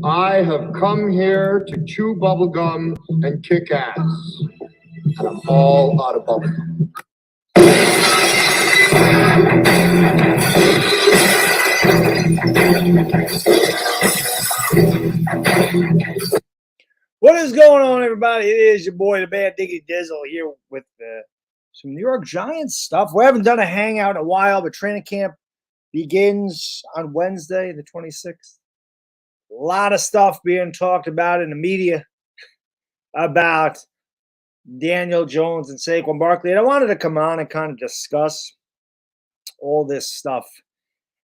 I have come here to chew bubblegum and kick ass. And I'm all out of bubblegum. What is going on, everybody? It is your boy, the Bad Diggy Dizzle, here with some New York Giants stuff. We haven't done a hangout in a while, but training camp begins on Wednesday, the 26th. A lot of stuff being talked about in the media about Daniel Jones and Saquon Barkley. And I wanted to come on and kind of discuss all this stuff.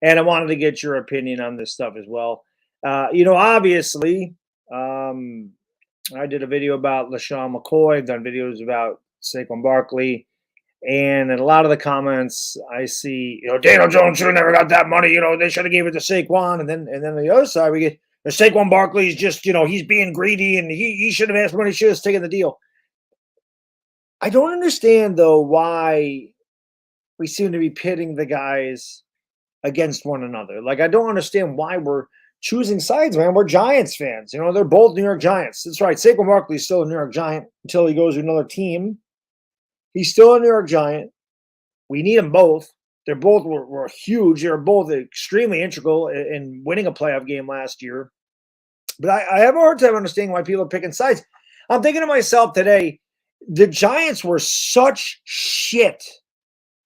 And I wanted to get your opinion on this stuff as well. Obviously, I did a video about LaShawn McCoy. I've done videos about Saquon Barkley. And in a lot of the comments, I see, Daniel Jones should have never got that money. They should have gave it to Saquon. And then on the other side, we get Saquon Barkley's just, he's being greedy and he should have asked money. He should have taken the deal. I don't understand, though, why we seem to be pitting the guys against one another. Like, I don't understand why we're choosing sides, man. We're Giants fans. They're both New York Giants. That's right. Saquon Barkley is still a New York Giant until he goes to another team. He's still a New York Giant. We need them both. They're both were huge. They're both extremely integral in winning a playoff game last year. But I have a hard time understanding why people are picking sides. I'm thinking to myself today, the Giants were such shit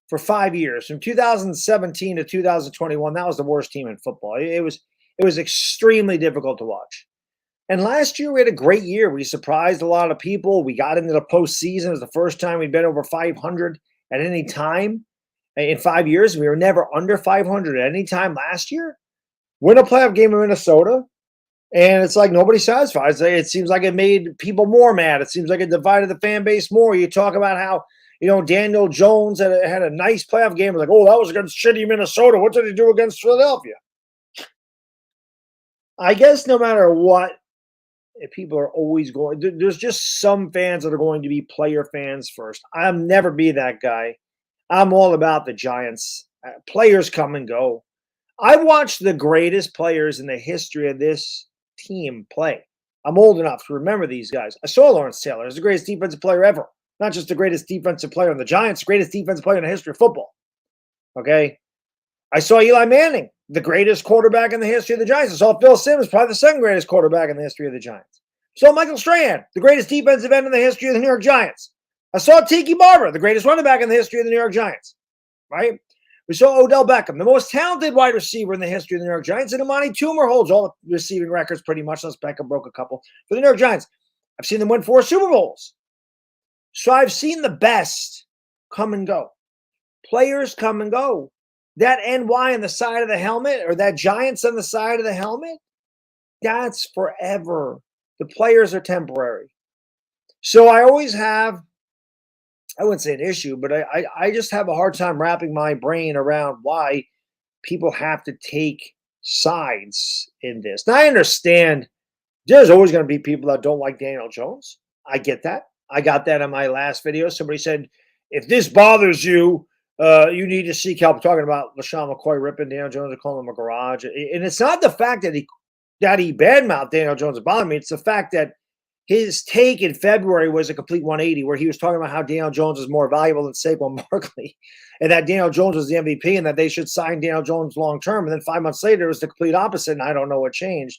for 5 years. From 2017 to 2021, that was the worst team in football. It was extremely difficult to watch. And last year, we had a great year. We surprised a lot of people. We got into the postseason. It was the first time we'd been over 500 at any time in 5 years. We were never under 500 at any time last year. Win a playoff game in Minnesota, and it's like nobody's satisfied. It seems like it made people more mad. It seems like it divided the fan base more. You talk about how, Daniel Jones had a nice playoff game. It was like, oh, that was against shitty Minnesota. What did he do against Philadelphia? I guess no matter what, if people are always going, there's just some fans that are going to be player fans first. I'll never be that guy. I'm all about the Giants. Players come and go. I've watched the greatest players in the history of this team play. I'm old enough to remember these guys. I saw Lawrence Taylor as the greatest defensive player ever. Not just the greatest defensive player in the Giants, the greatest defensive player in the history of football. Okay? I saw Eli Manning, the greatest quarterback in the history of the Giants. I saw Phil Simms, probably the second greatest quarterback in the history of the Giants. I saw Michael Strahan, the greatest defensive end in the history of the New York Giants. I saw Tiki Barber, the greatest running back in the history of the New York Giants. Right? We saw Odell Beckham, the most talented wide receiver in the history of the New York Giants. And Amani Toomer holds all the receiving records pretty much, unless Beckham broke a couple for the New York Giants. I've seen them win 4 Super Bowls. So I've seen the best come and go. Players come and go. That NY on the side of the helmet, or that Giants on the side of the helmet, that's forever. The players are temporary. So I always have, I wouldn't say an issue, but I just have a hard time wrapping my brain around why people have to take sides in this. Now, I understand there's always going to be people that don't like Daniel Jones. I get that. I got that in my last video. Somebody said, if this bothers you, you need to seek help. Talking about LaShawn McCoy ripping Daniel Jones and calling him a garage. And it's not the fact that he badmouthed Daniel Jones that bothered me. It's the fact that his take in February was a complete 180, where he was talking about how Daniel Jones is more valuable than Saquon Barkley, and that Daniel Jones was the MVP and that they should sign Daniel Jones long-term. And then 5 months later, it was the complete opposite, and I don't know what changed.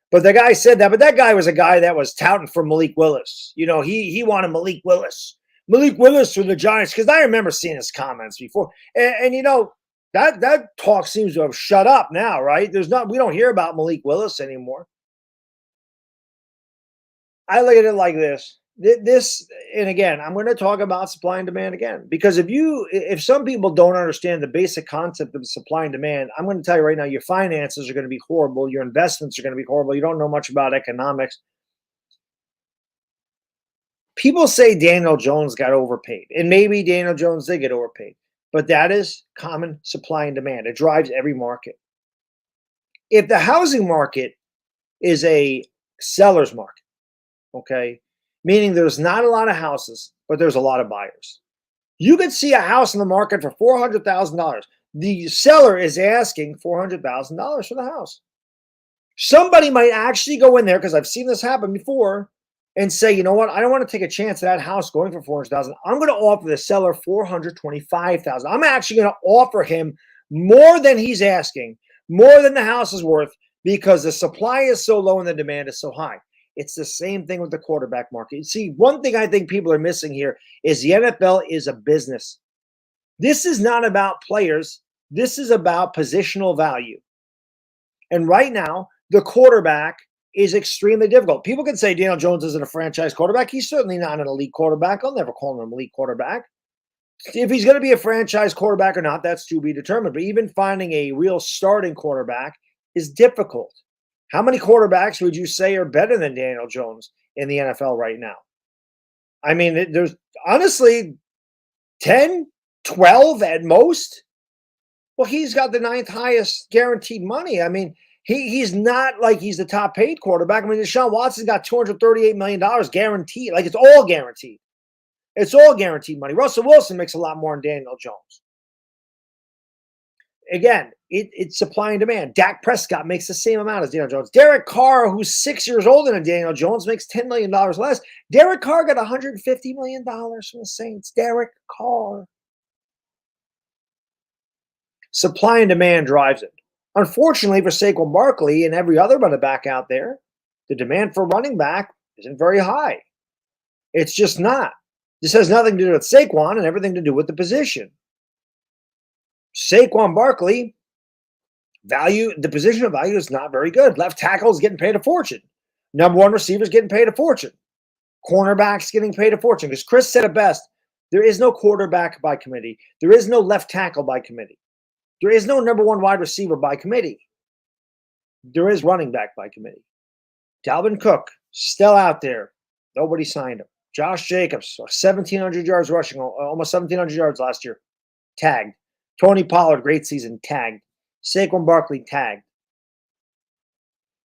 But the guy said that. But that guy was a guy that was touting for Malik Willis. He wanted Malik Willis. Malik Willis for the Giants, because I remember seeing his comments before. And that talk seems to have shut up now, right? We don't hear about Malik Willis anymore. I look at it like this. And again, I'm going to talk about supply and demand again, because if some people don't understand the basic concept of supply and demand, I'm going to tell you right now, your finances are going to be horrible. Your investments are going to be horrible. You don't know much about economics. People say Daniel Jones got overpaid, and maybe Daniel Jones did get overpaid, but that is common supply and demand. It drives every market. If the housing market is a seller's market, okay, meaning there's not a lot of houses, but there's a lot of buyers. You could see a house in the market for $400,000. The seller is asking $400,000 for the house. Somebody might actually go in there, because I've seen this happen before, and say, you know what? I don't want to take a chance of that house going for $400,000. I'm going to offer the seller $425,000. I'm actually going to offer him more than he's asking, more than the house is worth, because the supply is so low and the demand is so high. It's the same thing with the quarterback market. See, one thing I think people are missing here is the NFL is a business. This is not about players. This is about positional value. And right now, the quarterback is extremely difficult. People can say Daniel Jones isn't a franchise quarterback. He's certainly not an elite quarterback. I'll never call him an elite quarterback. If he's going to be a franchise quarterback or not, that's to be determined. But even finding a real starting quarterback is difficult. How many quarterbacks would you say are better than Daniel Jones in the NFL right now? I mean, there's honestly 10, 12 at most. Well, he's got the 9th highest guaranteed money. I mean, he's not like he's the top paid quarterback. I mean, Deshaun Watson's got $238 million guaranteed. Like, it's all guaranteed. It's all guaranteed money. Russell Wilson makes a lot more than Daniel Jones. Again, it's supply and demand. Dak Prescott makes the same amount as Daniel Jones. Derek Carr, who's 6 years older than Daniel Jones, makes $10 million less. Derek Carr got $150 million from the Saints. Derek Carr. Supply and demand drives it. Unfortunately for Saquon Barkley and every other running back out there, the demand for running back isn't very high. It's just not. This has nothing to do with Saquon and everything to do with the position. Saquon Barkley, the position of value is not very good. Left tackle is getting paid a fortune. Number one receiver is getting paid a fortune. Cornerbacks getting paid a fortune. Because Chris said it best, there is no quarterback by committee. There is no left tackle by committee. There is no number one wide receiver by committee. There is running back by committee. Dalvin Cook, still out there. Nobody signed him. Josh Jacobs, 1,700 yards rushing, almost 1,700 yards last year. Tagged. Tony Pollard, great season, tagged. Saquon Barkley, tagged.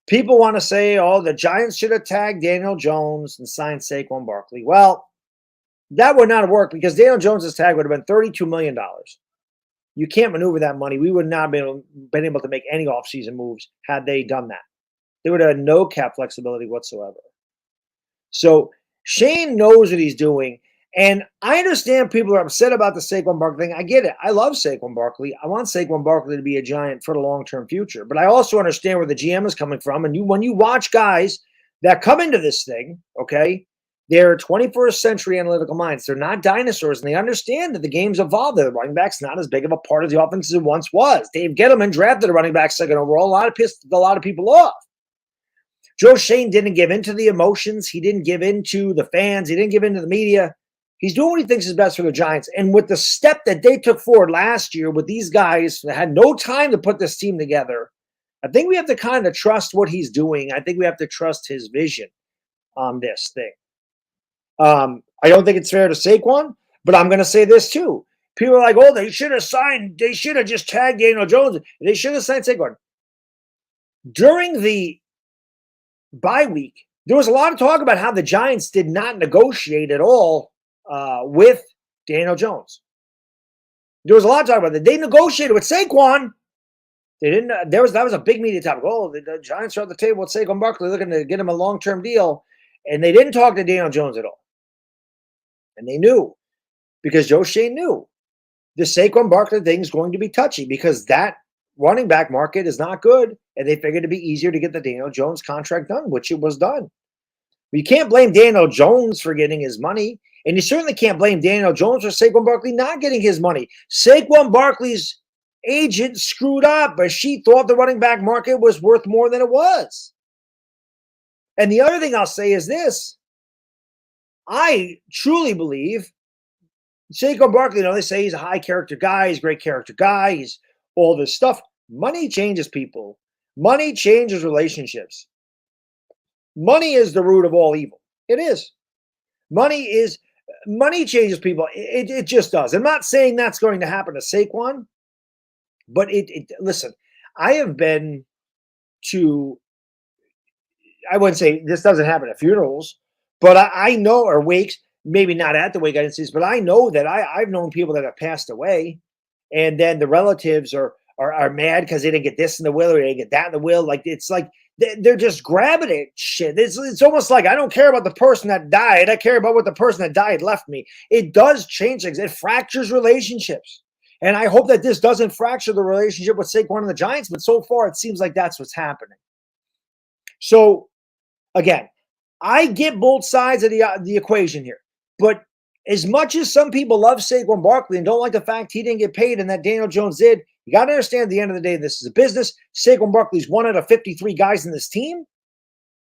People want to say, oh, the Giants should have tagged Daniel Jones and signed Saquon Barkley. Well, that would not have worked because Daniel Jones' tag would have been $32 million. You can't maneuver that money. We would not have been able to make any offseason moves had they done that. They would have had no cap flexibility whatsoever. So Shane knows what he's doing. And I understand people are upset about the Saquon Barkley thing. I get it. I love Saquon Barkley. I want Saquon Barkley to be a Giant for the long-term future. But I also understand where the GM is coming from. And when you watch guys that come into this thing, okay, they're 21st century analytical minds. They're not dinosaurs. And they understand that the game's evolved. The running back's not as big of a part of the offense as it once was. Dave Gettleman drafted a running back second overall. Pissed a lot of people off. Joe Shane didn't give in to the emotions. He didn't give in to the fans. He didn't give in to the media. He's doing what he thinks is best for the Giants. And with the step that they took forward last year with these guys that had no time to put this team together, I think we have to kind of trust what he's doing. I think we have to trust his vision on this thing. I don't think it's fair to Saquon, but I'm going to say this too. People are like, oh, they should have just tagged Daniel Jones. They should have signed Saquon. During the bye week, there was a lot of talk about how the Giants did not negotiate at all with Daniel Jones. There was a lot of talk about that. They negotiated with Saquon. They didn't. That was a big media topic. Oh, the Giants are at the table with Saquon Barkley looking to get him a long-term deal, and they didn't talk to Daniel Jones at all. And they knew, because Joe Shane knew, the Saquon Barkley thing is going to be touchy because that running back market is not good, and they figured it'd be easier to get the Daniel Jones contract done, which it was done. You can't blame Daniel Jones for getting his money, and you certainly can't blame Daniel Jones for Saquon Barkley not getting his money. Saquon Barkley's agent screwed up, but she thought the running back market was worth more than it was. And the other thing I'll say is this. I truly believe Saquon Barkley, they say he's a high character guy, he's a great character guy, he's all this stuff. Money changes people. Money changes relationships. Money is the root of all evil. It is. Money changes people. It just does. I'm not saying that's going to happen to Saquon, but listen, I have been to, I wouldn't say this doesn't happen at funerals, but I know, or wakes, maybe not at the wake, I didn't see this, but I know that I've known people that have passed away, and then the relatives are mad because they didn't get this in the will or they didn't get that in the will. Like, it's like they're just grabbing it. Shit. It's almost like I don't care about the person that died. I care about what the person that died left me. It does change things. It fractures relationships. And I hope that this doesn't fracture the relationship with Saquon and the Giants, but so far it seems like that's what's happening. So, again, I get both sides of the equation here. But as much as some people love Saquon Barkley and don't like the fact he didn't get paid and that Daniel Jones did, you got to understand at the end of the day, this is a business. Saquon Barkley's one out of 53 guys in this team.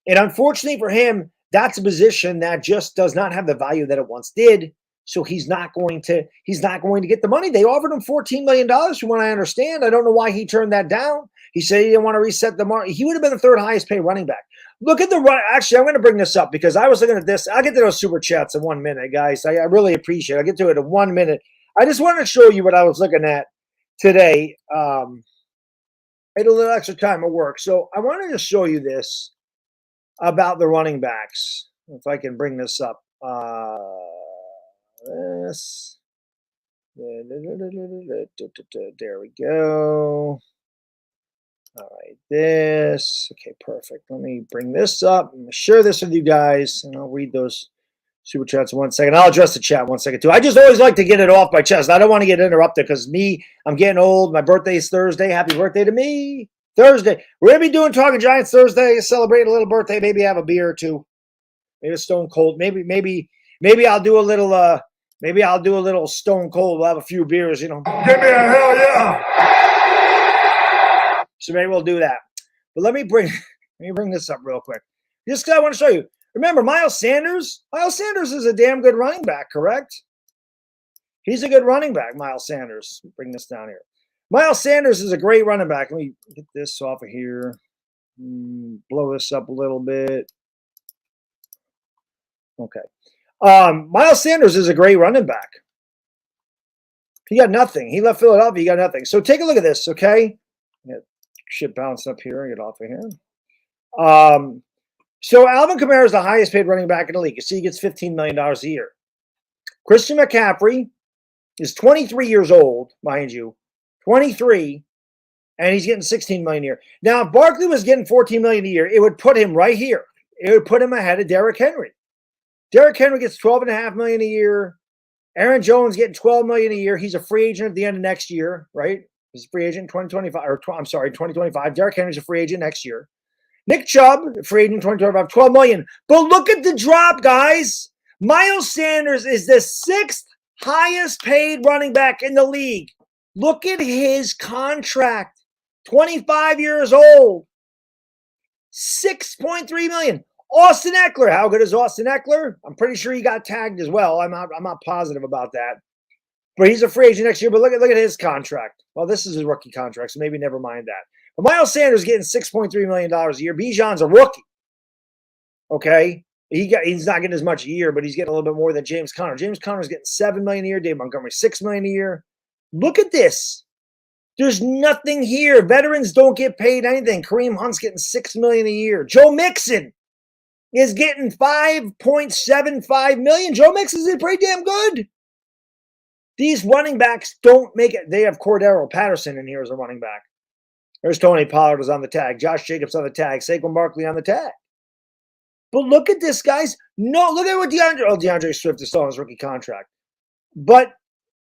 And unfortunately for him, that's a position that just does not have the value that it once did. So he's not going to get the money. They offered him $14 million from what I understand. I don't know why he turned that down. He said he didn't want to reset the market. He would have been the third highest paid running back. Look at the run. Actually, I'm going to bring this up because I was looking at this. I'll get to those super chats in 1 minute, guys. I really appreciate it. I'll get to it in 1 minute. I just wanted to show you what I was looking at today. I had a little extra time at work. So I wanted to show you this about the running backs. If I can bring this up. This. There we go. All right, this. Okay, perfect. Let me bring this up. I'm going to share this with you guys, and I'll read those super chats in 1 second. I'll address the chat 1 second, too. I just always like to get it off my chest. I don't want to get interrupted because I'm getting old. My birthday is Thursday. Happy birthday to me. Thursday. We're going to be doing Talking Giants Thursday. Celebrate a little birthday. Maybe have a beer or two. Maybe a Stone Cold. Maybe I'll do a little Stone Cold. We'll have a few beers, you know. Give me a hell yeah. So maybe we'll do that. But let me bring this up real quick. Just because I want to show you. Remember, Miles Sanders? Miles Sanders is a damn good running back, correct? He's a good running back, Miles Sanders. Bring this down here. Miles Sanders is a great running back. Let me get this off of here. Blow this up a little bit. Okay. Miles Sanders is a great running back. He got nothing. He left Philadelphia. He got nothing. So take a look at this, okay? Shit bounced up here. Get off of here. So Alvin Kamara is the highest paid running back in the league. You see, he gets $15 million a year. Christian McCaffrey is 23 years old, mind you. 23, and he's getting $16 million a year. Now, if Barkley was getting $14 million a year, it would put him right here. It would put him ahead of Derrick Henry. Derrick Henry gets $12.5 million a year. Aaron Jones getting $12 million a year. He's a free agent at the end of next year, right? He's a free agent in 2025. Derrick Henry's a free agent next year. Nick Chubb, free agent in 2025, $12 million. But look at the drop, guys. Miles Sanders is the sixth highest paid running back in the league. Look at his contract. 25 years old. $6.3 million. Austin Eckler. How good is Austin Eckler? I'm pretty sure he got tagged as well. I'm not positive about that. But he's a free agent next year. But look at his contract. Well, this is his rookie contract, so maybe never mind that. But Miles Sanders getting $6.3 million a year. Bijan's a rookie. Okay? He's not getting as much a year, but he's getting a little bit more than James Conner. James Conner's getting $7 million a year. Dave Montgomery, $6 million a year. Look at this. There's nothing here. Veterans don't get paid anything. Kareem Hunt's getting $6 million a year. Joe Mixon is getting $5.75 million. Joe Mixon is pretty damn good. These running backs don't make it. They have Cordero Patterson in here as a running back. There's Tony Pollard is on the tag. Josh Jacobs on the tag. Saquon Barkley on the tag. But look at this, guys. No, look at what DeAndre Swift is still on his rookie contract. But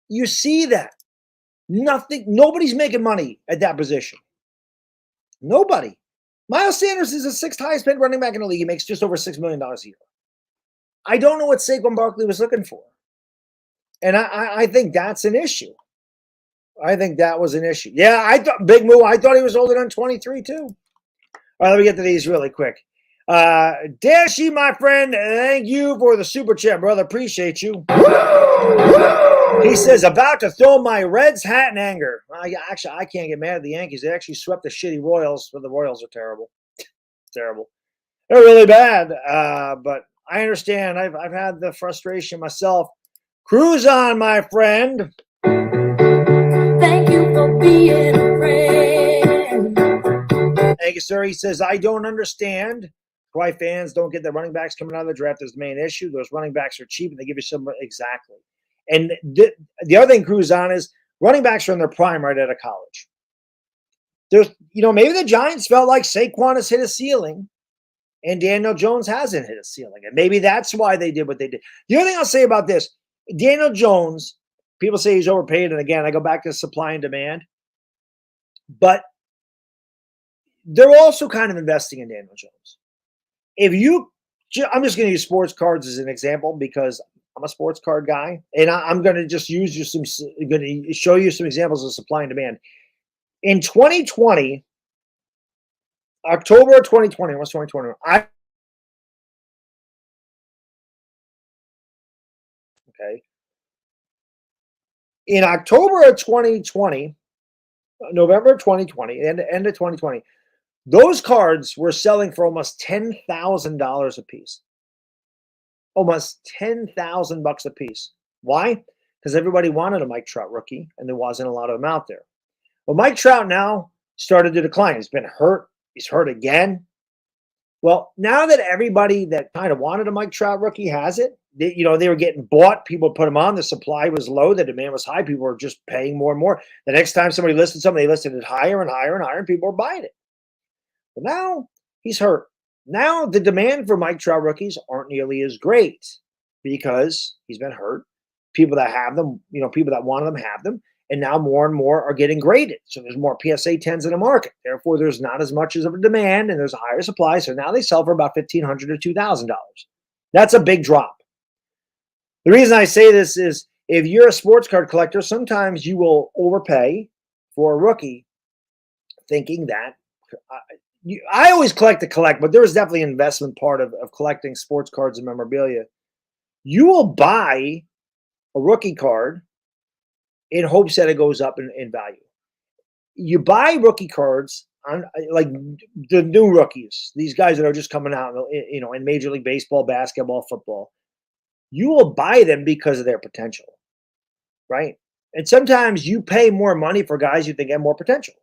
you see that. Nobody's making money at that position. Nobody. Miles Sanders is the sixth highest paid running back in the league. He makes just over $6 million a year. I don't know what Saquon Barkley was looking for. And I think that's an issue. I think that was an issue. Yeah, I thought Big Moo, I thought he was older than 23 too. All right, let me get to these really quick. Dashy, my friend, thank you for the super chat, brother. Appreciate you. He says, about to throw my Reds hat in anger. I can't get mad at the Yankees. They actually swept the shitty Royals, but the Royals are terrible. Terrible. They're really bad. But I understand. I've had the frustration myself. Cruise on, my friend. Thank you for being a friend. Thank you, sir. He says, I don't understand why fans don't get their running backs coming out of the draft is the main issue. Those running backs are cheap and they give you some exactly. And the other thing, Cruise on, is running backs are in their prime right out of college. there's, maybe the Giants felt like Saquon has hit a ceiling and Daniel Jones hasn't hit a ceiling. And maybe that's why they did what they did. The other thing I'll say about this, Daniel Jones, people say he's overpaid. And again, I go back to supply and demand. But they're also kind of investing in Daniel Jones. I'm just going to use sports cards as an example because I'm a sports card guy, and I'm going to just going to show you some examples of supply and demand. In 2020, October of 2020, what's 2020? Okay. In October of 2020, November of 2020, end of 2020, those cards were selling for almost $10,000 a piece. Almost $10,000 a piece. Why? Because everybody wanted a Mike Trout rookie, and there wasn't a lot of them out there. Well, Mike Trout now started to decline. He's been hurt. He's hurt again. Well, now that everybody that kind of wanted a Mike Trout rookie has it, they were getting bought. People put them on. The supply was low. The demand was high. People were just paying more and more. The next time somebody listed something, they listed it higher and higher and higher, and people were buying it. But now he's hurt. Now the demand for Mike Trout rookies aren't nearly as great because he's been hurt. People that have them, people that wanted them have them. And now more and more are getting graded. So there's more PSA 10s in the market. Therefore, there's not as much of a demand and there's a higher supply. So now they sell for about $1,500 to $2,000. That's a big drop. The reason I say this is if you're a sports card collector, sometimes you will overpay for a rookie thinking that I always collect to collect, but there is definitely an investment part of collecting sports cards and memorabilia. You will buy a rookie card in hopes that it goes up in value. You buy rookie cards on like the new rookies, these guys that are just coming out, in Major League Baseball, basketball, football. You will buy them because of their potential, right? And sometimes you pay more money for guys you think have more potential.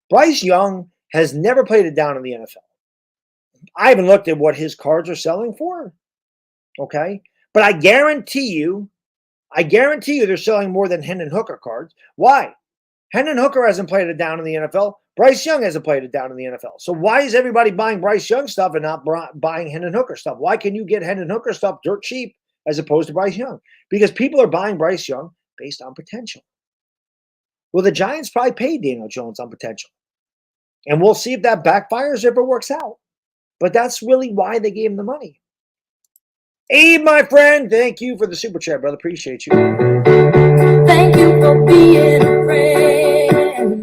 Bryce Young has never played it down in the NFL. I haven't looked at what his cards are selling for, okay? But I guarantee you they're selling more than Hendon Hooker cards. Why? Hendon Hooker hasn't played it down in the NFL. Bryce Young hasn't played it down in the NFL. So why is everybody buying Bryce Young stuff and not buying Hendon Hooker stuff? Why can you get Hendon Hooker stuff dirt cheap as opposed to Bryce Young? Because people are buying Bryce Young based on potential. Well, the Giants probably paid Daniel Jones on potential. And we'll see if that backfires, if it works out. But that's really why they gave him the money. Abe, my friend, thank you for the super chat, brother. Appreciate you. Thank you for being a friend.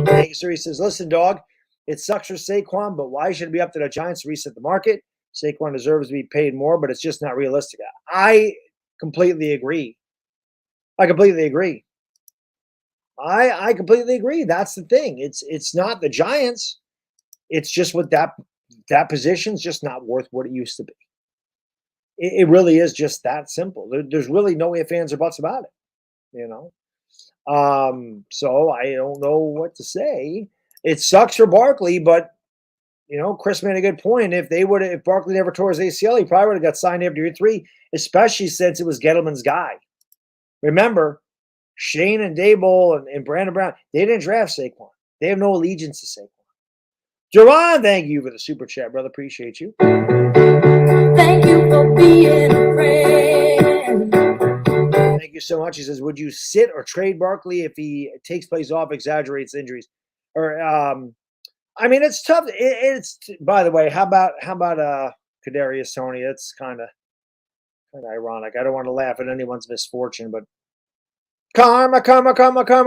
Thank you, sir. He says, listen, dog, it sucks for Saquon, but why should it be up to the Giants to reset the market? Saquon deserves to be paid more, but it's just not realistic. I completely agree. I completely agree. That's the thing. It's not the Giants. It's just what that position's just not worth what it used to be. It really is just that simple. There's really no ifs, ands, or buts about it, So I don't know what to say. It sucks for Barkley, but Chris made a good point. If Barkley never tore his ACL, he probably would have got signed after year 3, especially since it was Gettleman's guy. Remember, Shane and Daboll and Brandon Brown, they didn't draft Saquon. They have no allegiance to Saquon. Jerron, thank you for the super chat, brother. Appreciate you. Thank you for being a friend. Thank you so much. He says, would you sit or trade Barkley if he takes plays off, exaggerates injuries? Or it's tough. It's by the way, how about Kadarius Toney? That's kind of ironic. I don't want to laugh at anyone's misfortune, but karma, chameleon.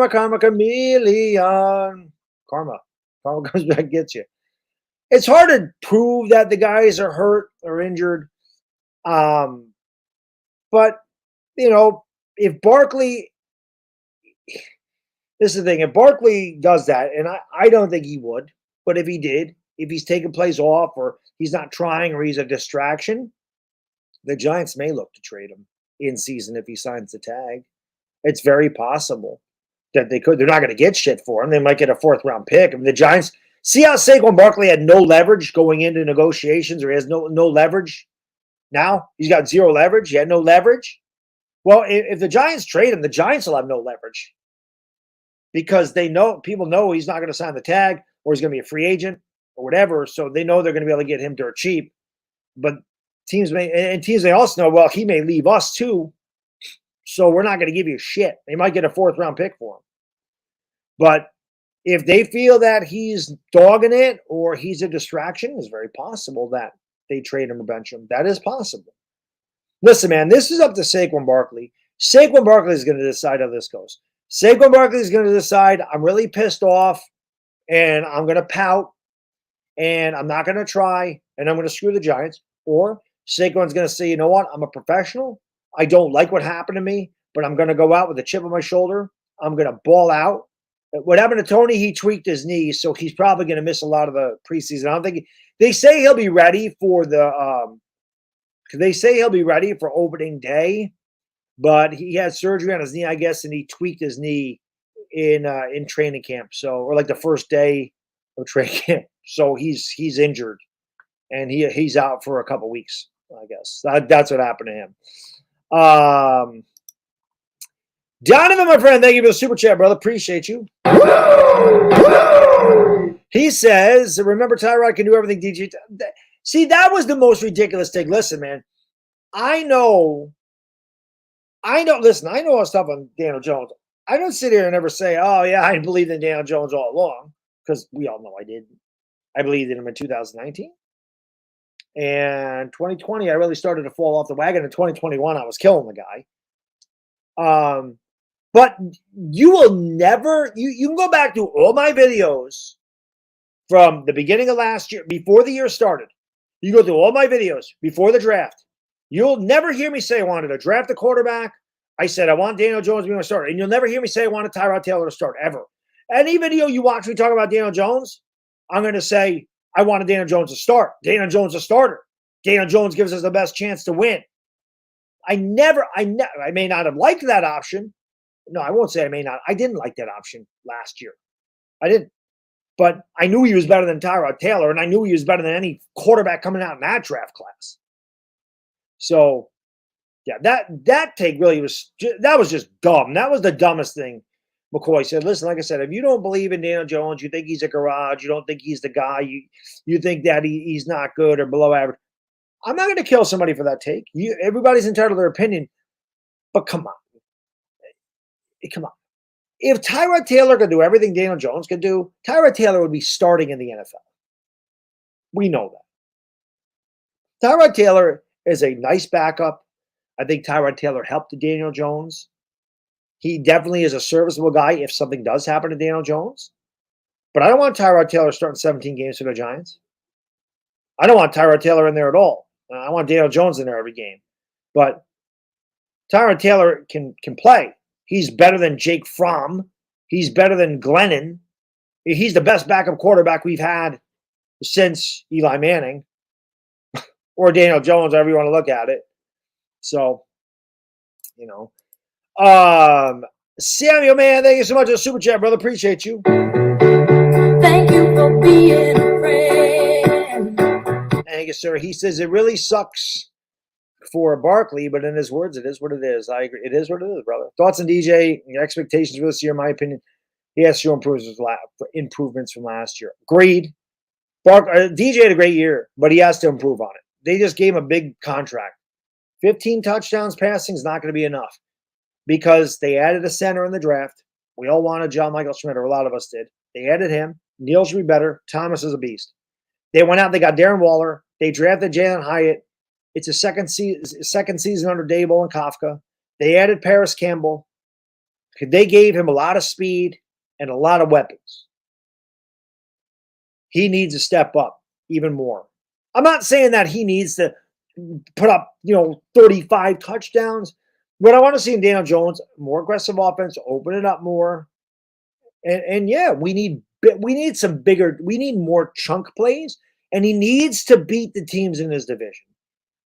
Karma comes back and gets you. It's hard to prove that the guys are hurt or injured. But, if Barkley, this is the thing, if Barkley does that, and I don't think he would, but if he did, if he's taking plays off or he's not trying or he's a distraction, the Giants may look to trade him in season if he signs the tag. It's very possible that they could. They're not going to get shit for him. They might get a 4th-round pick. I mean, the Giants, see how Saquon Barkley had no leverage going into negotiations, or he has no leverage now? He's got 0 leverage. He had no leverage. Well, if the Giants trade him, the Giants will have no leverage. because people know he's not going to sign the tag or he's going to be a free agent or whatever. So they know they're going to be able to get him dirt cheap. But teams may also know, well, he may leave us too. So we're not going to give you shit. They might get a 4th round pick for him. But if they feel that he's dogging it or he's a distraction, it's very possible that they trade him or bench him. That is possible. Listen, man, this is up to Saquon Barkley. Saquon Barkley is going to decide how this goes. Saquon Barkley is going to decide, I'm really pissed off and I'm going to pout and I'm not going to try and I'm going to screw the Giants. Or Saquon's going to say, you know what? I'm a professional. I don't like what happened to me, but I'm going to go out with a chip on my shoulder. I'm going to ball out. What happened to Tony? He tweaked his knee, so he's probably going to miss a lot of the preseason. I don't think they say he'll be ready for opening day, but he had surgery on his knee, I guess, and he tweaked his knee in training camp. So, or like the first day of training camp. So he's injured, and he's out for a couple weeks. I guess that's what happened to him. Donovan, my friend, thank you for the super chat, brother. Appreciate you. He says, remember Tyrod can do everything DJ. See, that was the most ridiculous thing. Listen, man, I know I was tough on Daniel Jones. I don't sit here and ever say, oh, yeah, I believed in Daniel Jones all along, because we all know I didn't. I believed in him in 2019. And 2020, I really started to fall off the wagon. In 2021, I was killing the guy. But you will never, you can go back to all my videos from the beginning of last year, before the year started. You go through all my videos before the draft. You'll never hear me say I wanted to draft a quarterback. I said I want Daniel Jones to be my starter. And you'll never hear me say I wanted Tyrod Taylor to start, ever. Any video you watch me talk about Daniel Jones, I'm going to say I wanted Daniel Jones to start. Daniel Jones a starter. Daniel Jones gives us the best chance to win. I may not have liked that option. No, I won't say I may not. I didn't like that option last year. I didn't. But I knew he was better than Tyrod Taylor, and I knew he was better than any quarterback coming out in that draft class. So, yeah, that take really was just dumb. That was the dumbest thing. McCoy said, listen, like I said, if you don't believe in Daniel Jones, you think he's a garage, you don't think he's the guy, you think that he's not good or below average, I'm not going to kill somebody for that take. Everybody's entitled to their opinion, but come on. If Tyrod Taylor could do everything Daniel Jones could do, Tyrod Taylor would be starting in the NFL. We know that. Tyrod Taylor is a nice backup. I think Tyrod Taylor helped Daniel Jones. He definitely is a serviceable guy if something does happen to Daniel Jones. But I don't want Tyrod Taylor starting 17 games for the Giants. I don't want Tyrod Taylor in there at all. I want Daniel Jones in there every game. But Tyrod Taylor can play. He's better than Jake Fromm. He's better than Glennon. He's the best backup quarterback we've had since Eli Manning or Daniel Jones, however you want to look at it. So, Samuel, man, thank you so much for the super chat, brother. Appreciate you. Thank you for being a friend. Thank you, sir. He says it really sucks for Barkley, but in his words, it is what it is. I agree. It is what it is, brother. Thoughts on DJ? Your expectations for this year, in my opinion, he has to show improvements from last year. Agreed. DJ had a great year, but he has to improve on it. They just gave him a big contract. 15 touchdowns passing is not going to be enough because they added a center in the draft. We all wanted John Michael Schmidt, or a lot of us did. They added him. Neal should be better. Thomas is a beast. They went out. They got Darren Waller. They drafted Jalen Hyatt. It's a second season under Daboll and Kafka. They added Paris Campbell. They gave him a lot of speed and a lot of weapons. He needs to step up even more. I'm not saying that he needs to put up, 35 touchdowns. What I want to see in Daniel Jones, more aggressive offense, open it up more. And yeah, we need more chunk plays, and he needs to beat the teams in his division.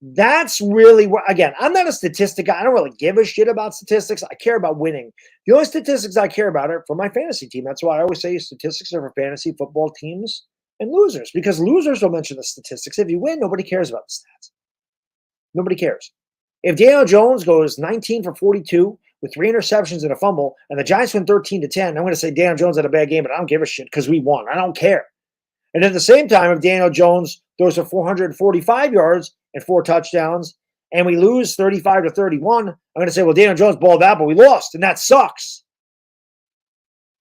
That's really what, again, I'm not a statistic guy. I don't really give a shit about statistics. I care about winning. The only statistics I care about are for my fantasy team. That's why I always say statistics are for fantasy football teams and losers, because losers don't mention the statistics. If you win, nobody cares about the stats. Nobody cares. If Daniel Jones goes 19 for 42 with 3 interceptions and a fumble, and the Giants win 13-10, I'm going to say Daniel Jones had a bad game, but I don't give a shit because we won. I don't care. And at the same time, if Daniel Jones throws for 445 yards and 4 touchdowns, and we lose 35-31, I'm going to say, well, Daniel Jones balled out, but we lost, and that sucks.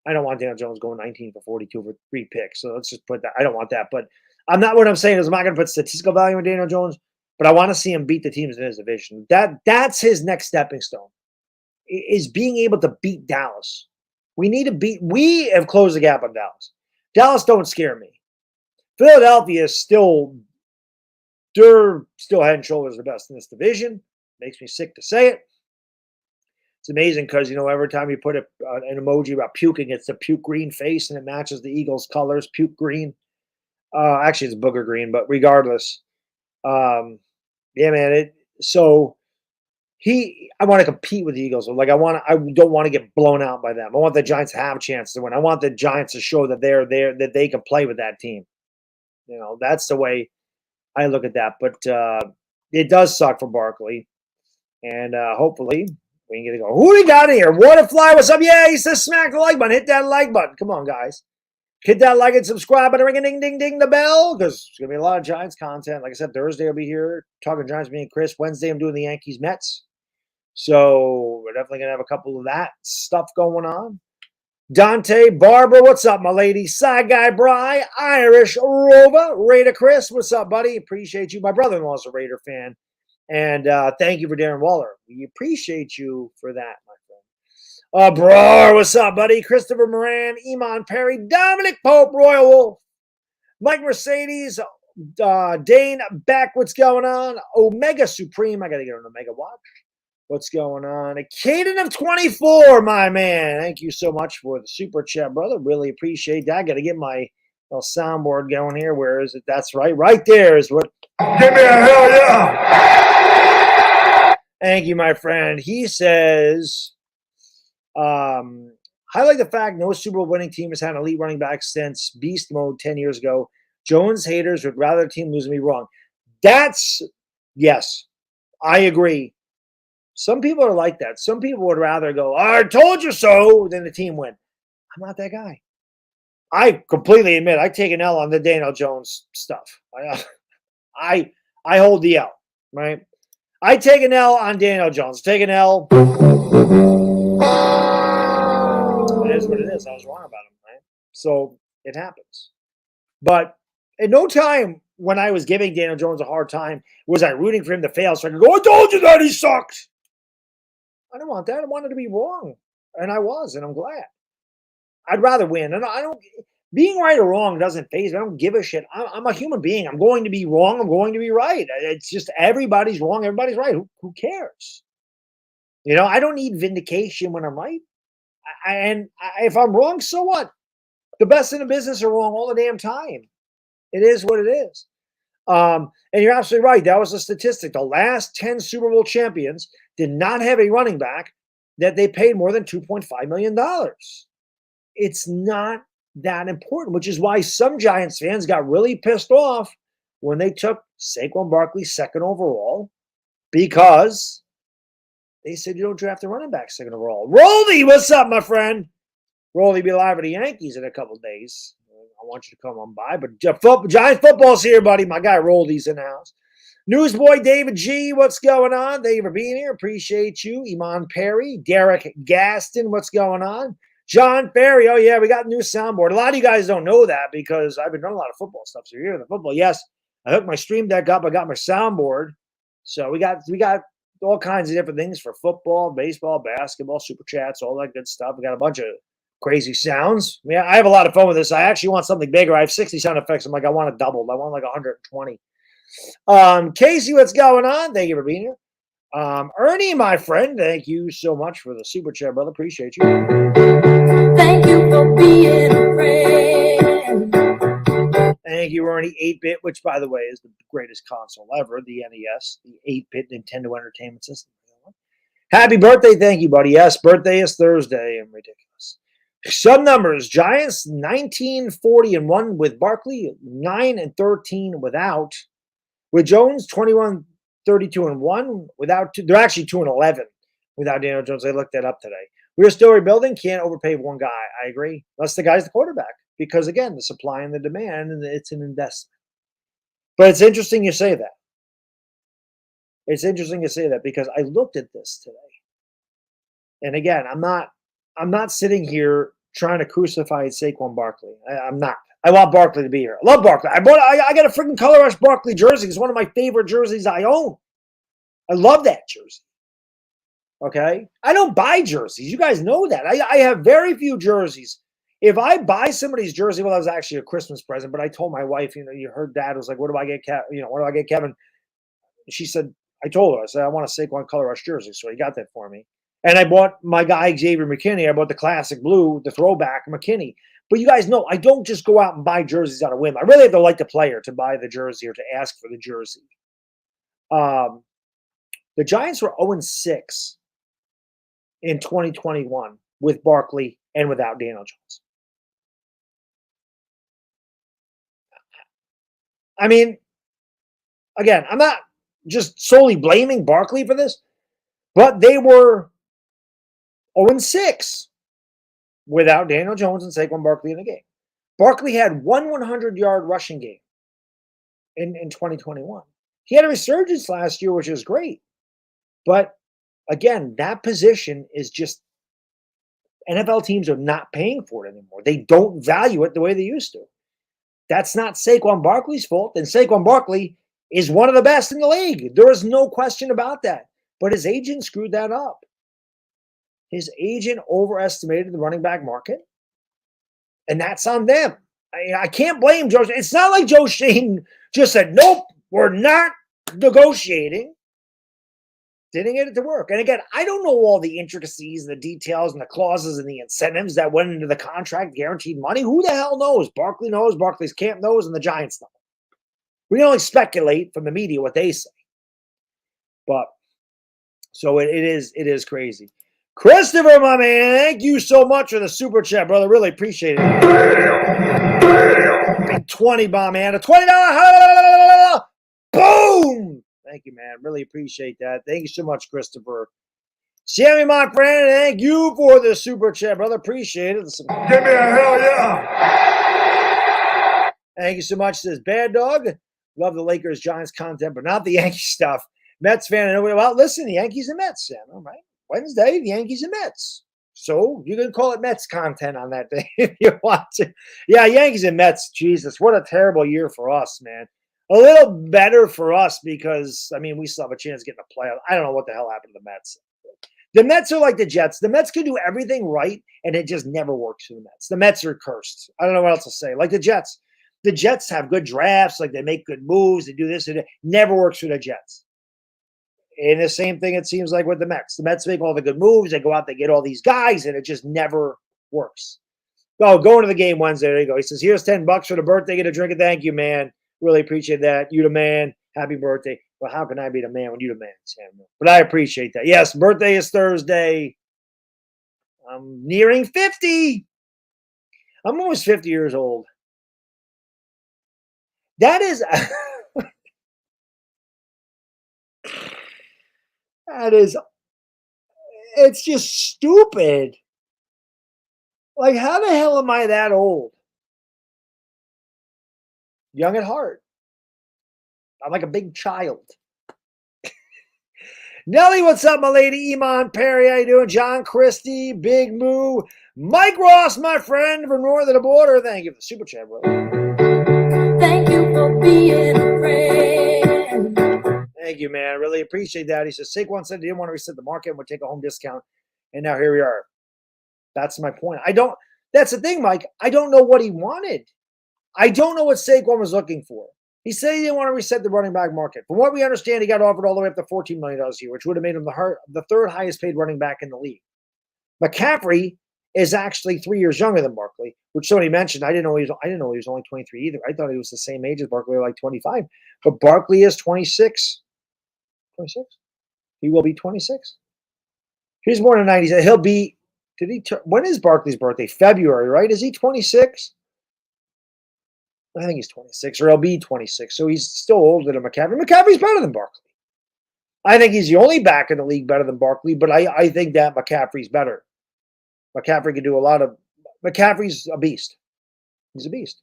I don't want Daniel Jones going 19 for 42 for 3 picks. So let's just put that. I don't want that. But what I'm saying is I'm not going to put statistical value on Daniel Jones, but I want to see him beat the teams in his division. That's his next stepping stone, is being able to beat Dallas. We have closed the gap on Dallas. Dallas don't scare me. Philadelphia is they're still head and shoulders the best in this division. Makes me sick to say it. It's amazing because, every time you put an emoji about puking, it's the puke green face, and it matches the Eagles' colors, puke green. Actually, it's booger green, but regardless. Yeah, man. I want to compete with the Eagles. Like, I don't want to get blown out by them. I want the Giants to have a chance to win. I want the Giants to show that they're there, that they can play with that team. That's the way I look at that. But it does suck for Barkley. And hopefully we can get to go. Who we got here? Waterfly, what's up? Yeah, he says smack the like button. Hit that like button. Come on, guys. Hit that like and subscribe button. Ring a ding, ding, ding the bell. Because there's going to be a lot of Giants content. Like I said, Thursday I'll be here talking Giants, me and Chris. Wednesday I'm doing the Yankees Mets. So we're definitely going to have a couple of that stuff going on. Dante, Barbara, what's up, my lady? Side Guy Bry, Irish Rover, Raider Chris, what's up, buddy? Appreciate you. My brother-in-law is a Raider fan. And thank you for Darren Waller. We appreciate you for that, my friend. Bro, what's up, buddy? Christopher Moran, Iman Perry, Dominic Pope, Royal Wolf, Mike Mercedes, Dane Beck, what's going on? Omega Supreme, I got to get on Omega Watch. What's going on? A Caden of 24, my man. Thank you so much for the super chat, brother. Really appreciate that. Got to get my little soundboard going here. Where is it? That's right. Right there is what. Give me a hell yeah! Thank you, my friend. He says, highlight the fact no Super Bowl winning team has had an elite running back since Beast Mode 10 years ago. Jones haters would rather the team lose than be wrong. Yes, I agree. Some people are like that. Some people would rather go, I told you so, than the team win. I'm not that guy. I completely admit I take an L on the Daniel Jones stuff. I hold the L, right? I take an L on Daniel Jones. Take an L. It is what it is. I was wrong about him, right? So it happens. But at no time when I was giving Daniel Jones a hard time was I rooting for him to fail so I could go, I told you that he sucked. I don't want that. I wanted to be wrong. And I was, and I'm glad. I'd rather win. And being right or wrong doesn't faze me. I don't give a shit. I'm a human being. I'm going to be wrong. I'm going to be right. It's just everybody's wrong. Everybody's right. Who cares? I don't need vindication when I'm right. If I'm wrong, so what? The best in the business are wrong all the damn time. It is what it is. And you're absolutely right. That was a statistic. The last 10 Super Bowl champions did not have a running back that they paid more than $2.5 million. It's not that important, which is why some Giants fans got really pissed off when they took Saquon Barkley second overall, because they said you don't draft a running back second overall. Rolly, what's up, my friend? Rolly be live at the Yankees in a couple days. I want you to come on by. But Giants football's here, buddy. My guy Rolly's in the house. Newsboy David G, what's going on? Thank you for being here. Appreciate you. Iman Perry, Derek Gaston, what's going on? John Ferry, oh yeah, we got a new soundboard. A lot of you guys don't know that because I've been doing a lot of football stuff. So you're here in the football. Yes, I hooked my stream deck up. I got my soundboard. So we got all kinds of different things for football, baseball, basketball, super chats, all that good stuff. We got a bunch of crazy sounds. Yeah, I have a lot of fun with this. I actually want something bigger. I have 60 sound effects. I'm like, I want it doubled. I want like 120. Casey, what's going on? Thank you for being here. Ernie, my friend, thank you so much for the super chat, brother. Appreciate you. Thank you for being a friend. Thank you, Ernie. 8-bit, which, by the way, is the greatest console ever, the NES, the 8-bit Nintendo Entertainment System. Happy birthday. Thank you, buddy. Yes, birthday is Thursday. I'm ridiculous. Some numbers. Giants, 19-40-1 with Barkley, 9-13 without. With Jones, 21-32-1 without. They're actually 2-11 without Daniel Jones. I looked that up today. We're still rebuilding. Can't overpay one guy. I agree. Unless the guy's the quarterback. Because, again, the supply and the demand, and it's an investment. But it's interesting you say that. It's interesting you say that because I looked at this today. And, again, I'm not sitting here trying to crucify Saquon Barkley. I'm not. I want Barkley to be here. I love Barkley. I got a freaking Color Rush Barkley jersey. It's one of my favorite jerseys I own. I love that jersey. Okay? I don't buy jerseys. You guys know that. I have very few jerseys. If I buy somebody's jersey, well, that was actually a Christmas present, but I told my wife, her dad was like, what do I get Kevin? She said, I told her, I said, I want a Saquon Color Rush jersey. So he got that for me. And I bought my guy, Xavier McKinney. I bought the classic blue, the throwback McKinney. But you guys know, I don't just go out and buy jerseys out of whim. I really have to like the player to buy the jersey or to ask for the jersey. The Giants were 0-6 in 2021 with Barkley and without Daniel Jones. I mean, again, I'm not just solely blaming Barkley for this, but they were 0-6 without Daniel Jones and Saquon Barkley in the game. Barkley had one 100-yard rushing game in 2021. He had a resurgence last year, which is great. But, again, that position is just NFL teams are not paying for it anymore. They don't value it the way they used to. That's not Saquon Barkley's fault. And Saquon Barkley is one of the best in the league. There is no question about that. But his agent screwed that up. His agent overestimated the running back market. And that's on them. I can't blame Joe. It's not like Joe Schoen just said, nope, we're not negotiating. Didn't get it to work. And again, I don't know all the intricacies and the details and the clauses and the incentives that went into the contract, guaranteed money. Who the hell knows? Barkley knows, Barkley's camp knows, and the Giants know. We can only speculate from the media what they say. But so it is crazy. Christopher, my man, thank you so much for the super chat, brother. Really appreciate it. Big 20 bomb, man. A $20. Boom! Thank you, man. Really appreciate that. Thank you so much, Christopher. Sammy, my friend, thank you for the super chat, brother. Appreciate it. Give me a hell yeah. Thank you so much. Says Baddog. Love the Lakers, Giants content, but not the Yankee stuff. Mets fan. Well, listen, the Yankees and Mets, Sam. All right. Wednesday, the Yankees and Mets. So you can call it Mets content on that day if you want to. Yeah, Yankees and Mets. Jesus, what a terrible year for us, man. A little better for us because, I mean, we still have a chance of getting a playoff. I don't know what the hell happened to the Mets. The Mets are like the Jets. The Mets can do everything right, and it just never works for the Mets. The Mets are cursed. I don't know what else to say. Like the Jets. The Jets have good drafts. Like they make good moves. They do this and it never works for the Jets. And the same thing it seems like with the Mets. The Mets make all the good moves. They go out, they get all these guys, and it just never works. Oh, going to the game Wednesday. There you go. He says, here's $10 for the birthday. Get a drink. Thank you, man. Really appreciate that. You the man. Happy birthday. Well, how can I be the man when you the man, Samuel? But I appreciate that. Yes, birthday is Thursday. I'm nearing 50. I'm almost 50 years old. That is it's just stupid. Like, how the hell am I that old? Young at heart. I'm like a big child. Nelly, what's up, my lady? Iman Perry, how you doing? John Christie, Big Moo. Mike Ross, my friend from north of the border. Thank you for the super chat, brother. Thank you for being a friend. Thank you, man. I really appreciate that. He says, Saquon said he didn't want to reset the market and would take a home discount. And now here we are. That's my point. That's the thing, Mike. I don't know what he wanted. I don't know what Saquon was looking for. He said he didn't want to reset the running back market. From what we understand, he got offered all the way up to $14 million a year, which would have made him the third highest paid running back in the league. McCaffrey is actually 3 years younger than Barkley, which somebody mentioned. I didn't know he was only 23 either. I thought he was the same age as Barkley, like 25. But Barkley is 26. 26? He will be 26. He's born in 90s. He'll be, when is Barkley's birthday? February, right? Is he 26? I think he's 26, or he'll be 26. So he's still older than McCaffrey. McCaffrey's better than Barkley. I think he's the only back in the league better than Barkley, but I think that McCaffrey's better. McCaffrey can do a lot of – McCaffrey's a beast. He's a beast.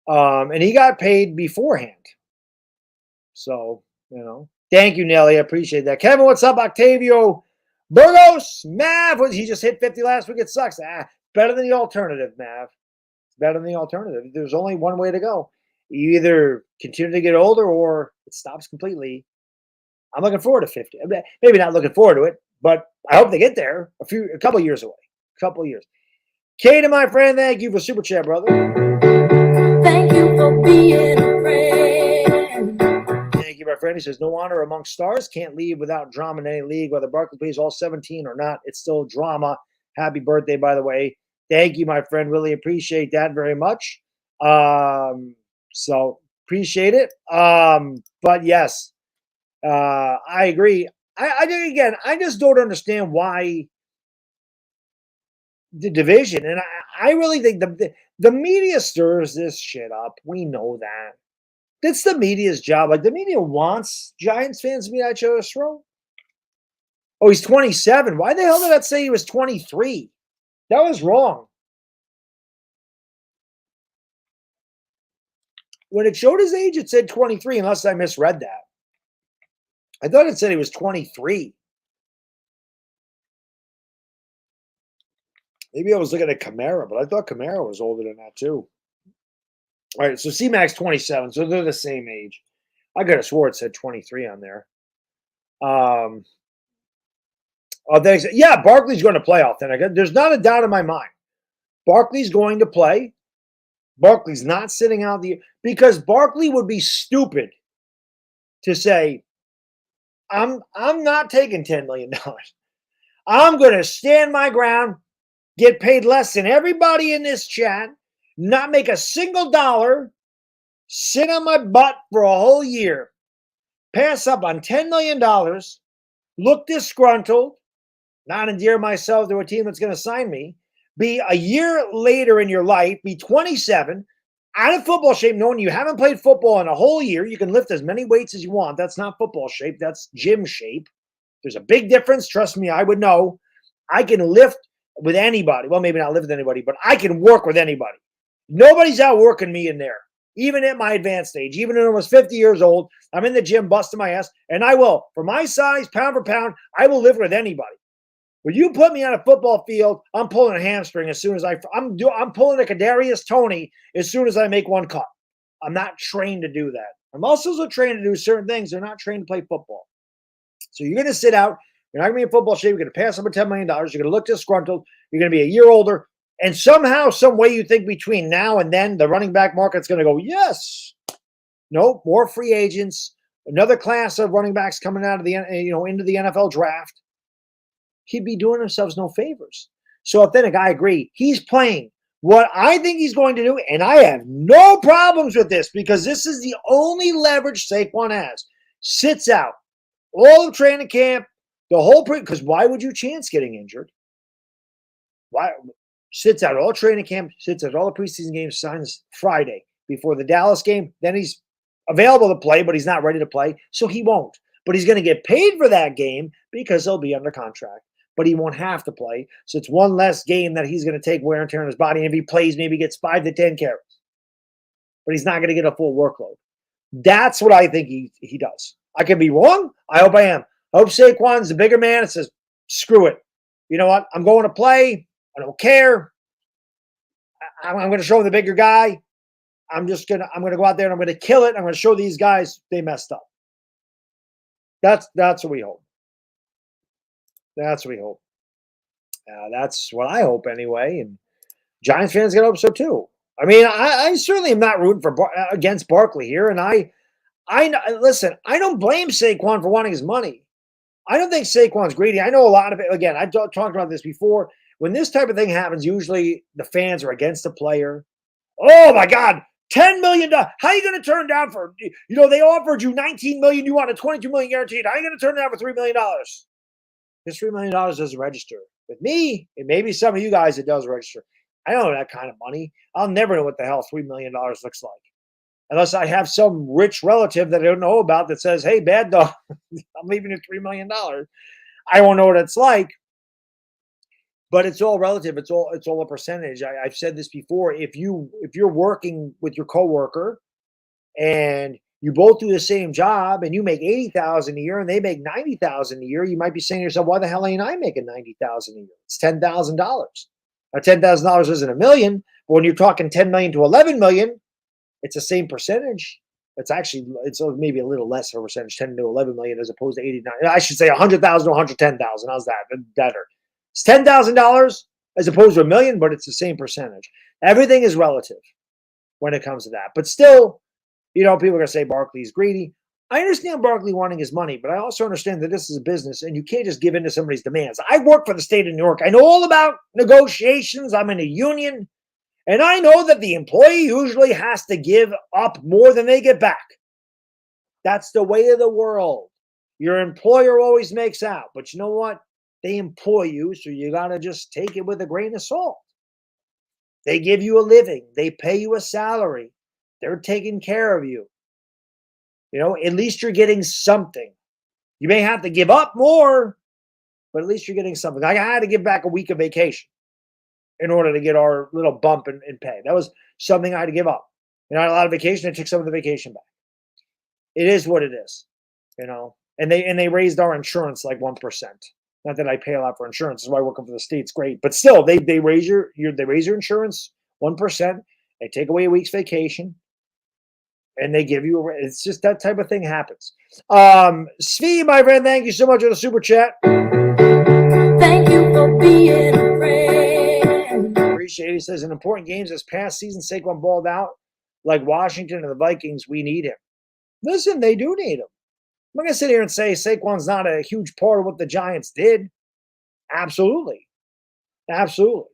And he got paid beforehand. So, thank you, Nelly. I appreciate that. Kevin, what's up? Octavio Burgos, Mav. He just hit 50 last week. It sucks. Better than the alternative, Mav. It's better than the alternative. There's only one way to go. You either continue to get older or it stops completely. I'm looking forward to 50. Maybe not looking forward to it, but I hope they get there a couple years away. A couple of years. Kate, my friend, thank you for super chat, brother. Thank you for being a friend. Thank you, my friend. He says, no honor amongst stars. Can't leave without drama in any league. Whether Barkley plays all 17 or not, it's still drama. Happy birthday, by the way. Thank you, my friend. Really appreciate that very much. So appreciate it. But yes, I agree. I think, again, I just don't understand why the division. And I really think the media stirs this shit up. We know that. That's the media's job. Like, the media wants Giants fans to be at each other's throat. Oh, he's 27. Why the hell did that say he was 23? That was wrong. When it showed his age, it said 23, unless I misread that. I thought it said he was 23. Maybe I was looking at Kamara, but I thought Kamara was older than that too. All right, so C-Mac's 27, so they're the same age. I could have swore it said 23 on there. Oh, thanks. Yeah, Barkley's going to play authentic. There's not a doubt in my mind. Barkley's going to play. Barkley's not sitting out because Barkley would be stupid to say, I'm not taking $10 million. I'm going to stand my ground, get paid less than everybody in this chat, not make a single dollar, sit on my butt for a whole year, pass up on $10 million, look disgruntled, not endear myself to a team that's going to sign me, be a year later in your life, be 27, out of football shape, knowing you haven't played football in a whole year. You can lift as many weights as you want. That's not football shape. That's gym shape. There's a big difference. Trust me, I would know. I can lift with anybody. Well, maybe not lift with anybody, but I can work with anybody. Nobody's outworking me in there, even at my advanced age. Even when I was 50 years old, I'm in the gym busting my ass, and I will. For my size, pound for pound, I will live with anybody. When you put me on a football field, I'm pulling a hamstring as soon as I'm pulling a Kadarius Toney as soon as I make one cut. I'm not trained to do that. My muscles are trained to do certain things. They're not trained to play football. So you're going to sit out. You're not going to be in football shape. You're going to pass up $10 million. You're going to look disgruntled. You're going to be a year older. And somehow, some way you think between now and then, the running back market's going to go, yes. No, more free agents. Another class of running backs coming out of the, into the NFL draft. He'd be doing themselves no favors. So authentic, I agree. He's playing what I think he's going to do, and I have no problems with this because this is the only leverage Saquon has. Sits out all of training camp, the whole because why would you chance getting injured? Why sits out all training camp, sits out all the preseason games, signs Friday before the Dallas game. Then he's available to play, but he's not ready to play, so he won't. But he's going to get paid for that game because he'll be under contract. But he won't have to play. So it's one less game that he's going to take wear and tear on his body. And if he plays, maybe he gets 5 to 10 carries. But he's not going to get a full workload. That's what I think he does. I can be wrong. I hope I am. I hope Saquon's the bigger man and says, screw it. You know what? I'm going to play. I don't care. I'm going to show him the bigger guy. I'm going to go out there and I'm going to kill it. I'm going to show these guys they messed up. That's what we hope. That's what we hope. That's what I hope anyway. And Giants fans get hope so too. I mean, I certainly am not rooting against Barkley here. And I listen, I don't blame Saquon for wanting his money. I don't think Saquon's greedy. I know a lot of it. Again, I've talked about this before. When this type of thing happens, usually the fans are against the player. Oh my God, $10 million. How are you going to turn down for, they offered you $19 million. You want a $22 million guaranteed. How are you going to turn down for $3 million? This $3 million doesn't register. With me, and maybe some of you guys, it does register. I don't know that kind of money. I'll never know what the hell $3 million looks like. Unless I have some rich relative that I don't know about that says, hey, Baddog, I'm leaving you $3 million. I won't know what it's like. But it's all relative. It's all a percentage. I've said this before. If you're working with your coworker and you both do the same job and you make $80,000 a year and they make $90,000 a year, you might be saying to yourself, why the hell ain't I making $90,000 a year? It's $10,000. Now, $10,000 isn't $1 million, but when you're talking $10 million to $11 million, it's the same percentage. It's maybe a little less of a percentage, 10 to 11 million as opposed to 89. I should say 100,000 to 110,000. How's that? Better. It's $10,000 as opposed to $1 million, but it's the same percentage. Everything is relative when it comes to that. But still, people are going to say Barkley's greedy. I understand Barkley wanting his money, but I also understand that this is a business and you can't just give in to somebody's demands. I work for the state of New York. I know all about negotiations. I'm in a union. And I know that the employee usually has to give up more than they get back. That's the way of the world. Your employer always makes out. But you know what? They employ you, so you got to just take it with a grain of salt. They give you a living. They pay you a salary. They're taking care of you. At least you're getting something. You may have to give up more, but at least you're getting something. I had to give back a week of vacation in order to get our little bump in pay. That was something I had to give up. I had a lot of vacation. I took some of the vacation back. It is what it is, And they raised our insurance like 1%. Not that I pay a lot for insurance. That's why working for the state's great. But still, they raise your insurance 1%. They take away a week's vacation, and they give you it's just that type of thing happens. Svi, my friend, thank you so much for the super chat. Thank you for being a friend. Appreciate it. He says, in important games this past season, Saquon balled out like Washington and the Vikings. We need him. Listen, they do need him. I'm not going to sit here and say Saquon's not a huge part of what the Giants did. Absolutely. Absolutely.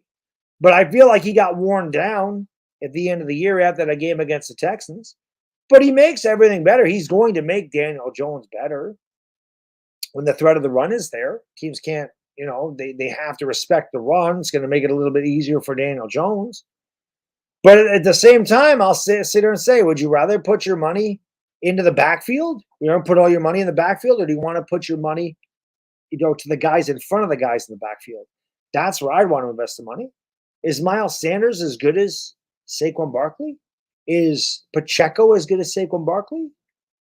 But I feel like he got worn down at the end of the year after that game against the Texans. But he makes everything better. He's going to make Daniel Jones better. When the threat of the run is there, teams can't, they have to respect the run. It's going to make it a little bit easier for Daniel Jones. But at the same time, I'll sit here and say, would you rather put your money into the backfield? Put all your money in the backfield, or do you want to put your money, to the guys in front of the guys in the backfield? That's where I'd want to invest the money. Is Miles Sanders as good as Saquon Barkley? Is Pacheco as good as Saquon Barkley?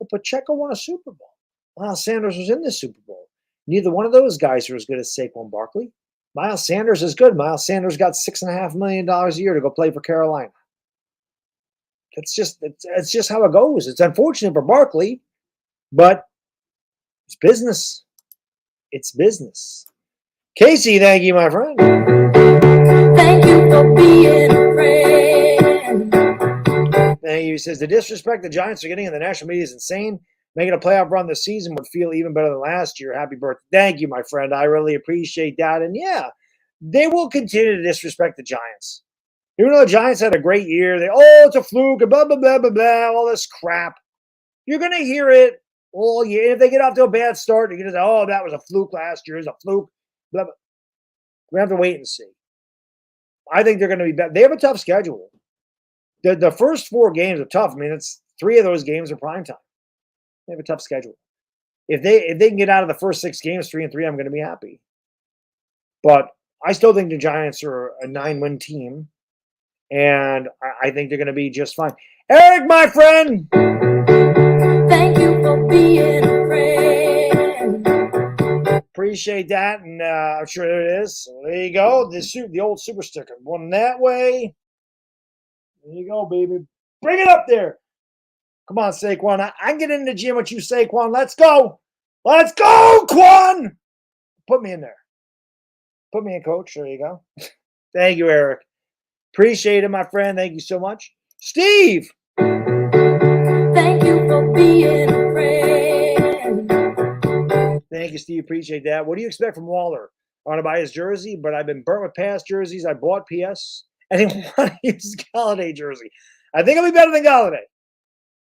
Well, Pacheco won a Super Bowl. Miles Sanders was in the Super Bowl. Neither one of those guys are as good as Saquon Barkley. Miles Sanders is good. Miles Sanders got $6.5 million a year to go play for Carolina. It's just how it goes. It's unfortunate for Barkley, but it's business. It's business. Casey, thank you, my friend. Thank you for being a friend. Thank you. He says, the disrespect the Giants are getting in the national media is insane. Making a playoff run this season would feel even better than last year. Happy birthday. Thank you, my friend. I really appreciate that. And yeah, they will continue to disrespect the Giants. Even though the Giants had a great year, it's a fluke, blah, blah, blah, blah, blah, all this crap. You're going to hear it all year. If they get off to a bad start, you're going to say, that was a fluke last year. It was a fluke. Blah, blah. We have to wait and see. I think they're going to be better. They have a tough schedule. The first 4 games are tough. It's 3 of those games are primetime. They have a tough schedule. If they can get out of the first 6 games 3-3, I'm going to be happy. But I still think the Giants are a 9-win team. And I think they're going to be just fine. Eric, my friend. Thank you for being a friend. Appreciate that. And I'm sure it is. So there you go. The old super sticker. One that way. There you go, baby. Bring it up there. Come on, Saquon. I can get in the gym with you, Saquon. Let's go. Let's go, Quan. Put me in there. Put me in, coach. There you go. Thank you, Eric. Appreciate it, my friend. Thank you so much. Steve. Thank you for being a friend. Thank you, Steve. Appreciate that. What do you expect from Waller? I want to buy his jersey, but I've been burnt with past jerseys. I bought PS. I didn't want to use Galladay jersey. I think it'll be better than Galladay.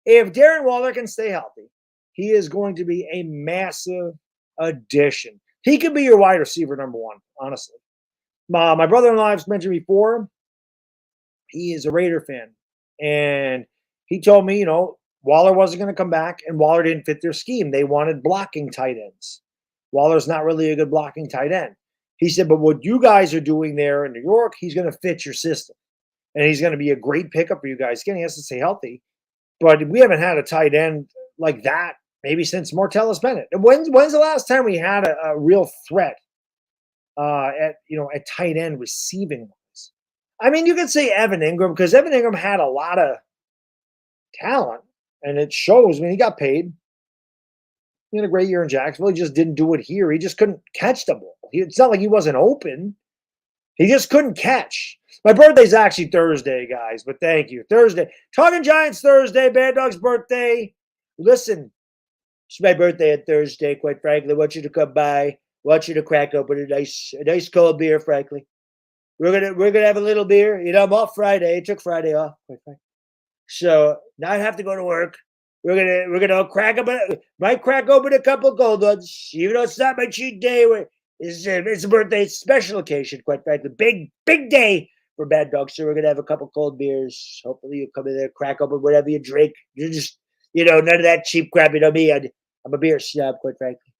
If Darren Waller can stay healthy, he is going to be a massive addition. He could be your wide receiver number 1, honestly. My brother-in-law, I've mentioned before, he is a Raider fan. And He told me, Waller wasn't going to come back, and Waller didn't fit their scheme. They wanted blocking tight ends. Waller's not really a good blocking tight end. He said, but what you guys are doing there in New York, he's going to fit your system. And he's going to be a great pickup for you guys. Again, he has to stay healthy. But we haven't had a tight end like that maybe since Martellus Bennett. And when's the last time we had a real threat at tight end receiving wise? I mean, you could say Evan Ingram, because Evan Ingram had a lot of talent, and it shows when he got paid. He had a great year in Jacksonville. He just didn't do it here. He just couldn't catch the ball. It's not like he wasn't open. He just couldn't catch. My birthday's actually Thursday, guys, but thank you. Thursday. Talking Giants Thursday, Baddog's birthday. Listen, it's my birthday on Thursday, quite frankly. I want you to come by. I want you to crack open a nice cold beer, frankly. We're gonna have a little beer. I'm off Friday. I took Friday off, quite frankly. So now I have to go to work. We're gonna crack open a couple gold ones, even though it's not my cheat day. It's a birthday special occasion, quite frankly. Big day for Baddog. So we're gonna have a couple cold beers. Hopefully you come in there, crack open whatever you drink. You just none of that cheap crap. Me, I'm a beer snob, quite frankly.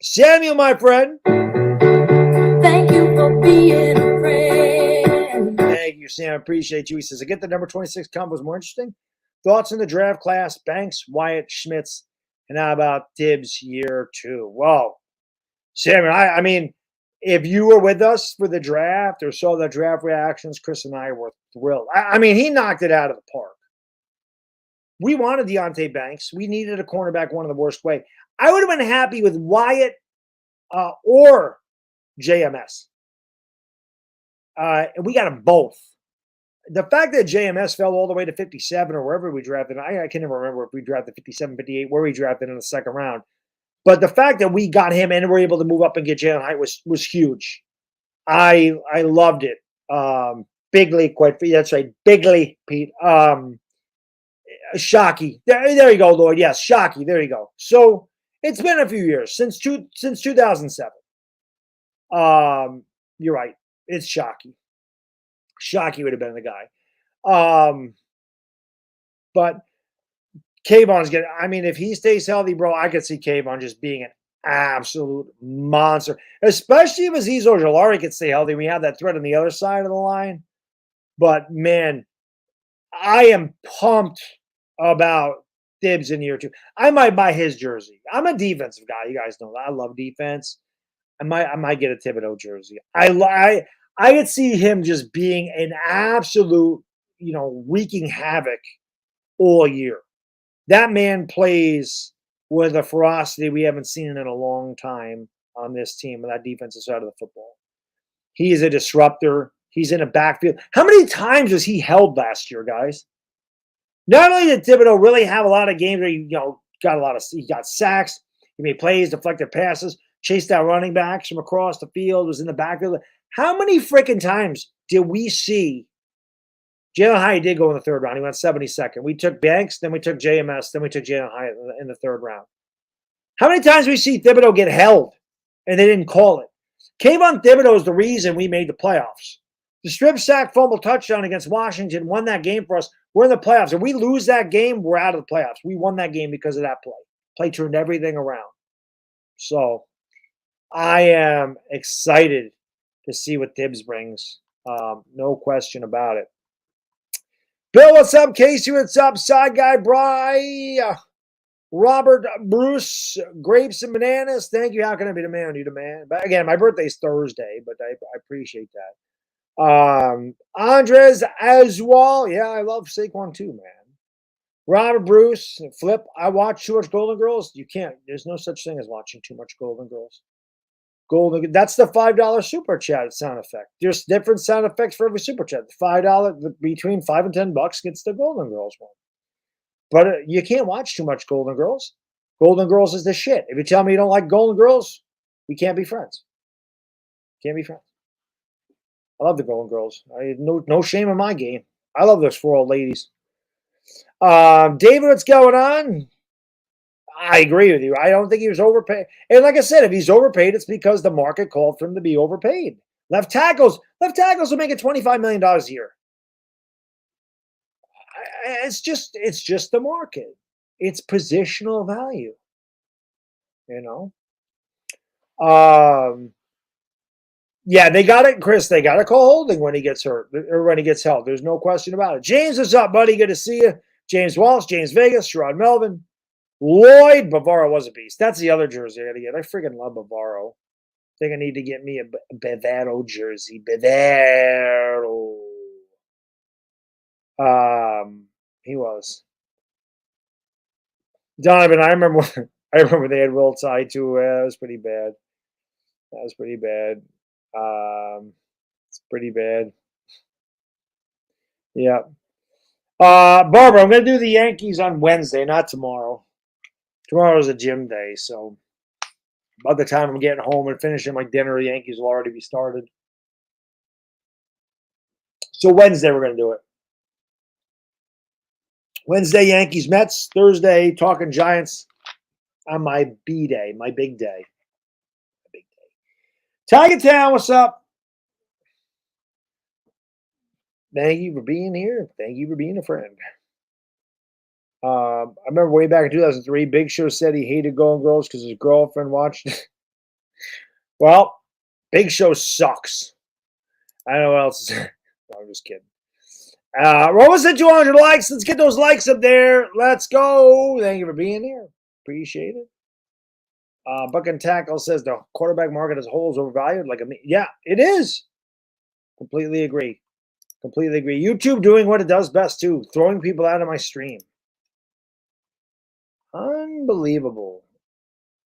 Samuel, my friend. Thank you for being a friend. Thank you, Sam. I appreciate you. He says, I get the number 26 combos more interesting. Thoughts on the draft class? Banks, Wyatt, Schmitz, and how about Tibbs year 2? Whoa. Sam, I mean, if you were with us for the draft or saw the draft reactions, Chris and I were thrilled. I mean, he knocked it out of the park. We wanted Deontay Banks. We needed a cornerback one of the worst way. I would have been happy with Wyatt or JMS. And we got them both. The fact that JMS fell all the way to 57 or wherever we drafted, I can never remember if we drafted 57, 58, where we drafted in the second round. But the fact that we got him and were able to move up and get Jalen Hyatt was huge. I loved it. Bigly, that's right. Bigly, Pete. Shockey. There you go, Lloyd. Yes, Shockey. There you go. So it's been a few years since 2007. You're right. It's Shockey. Shockey would have been the guy. But Kayvon's getting, I mean, if he stays healthy, bro, I could see Kayvon just being an absolute monster. Especially if Azeez Ojulari could stay healthy. We have that threat on the other side of the line. But, man, I am pumped about Tibbs in year 2. I might buy his jersey. I'm a defensive guy. You guys know that. I love defense. I might get a Thibodeaux jersey. I could see him just being an absolute, wreaking havoc all year. That man plays with a ferocity we haven't seen in a long time on this team, on that defensive side of the football. He is a disruptor. He's in a backfield. How many times was he held last year, guys? Not only did Thibodeaux really have a lot of games where he got sacks, he made plays, deflected passes, chased out running backs from across the field, was in the backfield. How many freaking times did we see Jalen Hyatt did go in the third round? He went 72nd. We took Banks, then we took JMS, then we took Jalen Hyatt in the third round. How many times we see Thibodeaux get held and they didn't call it? Kayvon Thibodeaux is the reason we made the playoffs. The strip sack fumble touchdown against Washington won that game for us. We're in the playoffs. If we lose that game, we're out of the playoffs. We won that game because of that play. Play turned everything around. So I am excited to see what Tibbs brings. No question about it. Bill, what's up? Casey, what's up? Side guy, Bry, Robert, Bruce, grapes and bananas. Thank you. How can I be the man? You the man. But again, my birthday's Thursday, but I appreciate that. Andres Aswal. Yeah, I love Saquon too, man. Robert, Bruce, Flip. I watch too much Golden Girls. You can't. There's no such thing as watching too much Golden Girls. That's the $5 super chat sound effect. There's different sound effects for every super chat. The $5 between $5 and $10 gets the Golden Girls one. But you can't watch too much Golden Girls. Golden Girls is the shit. If you tell me you don't like Golden Girls, we can't be friends. Can't be friends. I love the Golden Girls. No shame in my game. I love those 4 old ladies. David, what's going on? I agree with you. I don't think he was overpaid. And like I said, if he's overpaid, it's because the market called for him to be overpaid. Left tackles will make it $25 million a year. it's just the market. It's positional value. Yeah, they got it, Chris. They got to call holding when he gets hurt or when he gets held. There's no question about it. James, what's up, buddy? Good to see you. James Wallace, James Vegas, Sherrod Melvin, Lloyd. Bavaro was a beast. That's the other jersey I got to get. I freaking love Bavaro. I think I need to get me a Bavaro jersey. Bavaro. He was. Donovan, I remember they had Will Tye too. That was pretty bad. It's pretty bad. Yeah. Barbara, I'm going to do the Yankees on Wednesday, not tomorrow. Tomorrow's a gym day, so by the time I'm getting home and finishing my dinner, the Yankees will already be started. So Wednesday, we're going to do it. Wednesday, Yankees, Mets. Thursday, talking Giants on my B day, my big day. Tiger Town, what's up? Thank you for being here. Thank you for being a friend. I remember way back in 2003, Big Show said he hated Golden Girls because his girlfriend watched it. Well, Big Show sucks. I don't know what else to say. No, I'm just kidding. We're almost at 200 likes. Let's get those likes up there. Let's go. Thank you for being here. Appreciate it. Buck and Tackle says the quarterback market as a whole is overvalued. Yeah, it is. Completely agree. YouTube doing what it does best too, throwing people out of my stream. Unbelievable.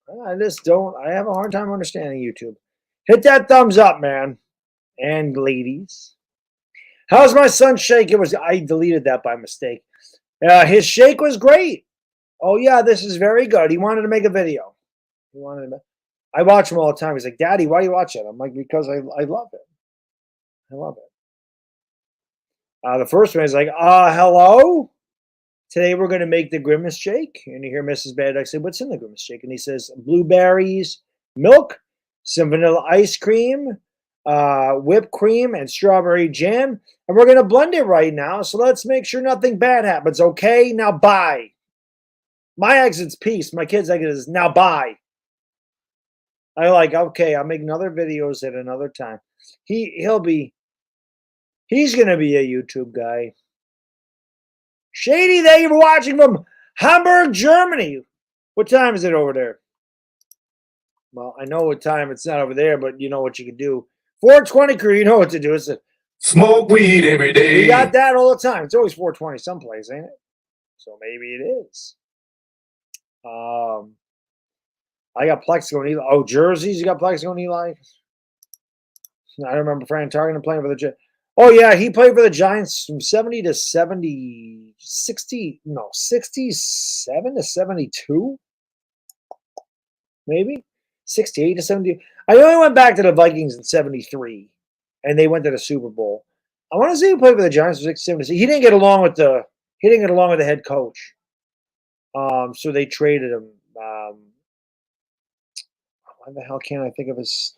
I have a hard time understanding YouTube. Hit that thumbs up, man. And ladies. How's my son's shake? I deleted that by mistake. His shake was great. Oh yeah, this is very good. He wanted to make a video. I watch him all the time. He's like, Daddy, why do you watch it? I'm like, because I love it. I love it. The first one is like, hello? Today we're going to make the Grimace shake. And you hear Mrs. Baddog say, what's in the Grimace shake? And he says, blueberries, milk, some vanilla ice cream, whipped cream, and strawberry jam. And we're going to blend it right now. So let's make sure nothing bad happens. Okay, now bye. My exit's peace. My kid's exit is now bye. Okay, I'll make another videos at another time. He's going to be a YouTube guy. Shady, thank you for watching from Hamburg, Germany. What time is it over there? Well, I know what time it's not over there, but you know what you can do. 420 crew, you know what to do. It's smoke weed every day. You got that all the time. It's always 420 someplace, ain't it? So maybe it is. I got Plexico and Eli. Oh, jerseys, you got Plexico and Eli? I remember Fran Tarkenton playing for the Giants. Oh, yeah, he played for the Giants from 67 to 72? Maybe? 68 to 70. I only went back to the Vikings in 73, and they went to the Super Bowl. I want to see who played for the Giants from 67 to 70. He didn't get along with the head coach. So they traded him. Why the hell can't I think of his...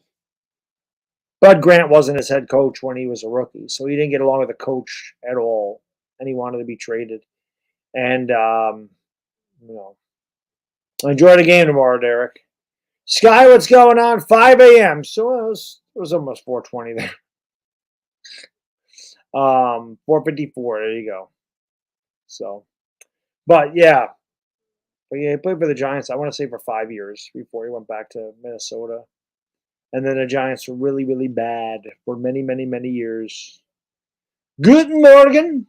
Bud Grant wasn't his head coach when he was a rookie, so he didn't get along with the coach at all, and he wanted to be traded. And, enjoy the game tomorrow, Derek. Sky, what's going on? 5 a.m. So it was almost 4:20 there. 4:54. There you go. So, but yeah. He played for the Giants, I want to say, for 5 years before he went back to Minnesota. And then the Giants were really, really bad for many, many, many years. Guten Morgen.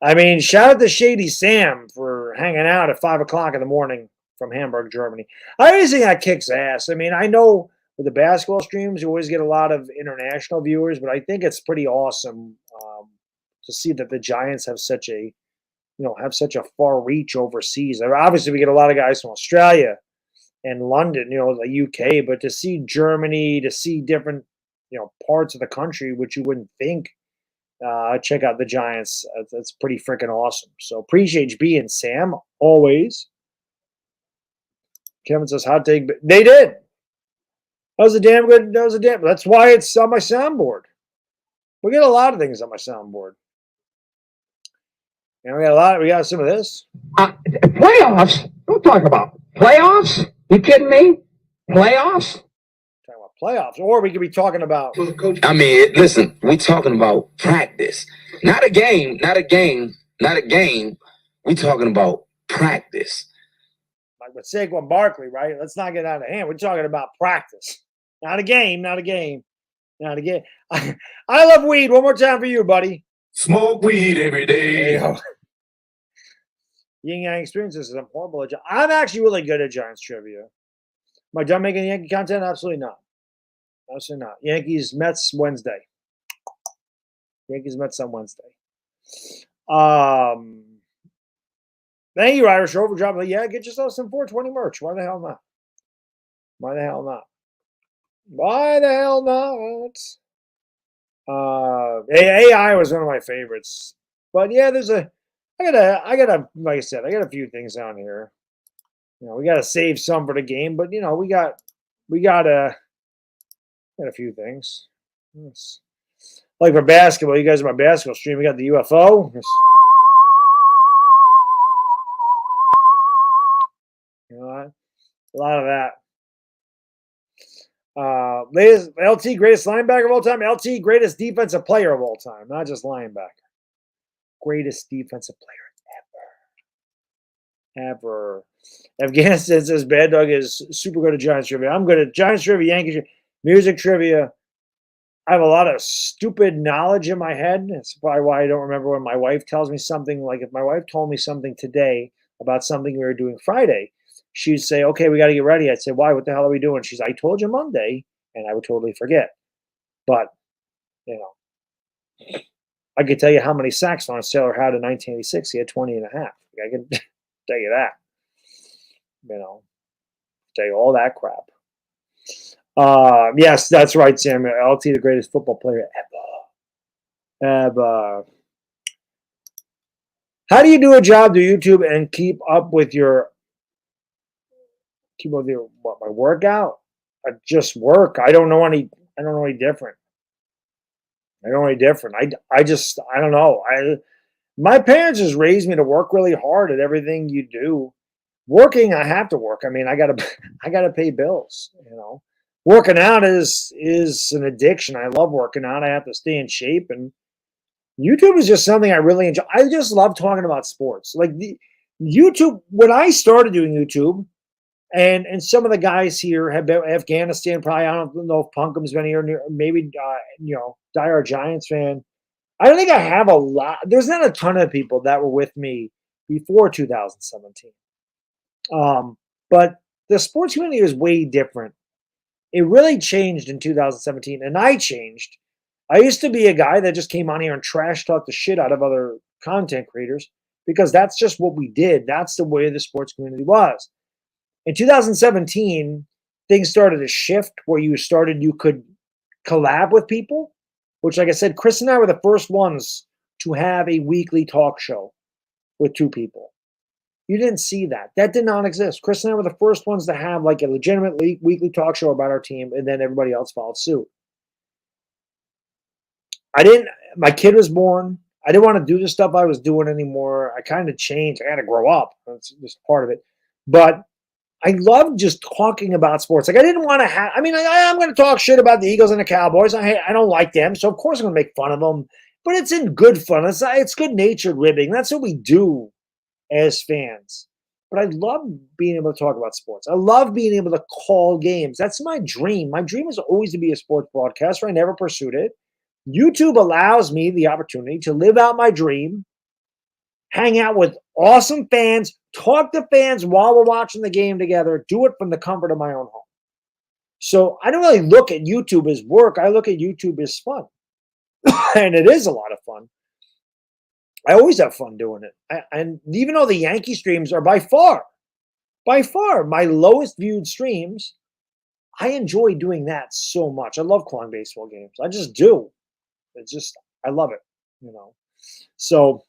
I mean, shout out to Shady Sam for hanging out at 5 o'clock in the morning from Hamburg, Germany. I always think that kicks ass. I mean, I know with the basketball streams, you always get a lot of international viewers, but I think it's pretty awesome to see that the Giants have such a far reach overseas. Obviously, we get a lot of guys from Australia and London, the UK, but to see Germany, to see different, parts of the country, which you wouldn't think, check out the Giants. That's pretty freaking awesome. So appreciate HB and Sam, always. Kevin says, hot take. They did. That's why it's on my soundboard. We get a lot of things on my soundboard. And we got some of this. Playoffs? Don't talk about playoffs. You kidding me? Playoffs? Talking about playoffs, or we could be talking about. I mean, listen, we talking about practice, not a game, not a game, not a game. We talking about practice. Like with Saquon Barkley, right? Let's not get out of hand. We're talking about practice, not a game, not a game, not a game. I love weed. One more time for you, buddy. Smoke weed every There you day. go. Yin Yang experiences. I'm horrible at. I'm actually really good at Giants trivia. Am I done making Yankee content? Absolutely not. Absolutely not. Yankees Mets Wednesday. Yankees Mets on Wednesday. Thank you, Irish Overdrive. Yeah, get yourself some 420 merch. Why the hell not? Why the hell not? Why the hell not? AI was one of my favorites. But yeah, I gotta like I said, I got a few things on here. You know, we gotta save some for the game, but you know, we got a few things. Yes. Like for basketball, you guys are my basketball stream. We got the UFO. You know, a lot of that. Latest LT greatest linebacker of all time. LT greatest defensive player of all time, not just linebacker. Greatest defensive player ever. Afghanistan says Baddog is super good at Giants trivia. I'm good at Giants trivia, Yankees trivia, music trivia. I have a lot of stupid knowledge in my head. That's probably why I don't remember when my wife tells me something. Like if my wife told me something today about something we were doing Friday, she'd say, okay, we got to get ready. I'd say, why? What the hell are we doing? She's, I told you Monday, and I would totally forget. But, you know, I could tell you how many sacks Lawrence Taylor had in 1986. He had 20 and a half. I can tell you that. You know, tell you all that crap. Yes, that's right, Sam. LT, the greatest football player ever. How do you do a job to YouTube and keep up with my workout? I just work. I don't know any different. I don't know. My parents just raised me to work really hard at everything you do. Working, I have to work. I mean, I gotta pay bills, you know. Working out is an addiction. I love working out. I have to stay in shape, and YouTube is just something I really enjoy. I just love talking about sports. Like the YouTube, when I started doing YouTube, and some of the guys here have been Afghanistan. Probably I don't know if Punkham's been here. Maybe you know, diehard Giants fan. I don't think I have a lot. There's not a ton of people that were with me before 2017. But the sports community is way different. It really changed in 2017, and I changed. I used to be a guy that just came on here and trash talked the shit out of other content creators because that's just what we did. That's the way the sports community was. In 2017, things started to shift where you could collab with people, which, like I said, Chris and I were the first ones to have a weekly talk show with two people. You didn't see that. That did not exist. Chris and I were the first ones to have like a legitimate weekly talk show about our team, and then everybody else followed suit. My kid was born. I didn't want to do the stuff I was doing anymore. I kind of changed. I had to grow up. That's just part of it. But I love just talking about sports. Like I didn't want to have, I mean, I'm going to talk shit about the Eagles and the Cowboys. I don't like them. So of course I'm going to make fun of them, but it's in good fun. It's good natured ribbing. That's what we do as fans. But I love being able to talk about sports. I love being able to call games. That's my dream. My dream is always to be a sports broadcaster. I never pursued it. YouTube allows me the opportunity to live out my dream, hang out with awesome fans, talk to fans while we're watching the game together, do it from the comfort of my own home. So I don't really look at YouTube as work. I look at YouTube as fun. And it is a lot of fun. I always have fun doing it. And even though the Yankee streams are by far my lowest viewed streams, I enjoy doing that so much. I love calling baseball games. I just do. I love it, you know. So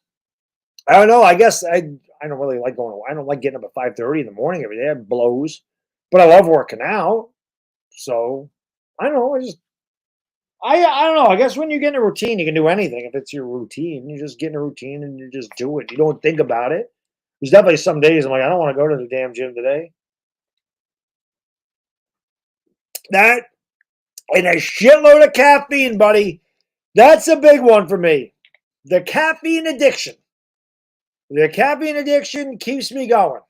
I don't know. I guess I don't really like going. I don't like getting up at 5:30 in the morning every day. It blows. But I love working out. So I don't know. I don't know. I guess when you get in a routine, you can do anything. If it's your routine, you just get in a routine and you just do it. You don't think about it. There's definitely some days I'm like, I don't want to go to the damn gym today. That and a shitload of caffeine, buddy. That's a big one for me. The caffeine addiction. The caffeine addiction keeps me going.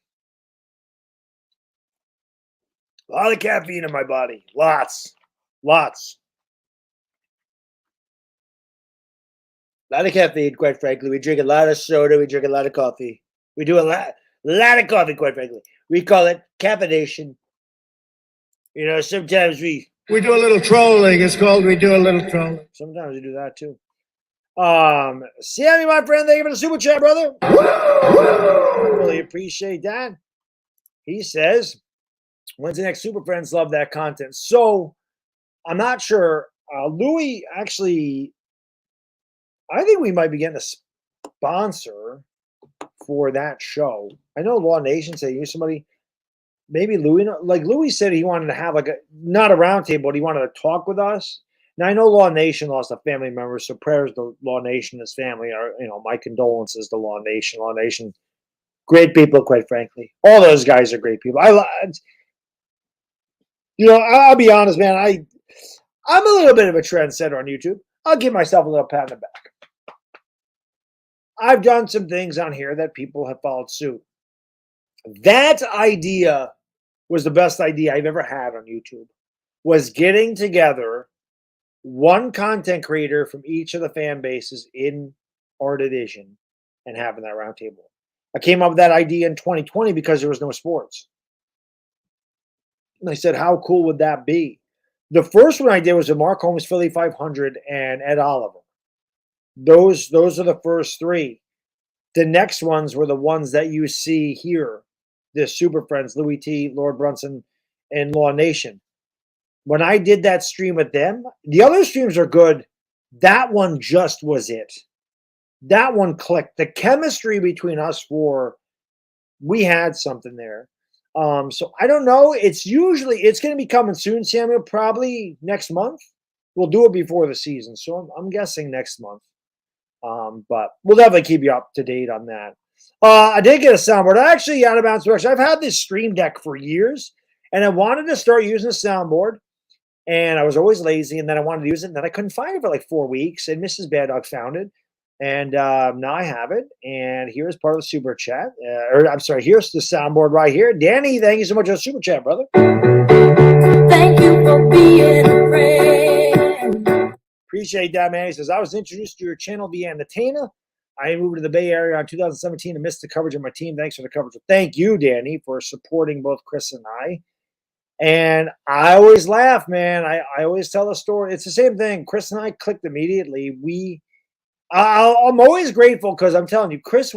A lot of caffeine in my body. Lots. Lots. A lot of caffeine, quite frankly. We drink a lot of soda. We drink a lot of coffee. We do a lot of coffee, quite frankly. We call it caffeination. You know, sometimes we do a little trolling. It's called we do a little trolling. sometimes we do that too. Sammy, my friend, thank you for the super chat, brother. Really appreciate that. He says, when's the next Super Friends? Love that content. So I'm not sure. Louis, actually, I think we might be getting a sponsor for that show. I know Law Nation said you somebody, maybe Louis, like Louis said he wanted to have like a, not a roundtable, but he wanted to talk with us. Now I know Law Nation lost a family member, so prayers to Law Nation and his family are, you know, my condolences to Law Nation. Law Nation, great people, quite frankly. All those guys are great people. You know, I'll be honest, man. I'm a little bit of a trendsetter on YouTube. I'll give myself a little pat on the back. I've done some things on here that people have followed suit. That idea was the best idea I've ever had on YouTube, was getting together one content creator from each of the fan bases in our division and having that roundtable. I came up with that idea in 2020 because there was no sports. And I said, how cool would that be? The first one I did was with Mark Holmes, Philly 500, and Ed Oliver. Those are the first three. The next ones were the ones that you see here. The Super Friends, Louis T, Lord Brunson, and Law Nation. When I did that stream with them, the other streams are good. That one just was it. That one clicked. The chemistry between us four, we had something there. So I don't know. It's going to be coming soon, Samuel, probably next month. We'll do it before the season. So I'm guessing next month. But we'll definitely keep you up to date on that. I did get a soundboard. I actually, out of bounds direction, I've had this stream deck for years, and I wanted to start using a soundboard, and I was always lazy, and then I wanted to use it, and then I couldn't find it for like 4 weeks, and Mrs. Baddog found it, and now I have it, and here's part of the super chat. Here's the soundboard right here. Danny, thank you so much for the super chat, brother. Thank you for being a friend. Appreciate that, man. He says, I was introduced to your channel via Entertainer. I moved to the Bay Area in 2017 and missed the coverage of my team. Thanks for the coverage. Thank you, Danny, for supporting both Chris and I. And I always laugh, man. I always tell a story. It's the same thing. Chris and I clicked immediately. I'm always grateful because I'm telling you, Chris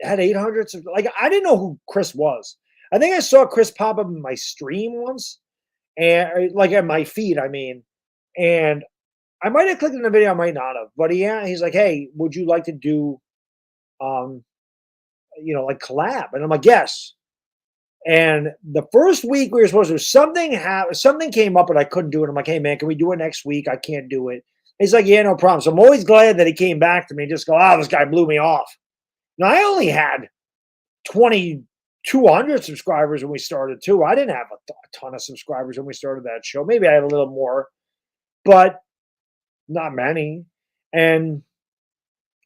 had 800. Like, I didn't know who Chris was. I think I saw Chris pop up in my stream once, and like at my feed, I mean, and I might have clicked in the video, I might not have, but he's like, hey, would you like to do, like collab? And I'm like, yes. And the first week we were supposed to, something came up and I couldn't do it. I'm like, hey man, can we do it next week? I can't do it. He's like, yeah, no problem. So I'm always glad that he came back to me and just go, this guy blew me off. Now I only had 200 subscribers when we started too. I didn't have a ton of subscribers when we started that show. Maybe I had a little more, but not many. And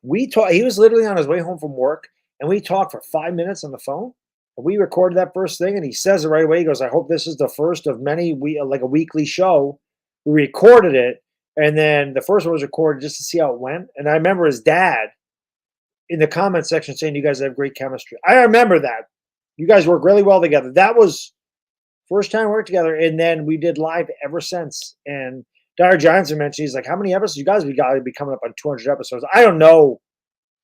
we talked. He was literally on his way home from work, and we talked for 5 minutes on the phone. And we recorded that first thing, and he says it right away. He goes, I hope this is the first of many, like a weekly show. We recorded it, and then the first one was recorded just to see how it went. And I remember his dad in the comment section saying, you guys have great chemistry. I remember that. You guys work really well together. That was first time we worked together, and then we did live ever since. And Dire Giants mentioned, he's like, how many episodes? You guys, we got to be coming up on 200 episodes. I don't know.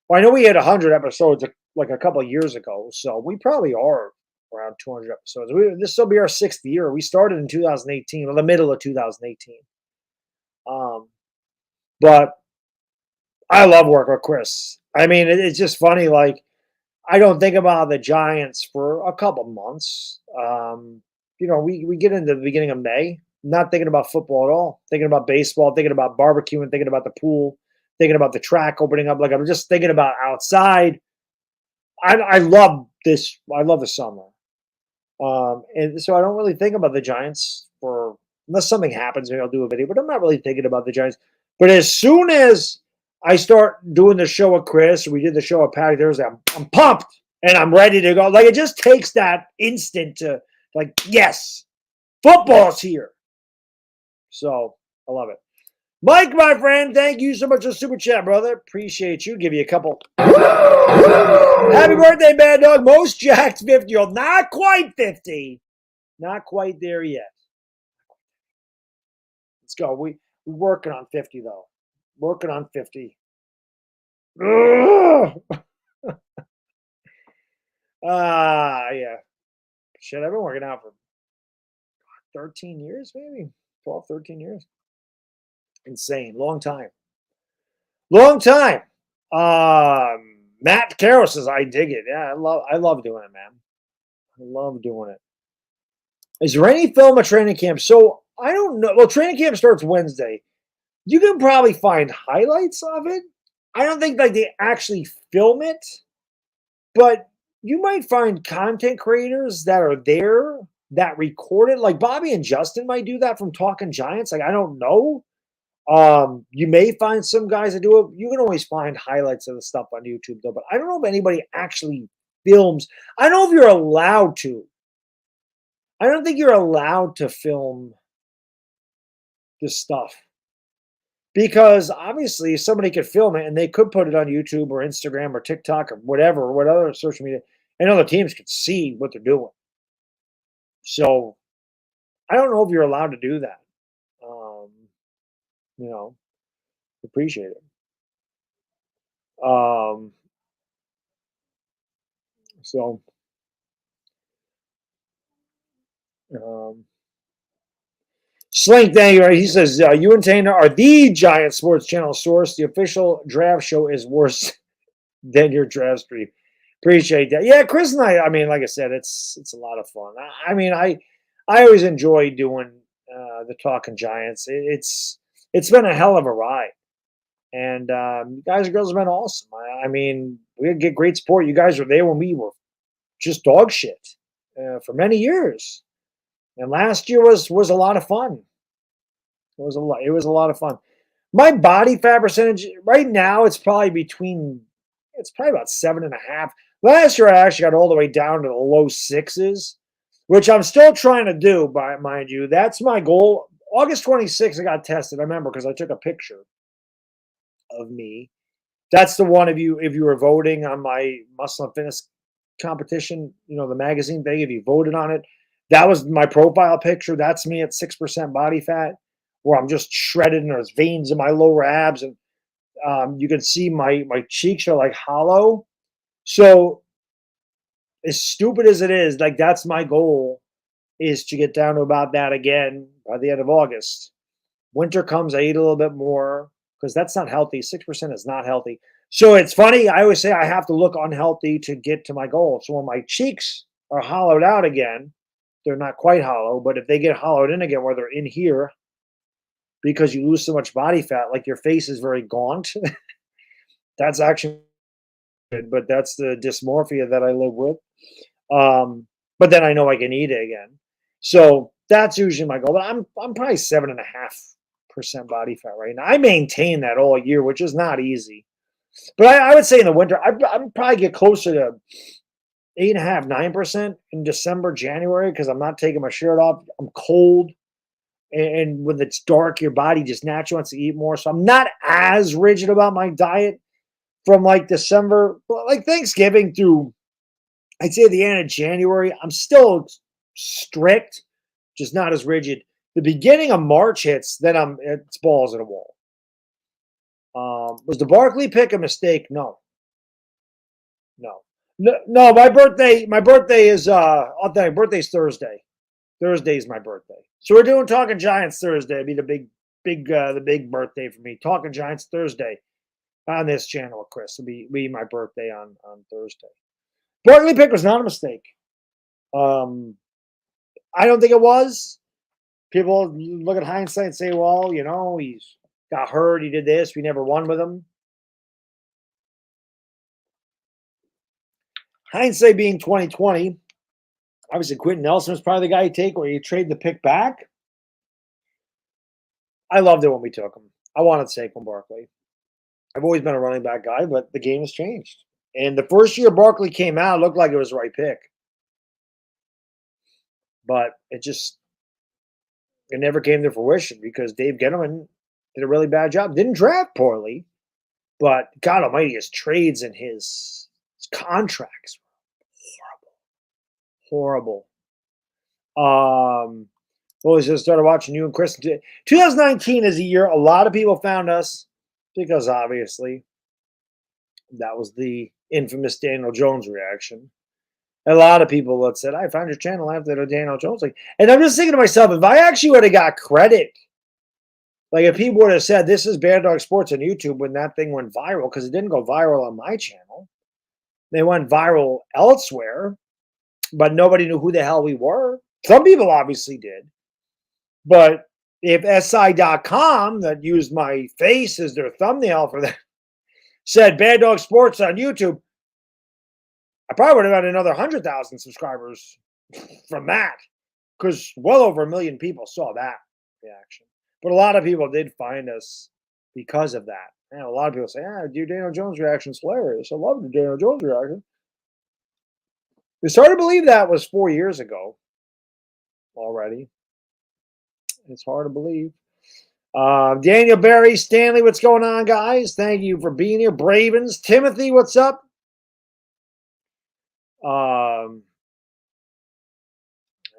Well, I know we had 100 episodes like a couple of years ago, so we probably are around 200 episodes. This will be our 6th year. We started in 2018, or the middle of 2018. But I love working with Chris. I mean, it's just funny. Like, I don't think about the Giants for a couple months. We get into the beginning of May. not thinking about football at all. Thinking about baseball, thinking about barbecuing, thinking about the pool, thinking about the track opening up. Like I'm just thinking about outside. I love this. I love the summer. And so I don't really think about the Giants unless something happens, maybe I'll do a video, but I'm not really thinking about the Giants. But as soon as I start doing the show with Chris, we did the show with Patty Thursday, I'm pumped and I'm ready to go. Like it just takes that instant to like, yes, football's here. So I love it. Mike, my friend, thank you so much for super chat, brother. Appreciate you. Give you a couple. Happy birthday, Baddog. Most jacked 50-year-old. Not quite 50. Not quite there yet. Let's go. We're working on 50, though. Working on 50. Yeah. Shit, I've been working out for 13 years, maybe. 12, 13 years. Insane. Long time. Long time. Matt Carroll says, I dig it. Yeah, I love doing it, man. I love doing it. Is there any film at training camp? So I don't know. Well, training camp starts Wednesday. You can probably find highlights of it. I don't think like they actually film it, but you might find content creators that are there that record it. Like Bobby and Justin might do that from Talking Giants. Like I don't know. You may find some guys that do it. You can always find highlights of the stuff on YouTube, though. But I don't know if anybody actually films. I don't know if you're allowed to. I don't think you're allowed to film this stuff. Because obviously somebody could film it and they could put it on YouTube or Instagram or TikTok or whatever, or what other social media, and other teams could see what they're doing. So I don't know if you're allowed to do that. Appreciate it. Slink, thank you. He says, you and Tanner are the Giant Sports Channel source. The official draft show is worse than your draft stream. Appreciate that. Yeah, Chris and I mean, like I said, it's a lot of fun. I mean, I always enjoy doing the Talking Giants. It's been a hell of a ride. And you guys and girls have been awesome. I mean, we get great support. You guys were there when we were just dog shit for many years. And last year was a lot of fun. It was a lot of fun. My body fat percentage right now, it's probably about 7.5. Last year, I actually got all the way down to the low 6s, which I'm still trying to do, mind you. That's my goal. August 26th, I got tested. I remember because I took a picture of me. That's the one if you were voting on my muscle and fitness competition, the magazine thing, if you voted on it, that was my profile picture. That's me at 6% body fat, where I'm just shredded and there's veins in my lower abs, and you can see my cheeks are like hollow. So as stupid as it is, like that's my goal, is to get down to about that again by the end of August. Winter comes, I eat a little bit more because that's not healthy. 6% is not healthy. So it's funny. I always say I have to look unhealthy to get to my goal. So when my cheeks are hollowed out again, they're not quite hollow, but if they get hollowed in again, where they're in here, because you lose so much body fat, like your face is very gaunt, that's actually good, but that's the dysmorphia that I live with. But then I know I can eat it again. So that's usually my goal. But I'm probably 7.5% body fat right now. I maintain that all year, which is not easy. But I would say in the winter, I'd probably get closer to 8.5%, 9% in December, January, because I'm not taking my shirt off. I'm cold. And when it's dark, your body just naturally wants to eat more. So I'm not as rigid about my diet from like December, like Thanksgiving through, I'd say the end of January. I'm still strict, just not as rigid. The beginning of March hits, then it's balls in a wall. Was the Barkley pick a mistake? No. My birthday is I'll tell you, birthday's Thursday. Thursday is my birthday. So we're doing Talking Giants Thursday. It'd be the big birthday for me. Talking Giants Thursday on this channel, Chris. It'll be my birthday on Thursday. Barkley pick was not a mistake. I don't think it was. People look at hindsight and say, well, he's got hurt. He did this. We never won with him. Hindsight being 2020. Obviously, Quentin Nelson was probably the guy you take where you trade the pick back. I loved it when we took him. I wanted Saquon Barkley. I've always been a running back guy, but the game has changed. And the first year Barkley came out, it looked like it was the right pick. But it never came to fruition because Dave Gettleman did a really bad job. Didn't draft poorly, but God almighty, his trades and his contracts were horrible. Well, we just started watching you and Chris. 2019 is a year a lot of people found us because obviously that was the infamous Daniel Jones reaction. A lot of people that said, I found your channel after the Daniel Jones thing. And I'm just thinking to myself, if I actually would have got credit, like if people would have said, this is Baddog Sports on YouTube when that thing went viral, because it didn't go viral on my channel. They went viral elsewhere, but nobody knew who the hell we were. Some people obviously did. But if SI.com, that used my face as their thumbnail for that, said Baddog Sports on YouTube, I probably would have had another 100,000 subscribers from that, because well over 1 million people saw that reaction. But a lot of people did find us because of that. And a lot of people say, your Daniel Jones reaction's hilarious. I love the Daniel Jones reaction. It's hard to believe that was 4 years ago already. It's hard to believe. Daniel Barry, Stanley, what's going on, guys? Thank you for being here. Bravens, Timothy, what's up? I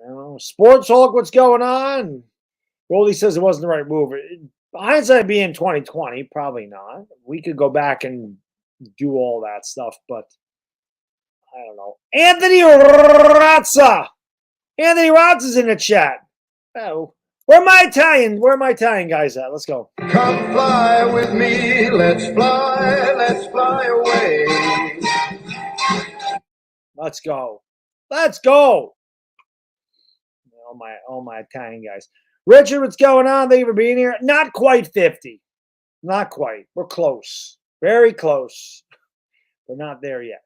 don't know. Sports Hulk, what's going on? Goldie says it wasn't the right move. Hindsight being 2020, probably not. We could go back and do all that stuff, but I don't know. Anthony Razza. Anthony Razza's in the chat. Oh, where are my Italian guys at? Let's go. Come fly with me, let's fly away. Let's go. Let's go. All my Italian guys. Richard, what's going on? Thank you for being here. Not quite 50. Not quite. We're close. Very close. We're not there yet.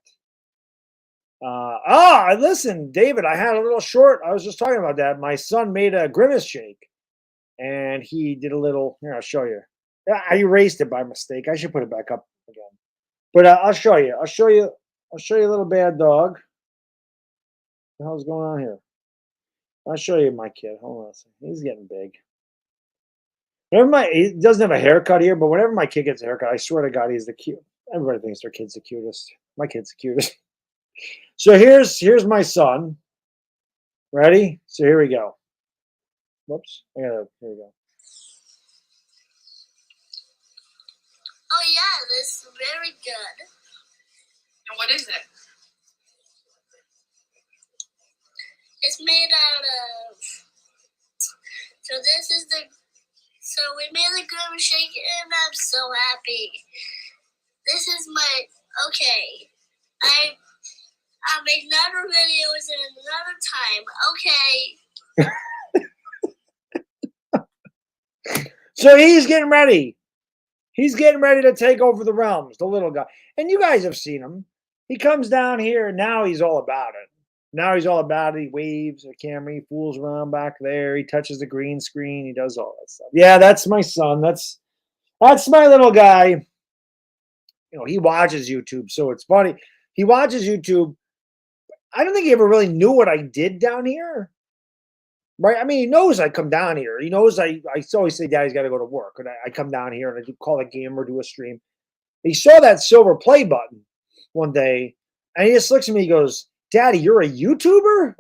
Listen, David, I had a little short. I was just talking about that. My son made a grimace shake. And he did a little, here, I'll show you. I erased it by mistake. I should put it back up again. But I'll show you. I'll show you a little bad dog. What the hell's going on here? I'll show you my kid. Hold on a second. He's getting big. He doesn't have a haircut here, but whenever my kid gets a haircut, I swear to God, he's the cute. Everybody thinks their kid's the cutest. My kid's the cutest. So here's my son. Ready? So here we go. Whoops. Here we go. Oh yeah, this is very good. And what is it? It's made out of. So we made the grimace shake, and I'm so happy. This is my I'll make another videos in another time. Okay. So he's getting ready. He's getting ready to take over the realms, the little guy. And you guys have seen him. He comes down here, and now he's all about it. Now he's all about it. He waves the camera. He fools around back there. He touches the green screen. He does all that stuff. Yeah, that's my son. That's my little guy. He watches YouTube, so it's funny. He watches YouTube. I don't think he ever really knew what I did down here. Right? I mean, he knows I come down here. He knows I always say, Daddy's got to go to work. And I come down here and I do call a game or do a stream. He saw that silver play button one day, and he just looks at me. He goes, Daddy, you're a YouTuber?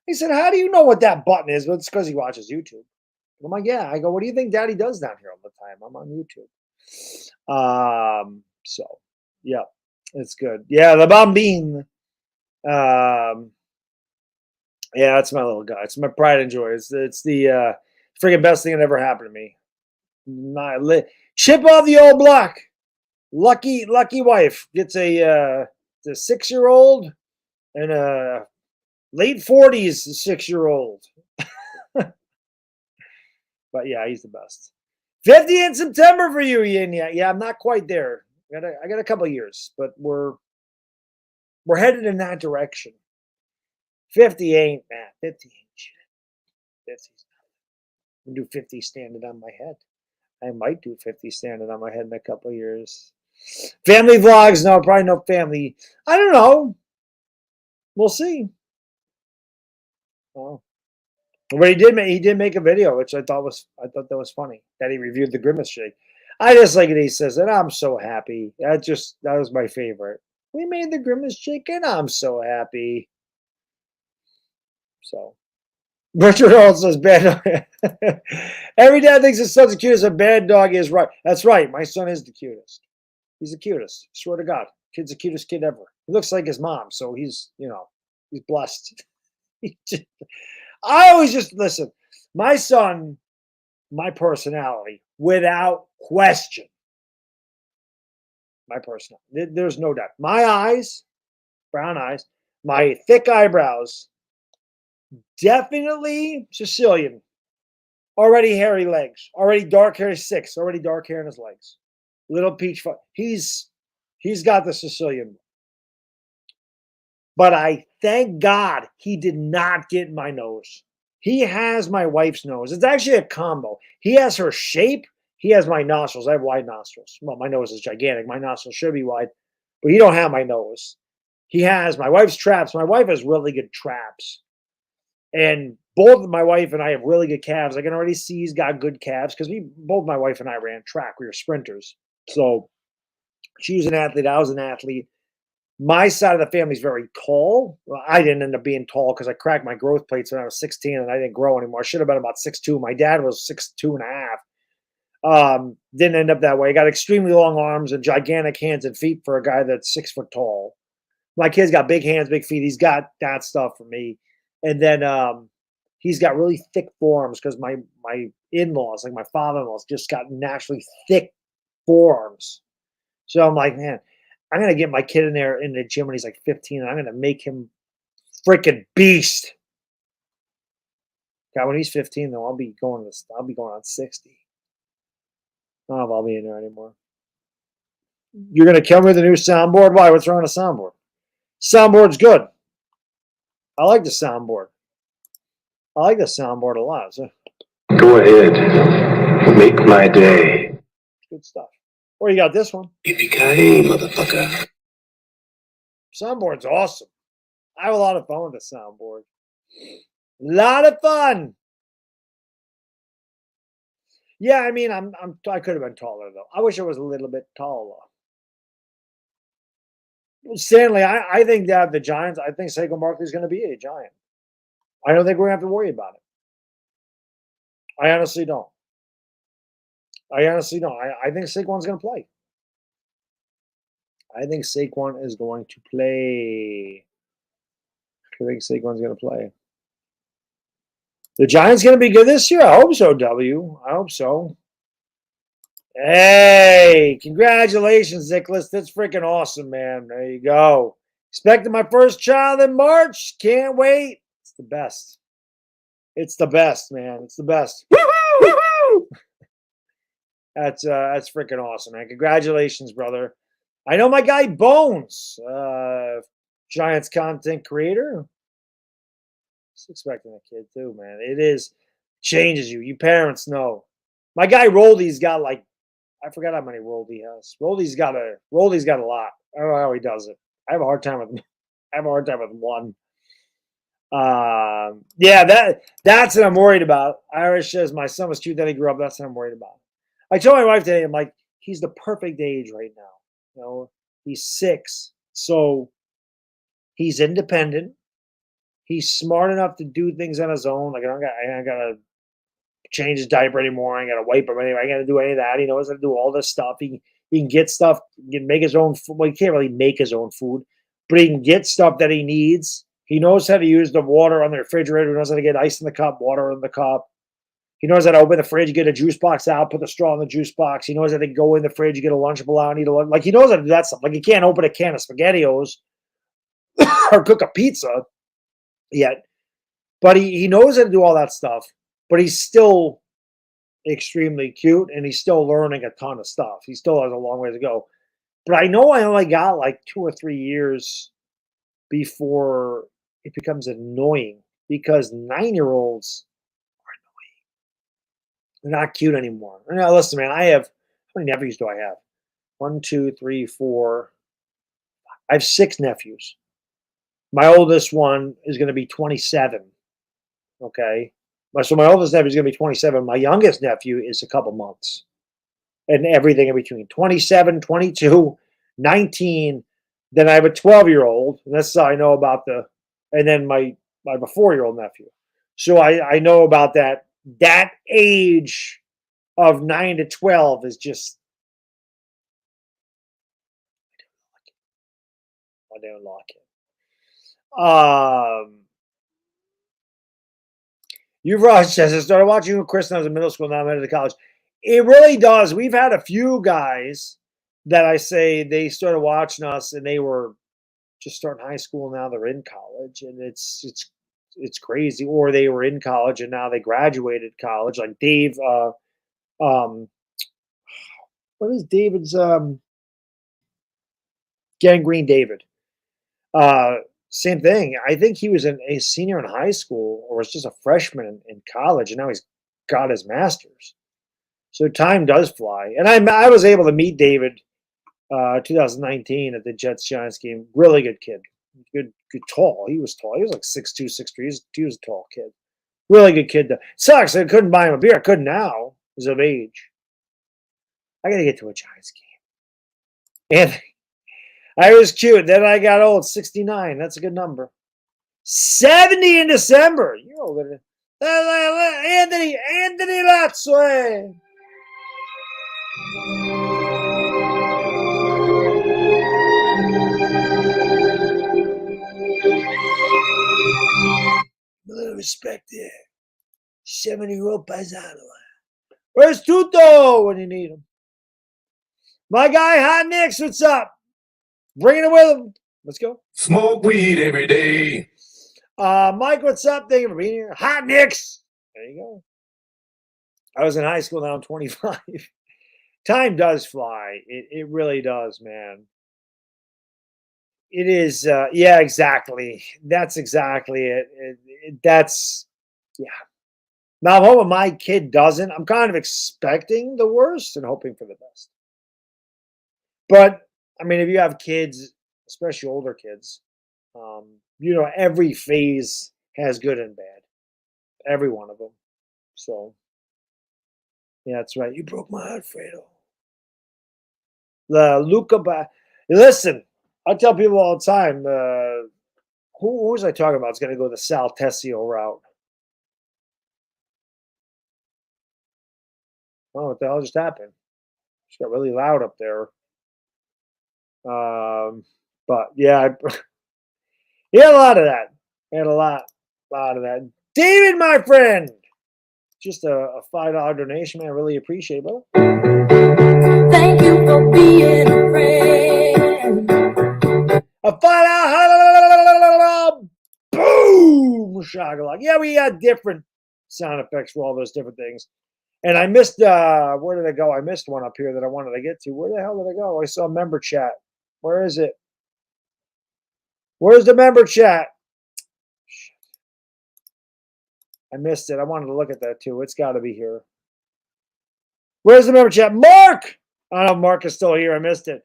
He said, how do you know what that button is? Well, it's because he watches YouTube. I'm like, yeah. I go, what do you think Daddy does down here all the time? I'm on YouTube. So, yeah, it's good. Yeah, the Bambine. Yeah, that's my little guy. It's my pride and joy. It's the freaking best thing that ever happened to me. Chip off the old block. Lucky wife gets a 6-year-old and a Late 40s, 6-year-old. But yeah, he's the best. 50 in September for you, Yin. Yeah, I'm not quite there. I got a couple of years, but we're headed in that direction. 50 ain't, man. 50 ain't shit. 50's I'm gonna do 50 standing on my head. I might do 50 standing on my head in a couple of years. Family vlogs? No, probably no family. I don't know. We'll see. Oh. But he did make a video, which I thought that was funny, that he reviewed the Grimace Shake. I just like it. He says, and I'm so happy. That was my favorite. We made the Grimace Shake, and I'm so happy. So, Richard also says, bad dog. Every dad thinks his son's the cutest. A bad dog is right. That's right. My son is the cutest. He's the cutest. Swear to God. Kid's the cutest kid ever. He looks like his mom, so he's blessed. I always just listen. My son, my personality, without question. My personality. There's no doubt. My eyes, brown eyes, my thick eyebrows, definitely Sicilian. Already hairy legs. Already dark hair 6. Already dark hair in his legs. Little peach. He's got the Sicilian. But I thank God he did not get my nose. He has my wife's nose. It's actually a combo. He has her shape. He has my nostrils. I have wide nostrils. Well, my nose is gigantic. My nostrils should be wide. But he don't have my nose. He has my wife's traps. My wife has really good traps. And both my wife and I have really good calves. I can already see he's got good calves because both my wife and I ran track. We were sprinters. So she was an athlete. I was an athlete. My side of the family is very tall. Well, I didn't end up being tall because I cracked my growth plates when I was 16 and I didn't grow anymore. I should have been about 6'2". My dad was 6'2" and a half. Didn't end up that way. I got extremely long arms and gigantic hands and feet for a guy that's 6 foot tall. My kid's got big hands, big feet. He's got that stuff for me. And then he's got really thick forearms because my in-laws, like my father-in-law's, just got naturally thick forearms. So I'm like, man, I'm going to get my kid in the gym when he's like 15, and I'm going to make him freaking beast. God, when he's 15, though, I'll be going on 60. I don't know if I'll be in there anymore. You're going to kill me with the new soundboard? Why? What's wrong with a soundboard? Soundboard's good. I like the soundboard. I like the soundboard a lot. So. Go ahead. Make my day. Good stuff. Or you got this one. Yippee-ki-yay, motherfucker. Soundboard's awesome. I have a lot of fun with the soundboard. A lot of fun. Yeah, I mean, I could have been taller though. I wish I was a little bit taller. Stanley, I think that the Giants, I think Saquon Barkley is going to be a Giant. I don't think we're going to have to worry about it. I honestly don't. I think Saquon's going to play. I think Saquon is going to play. The Giants going to be good this year? I hope so, W. I hope so. Hey, congratulations, Nicholas. That's freaking awesome, man. There you go. Expecting my first child in March. Can't wait. It's the best. It's the best, man. It's the best. Woo-hoo! That's freaking awesome, man. Congratulations, brother. I know my guy Bones, Giants content creator. Just expecting a kid too, man. It changes you. You parents know. My guy Roldy's got like, I forgot how many Roldy has. Roldy's got a lot. I don't know how he does it. I have a hard time with one. Yeah, that's what I'm worried about. Irish says my son was cute, then he grew up. That's what I'm worried about. I told my wife today, I'm like, he's the perfect age right now. You know, he's 6, so he's independent. He's smart enough to do things on his own. Like I gotta change his diaper anymore. I ain't gotta wipe him anymore. I ain't gotta do any of that. He knows how to do all this stuff. He can get stuff. He can make his own food. Well, he can't really make his own food, but he can get stuff that he needs. He knows how to use the water on the refrigerator. He knows how to get ice in the cup, water in the cup. He knows how to open the fridge, get a juice box out, put the straw in the juice box. He knows how to go in the fridge, get a Lunchable out, and eat a lunch. Like, he knows how to do that stuff. Like, he can't open a can of SpaghettiOs or cook a pizza. yet. But he knows how to do all that stuff. But he's still extremely cute, and he's still learning a ton of stuff. He still has a long way to go. But I know I only got like 2 or 3 years before it becomes annoying because 9-year-olds are annoying. They're not cute anymore. Now, listen, man, how many nephews do I have? 1, 2, 3, 4. I have 6 nephews. My oldest one is going to be 27. Okay. So my oldest nephew is going to be 27. My youngest nephew is a couple months. And everything in between 27, 22, 19. Then I have a 12-year-old. And that's how I know about and then I have a 4-year-old nephew. So I know about that. That age of 9 to 12 is just, I don't like it. Yuvraj says, I started watching with Chris when I was in middle school, now I'm headed to college. It really does. We've had a few guys that I say they started watching us and they were just starting high school. Now they're in college, and it's crazy. Or they were in college and now they graduated college. Like Dave, what is David's Gangrene David? Same thing. I think he was a senior in high school or was just a freshman in college, and now he's got his master's. So time does fly. And I was able to meet David 2019 at the Jets-Giants game. Really good kid. Good, tall. He was tall. He was like 6'2", 6'3". He was a tall kid. Really good kid. Sucks. I couldn't buy him a beer. I couldn't now. He's of age. I got to get to a Giants game. And I was cute. Then I got old. 69. That's a good number. 70 in December. You're older than Anthony Latsue. A little respect there. 70-year-old paisano. Where's Tuto when you need him? My guy, Hot Nicks, what's up? Bringing it with him. Let's go. Smoke weed every day. Mike, what's up? Thank you for being here. Hot Nicks. There you go. I was in high school, now I'm 25. Time does fly. It really does, man. It is, yeah, exactly. That's exactly it. That's, yeah. Now, I'm hoping my kid doesn't. I'm kind of expecting the worst and hoping for the best. But, I mean, if you have kids, especially older kids, every phase has good and bad. Every one of them. So, yeah, that's right. You broke my heart, Fredo. Listen, I tell people all the time, who was I talking about? It's going to go the Sal Tessio route. Oh, what the hell just happened? Just got really loud up there. But yeah, he had a lot of that. He had a lot of that. David, my friend, just a $5 donation, man. I really appreciate it, brother. Thank you for being a friend. A $5 boom shagalak. Yeah, we had different sound effects for all those different things. And I missed where did I go? I missed one up here that I wanted to get to. Where the hell did I go? I saw member chat. Where is it? Where's the member chat? I missed it. I wanted to look at that too. It's got to be here. Where's the member chat? Mark! I don't know if Mark is still here. I missed it.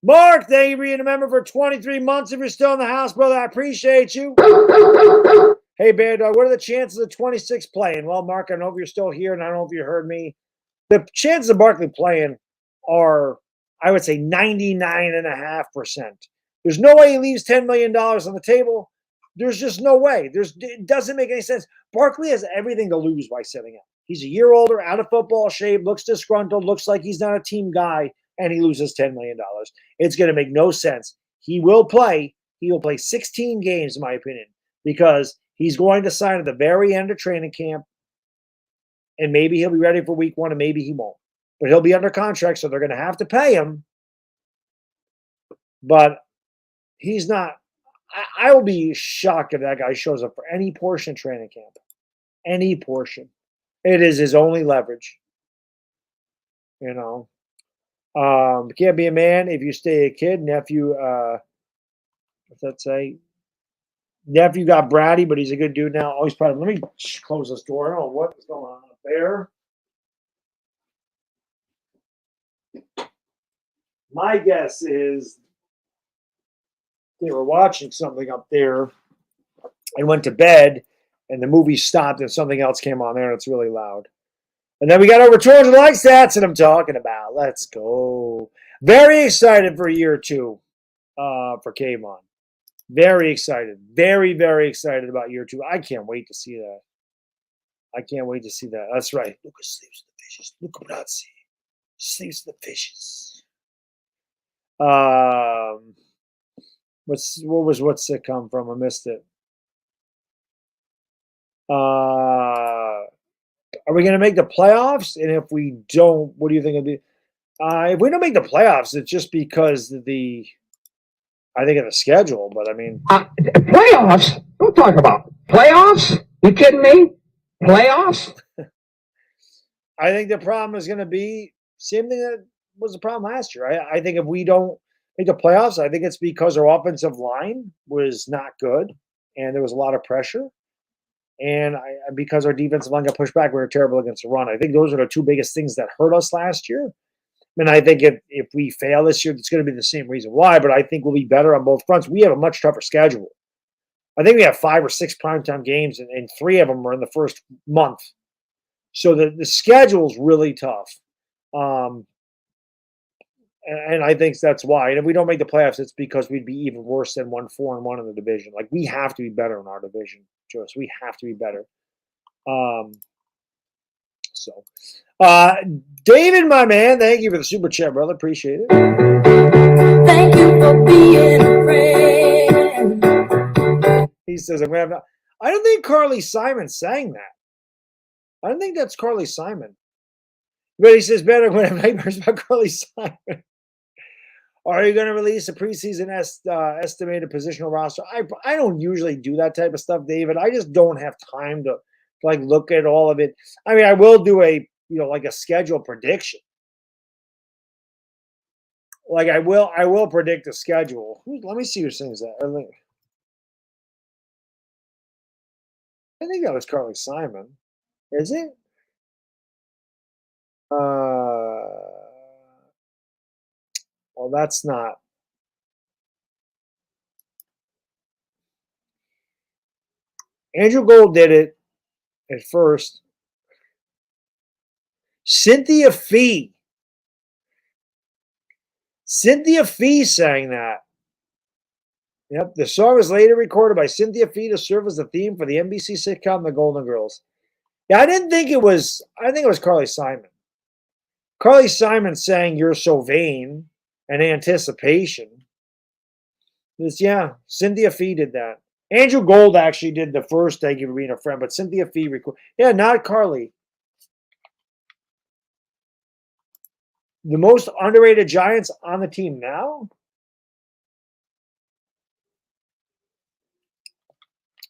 Mark, thank you for being a member for 23 months. If you're still in the house, brother, I appreciate you. Hey, Baddog, what are the chances of 26 playing? Well, Mark, I don't know if you're still here, and I don't know if you heard me. The chances of Barkley playing are, I would say, 99.5%. There's no way he leaves $10 million on the table. There's just no way. It doesn't make any sense. Barkley has everything to lose by sitting out. He's a year older, out of football shape, looks disgruntled, looks like he's not a team guy, and he loses $10 million. It's going to make no sense. He will play. He will play 16 games, in my opinion, because he's going to sign at the very end of training camp, and maybe he'll be ready for week 1, and maybe he won't. But he'll be under contract, so they're going to have to pay him. But he's not I will be shocked if that guy shows up for any portion of training camp. Any portion. It is his only leverage. You know. Can't be a man if you stay a kid. Nephew, what's that say? Nephew got bratty, but he's a good dude now. Always proud of him. Let me close this door. I don't know what is going on up there. My guess is they were watching something up there and went to bed, and the movie stopped and something else came on there, and it's really loud. And then we got over 200 likes. That's what I'm talking about. Let's go. Very excited for year 2 for Kayvon. Very excited. Very, very excited about year 2. I can't wait to see that. I can't wait to see that. That's right. Lucas sleeps with the fishes. Luca Brazzi sleeps with the fishes. What's it come from? I missed it. Are we going to make the playoffs? And if we don't, what do you think it'll be? If we don't make the playoffs, it's just because of the schedule. But I mean, Playoffs? Don't talk about playoffs. You kidding me? Playoffs? I think the problem is going to be same thing that was the problem last year. I think if we don't make the playoffs, I think it's because our offensive line was not good and there was a lot of pressure. And because our defensive line got pushed back, we were terrible against the run. I think those are the 2 biggest things that hurt us last year. And I think if we fail this year, it's going to be the same reason why. But I think we'll be better on both fronts. We have a much tougher schedule. I think we have 5 or 6 primetime games, and 3 of them are in the first month. So the schedule is really tough. And I think that's why. And if we don't make the playoffs, it's because we'd be even worse than 1-4-1 in the division. Like, we have to be better in our division, Joyce. We have to be better. David, my man, thank you for the super chat, brother. Appreciate it. Thank you for being a friend. He says, I don't think Carly Simon sang that. I don't think that's Carly Simon. But he says, better when I have nightmares about Carly Simon. Are you going to release a preseason estimated positional roster? I don't usually do that type of stuff, David. I just don't have time to like look at all of it. I mean, I will do a schedule prediction. Like I will predict the schedule. Let me see who sings that. I think that was Carly Simon. Is it? Well, that's not. Andrew Gold did it at first. Cynthia Fee sang that. Yep, the song was later recorded by Cynthia Fee to serve as the theme for the NBC sitcom The Golden Girls. Yeah, I think it was Carly Simon. Carly Simon sang You're So Vain and Anticipation. Cynthia Fee did that. Andrew Gold actually did the first Thank You for Being a Friend, but Cynthia Fee recorded. Yeah, not Carly. The most underrated Giants on the team now?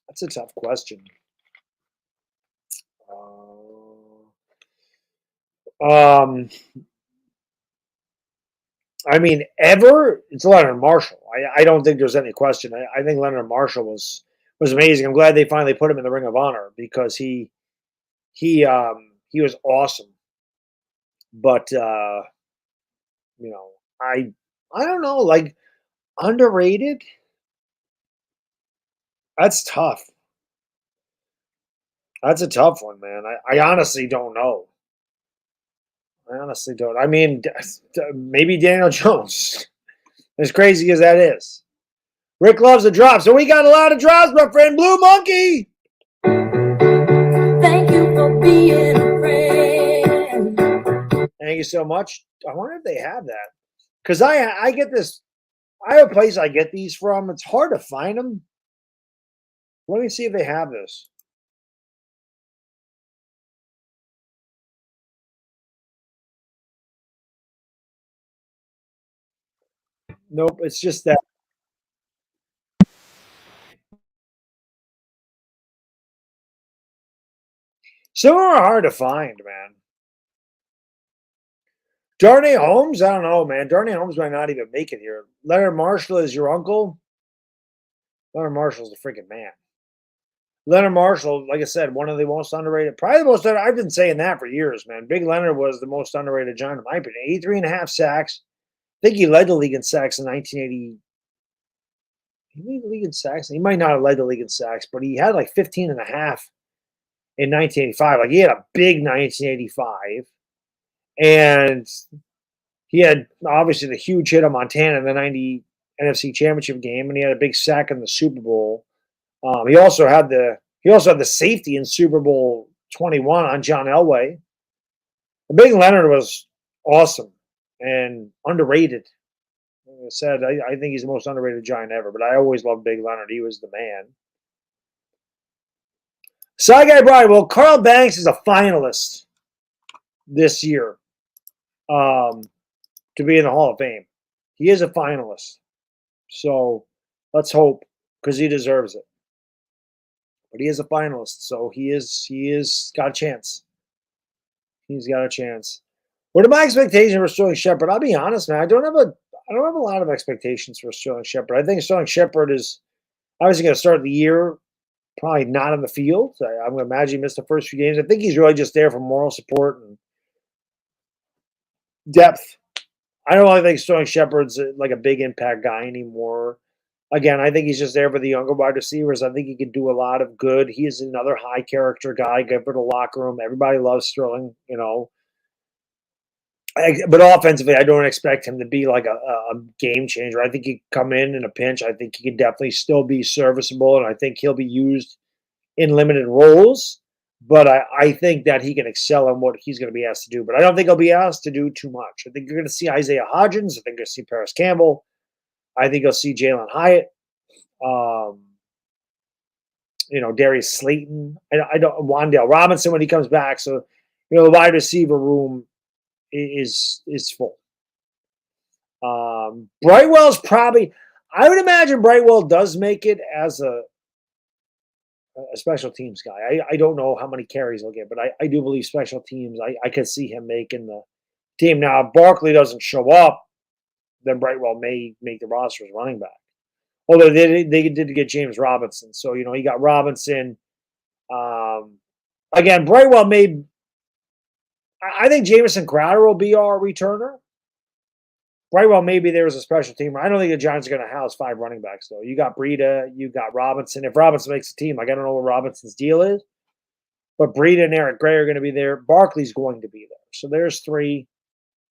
That's a tough question. I mean, ever, it's Leonard Marshall. I don't think there's any question. I think Leonard Marshall was amazing. I'm glad they finally put him in the Ring of Honor because he was awesome. But I don't know, like underrated. That's tough. That's a tough one, man. I honestly don't know. I honestly don't. I mean, maybe Daniel Jones. As crazy as that is. Rick loves the drop. So we got a lot of drops, my friend. Blue Monkey. Thank you for being a friend. Thank you so much. I wonder if they have that. Because I get this. I have a place I get these from. It's hard to find them. Let me see if they have this. Nope, it's just that. Some are hard to find, man. Darnay Holmes? I don't know, man. Darnay Holmes might not even make it here. Leonard Marshall is your uncle? Leonard Marshall's the freaking man. Leonard Marshall, like I said, one of the most underrated, probably the most underrated. I've been saying that for years, man. Big Leonard was the most underrated Giant in my opinion. 83.5 sacks. I think he led the league in sacks in 1980. He led the league in sacks. He might not have led the league in sacks, but he had like 15.5 in 1985. Like he had a big 1985. And he had obviously the huge hit on Montana in the 90 NFC Championship game, and he had a big sack in the Super Bowl. He also had the safety in Super Bowl 21 on John Elway. Big Leonard was awesome and underrated. Like I said, I think he's the most underrated Giant ever, but I always loved Big Leonard. He was the man. Side Guy Brian, well, Carl Banks is a finalist this year to be in the Hall of Fame. He is a finalist. So let's hope, because he deserves it. But he is a finalist, so he is got a chance. He's got a chance. What are my expectations for Sterling Shepard? I'll be honest, man. I don't have a lot of expectations for Sterling Shepard. I think Sterling Shepard is obviously going to start the year probably not on the field. I'm going to imagine he missed the first few games. I think he's really just there for moral support and depth. I don't really think Sterling Shepard's like a big impact guy anymore. Again, I think he's just there for the younger wide receivers. I think he can do a lot of good. He is another high character guy, good for the locker room. Everybody loves Sterling, you know. But offensively, I don't expect him to be like a game changer. I think he can come in a pinch. I think he can definitely still be serviceable, and I think he'll be used in limited roles. But I think that he can excel in what he's going to be asked to do. But I don't think he'll be asked to do too much. I think you're going to see Isaiah Hodgins. I think you're going to see Paris Campbell. I think you'll see Jalen Hyatt. Darius Slayton. I don't Wan'Dale Robinson when he comes back. So, the wide receiver room is full. Brightwell's probably. I would imagine Brightwell does make it as a special teams guy. I don't know how many carries he'll get, but I do believe special teams. I could see him making the team. Now, if Barkley doesn't show up, then Brightwell may make the roster as running back. Although they did get James Robinson. So, he got Robinson. Again, Brightwell made – I think Jamison Crowder will be our returner. Brightwell may be there as a special teamer. I don't think the Giants are going to house 5 running backs, though. You got Breida. You got Robinson. If Robinson makes the team, I don't know what Robinson's deal is. But Breida and Eric Gray are going to be there. Barkley's going to be there. So there's 3.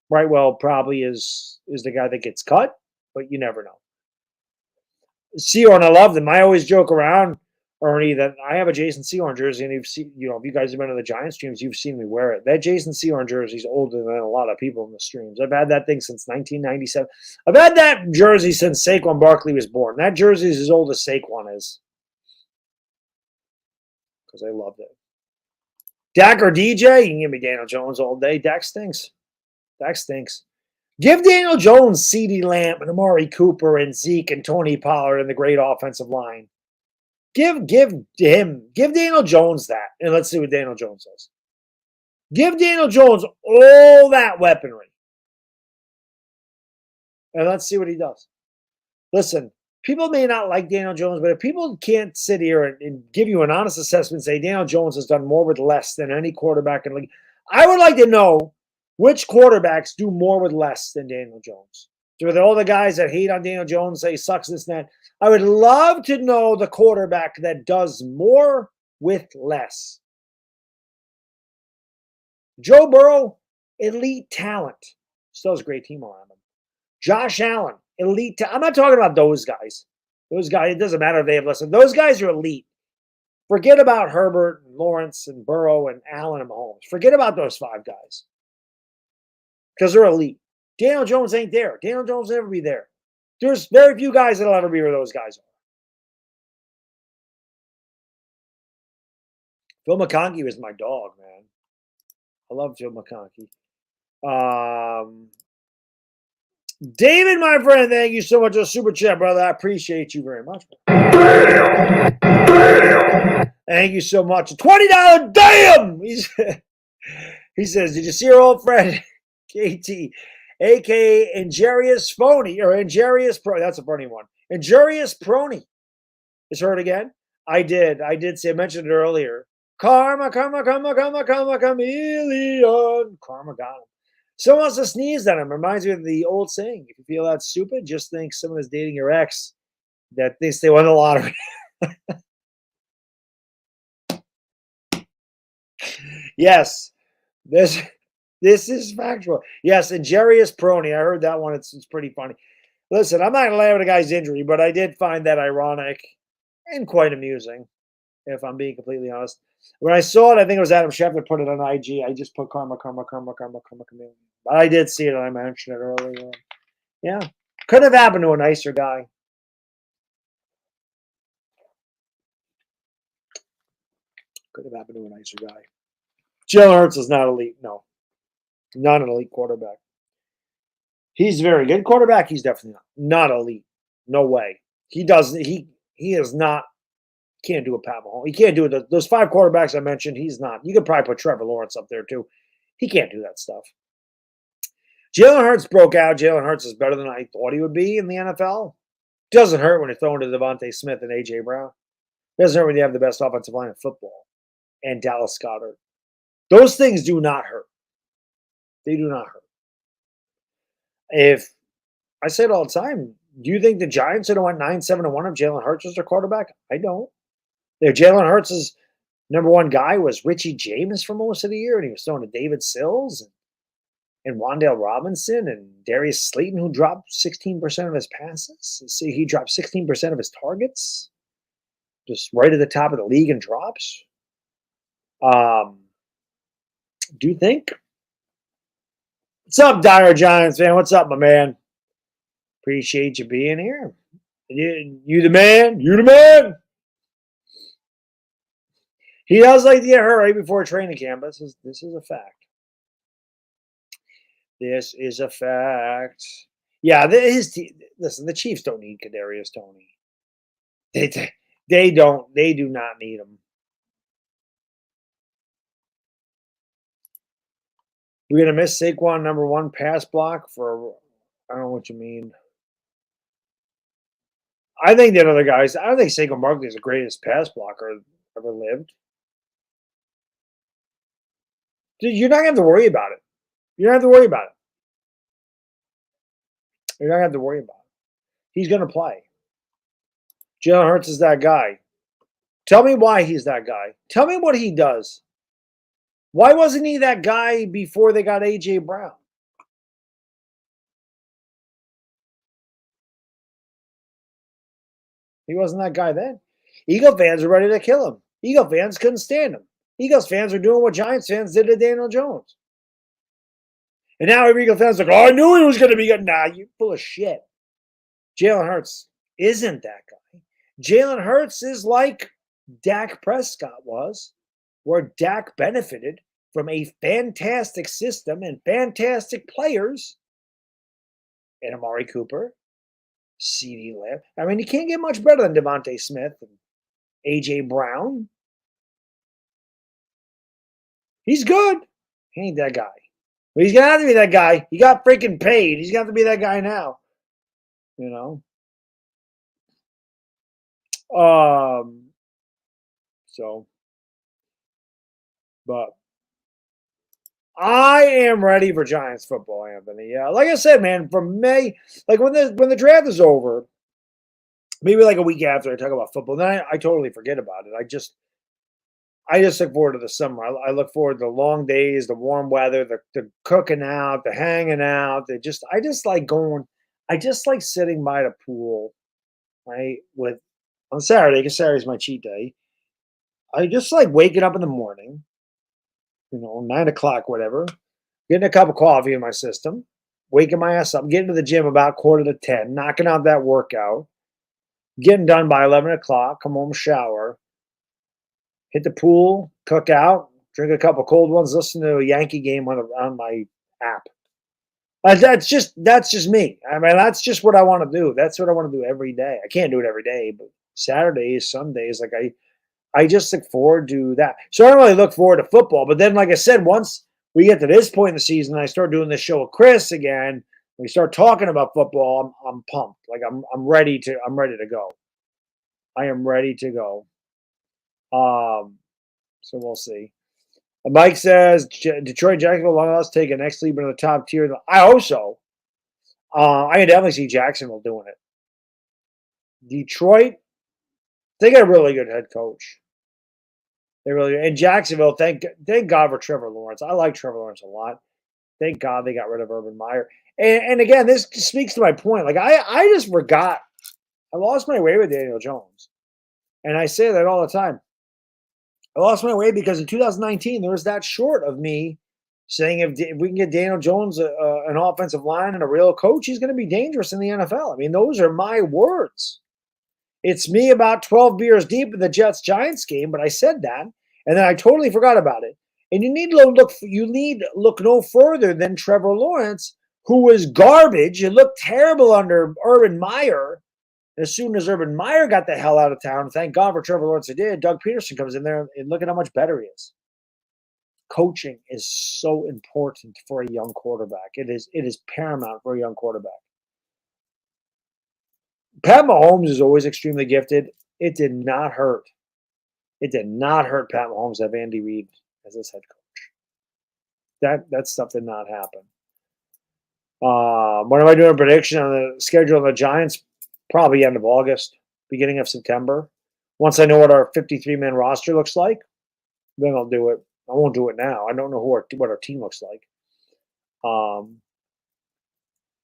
Brightwell probably is the guy that gets cut, but you never know. Seahorn, I love them. I always joke around, Ernie, that I have a Jason Seahorn jersey, and if you guys have been to the Giants streams, you've seen me wear it. That Jason Seahorn jersey is older than a lot of people in the streams. I've had that thing since 1997. I've had that jersey since Saquon Barkley was born. That jersey is as old as Saquon is. Because I loved it. Dak or DJ? You can give me Daniel Jones all day. Dak stinks. Dak stinks. Give Daniel Jones CeeDee Lamb and Amari Cooper and Zeke and Tony Pollard and the great offensive line. Give Daniel Jones that, and let's see what Daniel Jones does. Give Daniel Jones all that weaponry, and let's see what he does. Listen, people may not like Daniel Jones, but if people can't sit here and give you an honest assessment and say Daniel Jones has done more with less than any quarterback in the league, I would like to know which quarterbacks do more with less than Daniel Jones. So with all the guys that hate on Daniel Jones, say he sucks this and that, I would love to know the quarterback that does more with less. Joe Burrow, elite talent. Still has a great team around him. Josh Allen, elite talent. I'm not talking about those guys. Those guys, it doesn't matter if they have less. Those guys are elite. Forget about Herbert and Lawrence and Burrow and Allen and Mahomes. Forget about those 5 guys. Because they're elite. Daniel Jones ain't there. Daniel Jones will never be there. There's very few guys that'll ever be where those guys are. Phil McConkey was my dog, man. I love Phil McConkey. David, my friend, thank you so much for the super chat, brother. I appreciate you very much. Thank you so much. $20 damn! He says, did you see our old friend KT, a.k.a. Injurious Phony, or Injurious Pro? That's a funny one. Injurious Prony. Is heard again? I did say, I mentioned it earlier. Karma, chameleon. Karma got him. Someone else to sneeze at him. Reminds me of the old saying, if you feel that stupid, just think someone is dating your ex that thinks they won the lottery. Yes, this is factual. Yes, Injurious Prony. I heard that one. It's pretty funny. Listen, I'm not going to laugh at the guy's injury, but I did find that ironic and quite amusing, if I'm being completely honest. When I saw it, I think it was Adam Shepard put it on IG. I just put karma. But I did see it, and I mentioned it earlier. Yeah. Could have happened to a nicer guy. Could have happened to a nicer guy. Jalen Hurts is not elite. No. Not an elite quarterback. He's a very good quarterback. He's definitely not elite. No way. He doesn't. He is not. Can't do a Pat Mahomes. He can't do it. Those 5 quarterbacks I mentioned, he's not. You could probably put Trevor Lawrence up there too. He can't do that stuff. Jalen Hurts broke out. Jalen Hurts is better than I thought he would be in the NFL. Doesn't hurt when you're throwing to Devontae Smith and A.J. Brown. Doesn't hurt when you have the best offensive line in football and Dallas Goedert. Those things do not hurt. They do not hurt. If I say it all the time, do you think the Giants would have went 9-7-1 if Jalen Hurts was their quarterback? I don't. If Jalen Hurts' number one guy was Richie James for most of the year, and he was throwing to David Sills and Wan'Dale Robinson and Darius Slayton, who dropped 16% of his passes. See, he dropped 16% of his targets, just right at the top of the league in drops. Do you think? What's up, Dire Giants fan? What's up, my man? Appreciate you being here. You the man? You the man? He does like to get hurt right before training camp. This is a fact. This is a fact. Yeah, listen, the Chiefs don't need Kadarius Toney. They don't. They do not need him. We're going to miss Saquon number 1 pass block for, I don't know what you mean. I think that other guys, I don't think Saquon Barkley is the greatest pass blocker ever lived. Dude, you're not going to have to worry about it. You don't have to worry about it. You're not going to have to worry about it. He's going to play. Jalen Hurts is that guy. Tell me why he's that guy. Tell me what he does. Why wasn't he that guy before they got A.J. Brown? He wasn't that guy then. Eagle fans were ready to kill him. Eagle fans couldn't stand him. Eagles fans are doing what Giants fans did to Daniel Jones. And now every Eagle fans are like, oh, I knew he was going to be good. Nah, you're full of shit. Jalen Hurts isn't that guy. Jalen Hurts is like Dak Prescott was, where Dak benefited from a fantastic system and fantastic players and Amari Cooper, CeeDee Lamb. I mean, you can't get much better than Devontae Smith and A.J. Brown. He's good. He ain't that guy. But he's going to have to be that guy. He got freaking paid. He's going to have to be that guy now. You know? But I am ready for Giants football, Anthony. Yeah, like I said, man, from May, like when the draft is over, maybe like a week after I talk about football, then I totally forget about it. I just look forward to the summer. I look forward to the long days, the warm weather, the cooking out, the hanging out. I just like going. I just like sitting by the pool, right? On Saturday, because Saturday's my cheat day. I just like waking up in the morning, 9 o'clock, whatever, getting a cup of coffee in my system, waking my ass up, getting to the gym about 9:45, knocking out that workout, getting done by 11 o'clock, come home, shower, hit the pool, cook out, drink a couple cold ones, listen to a Yankee game on my app. That's just me. I mean, that's just what I want to do. That's what I want to do every day. I can't do it every day, but Saturdays, Sundays. Like I just look forward to that. So I don't really look forward to football. But then, like I said, once we get to this point in the season, I start doing this show with Chris again. We start talking about football. I'm pumped. Like I'm ready to go. I am ready to go. So we'll see. Mike says Detroit, Jacksonville, long us take a next leap into the top tier. I hope so. I can definitely see Jacksonville doing it. Detroit, they got a really good head coach. They really do. And Jacksonville, thank God for Trevor Lawrence. I like Trevor Lawrence a lot. Thank God they got rid of Urban Meyer. And again, this speaks to my point. Like I just forgot. I lost my way with Daniel Jones. And I say that all the time. I lost my way because in 2019, there was that short of me saying if we can get Daniel Jones an offensive line and a real coach, he's going to be dangerous in the NFL. I mean, those are my words. It's me about 12 beers deep in the Jets-Giants game, but I said that, and then I totally forgot about it. And you need to look no further than Trevor Lawrence, who was garbage. It looked terrible under Urban Meyer. As soon as Urban Meyer got the hell out of town, thank God for Trevor Lawrence, he did. Doug Peterson comes in there and look at how much better he is. Coaching is so important for a young quarterback. It is paramount for a young quarterback. Pat Mahomes is always extremely gifted. It did not hurt. It did not hurt Pat Mahomes to have Andy Reid as his head coach. That stuff did not happen. When am I doing a prediction on the schedule of the Giants? Probably end of August, beginning of September. Once I know what our 53-man roster looks like, then I'll do it. I won't do it now. I don't know what our team looks like.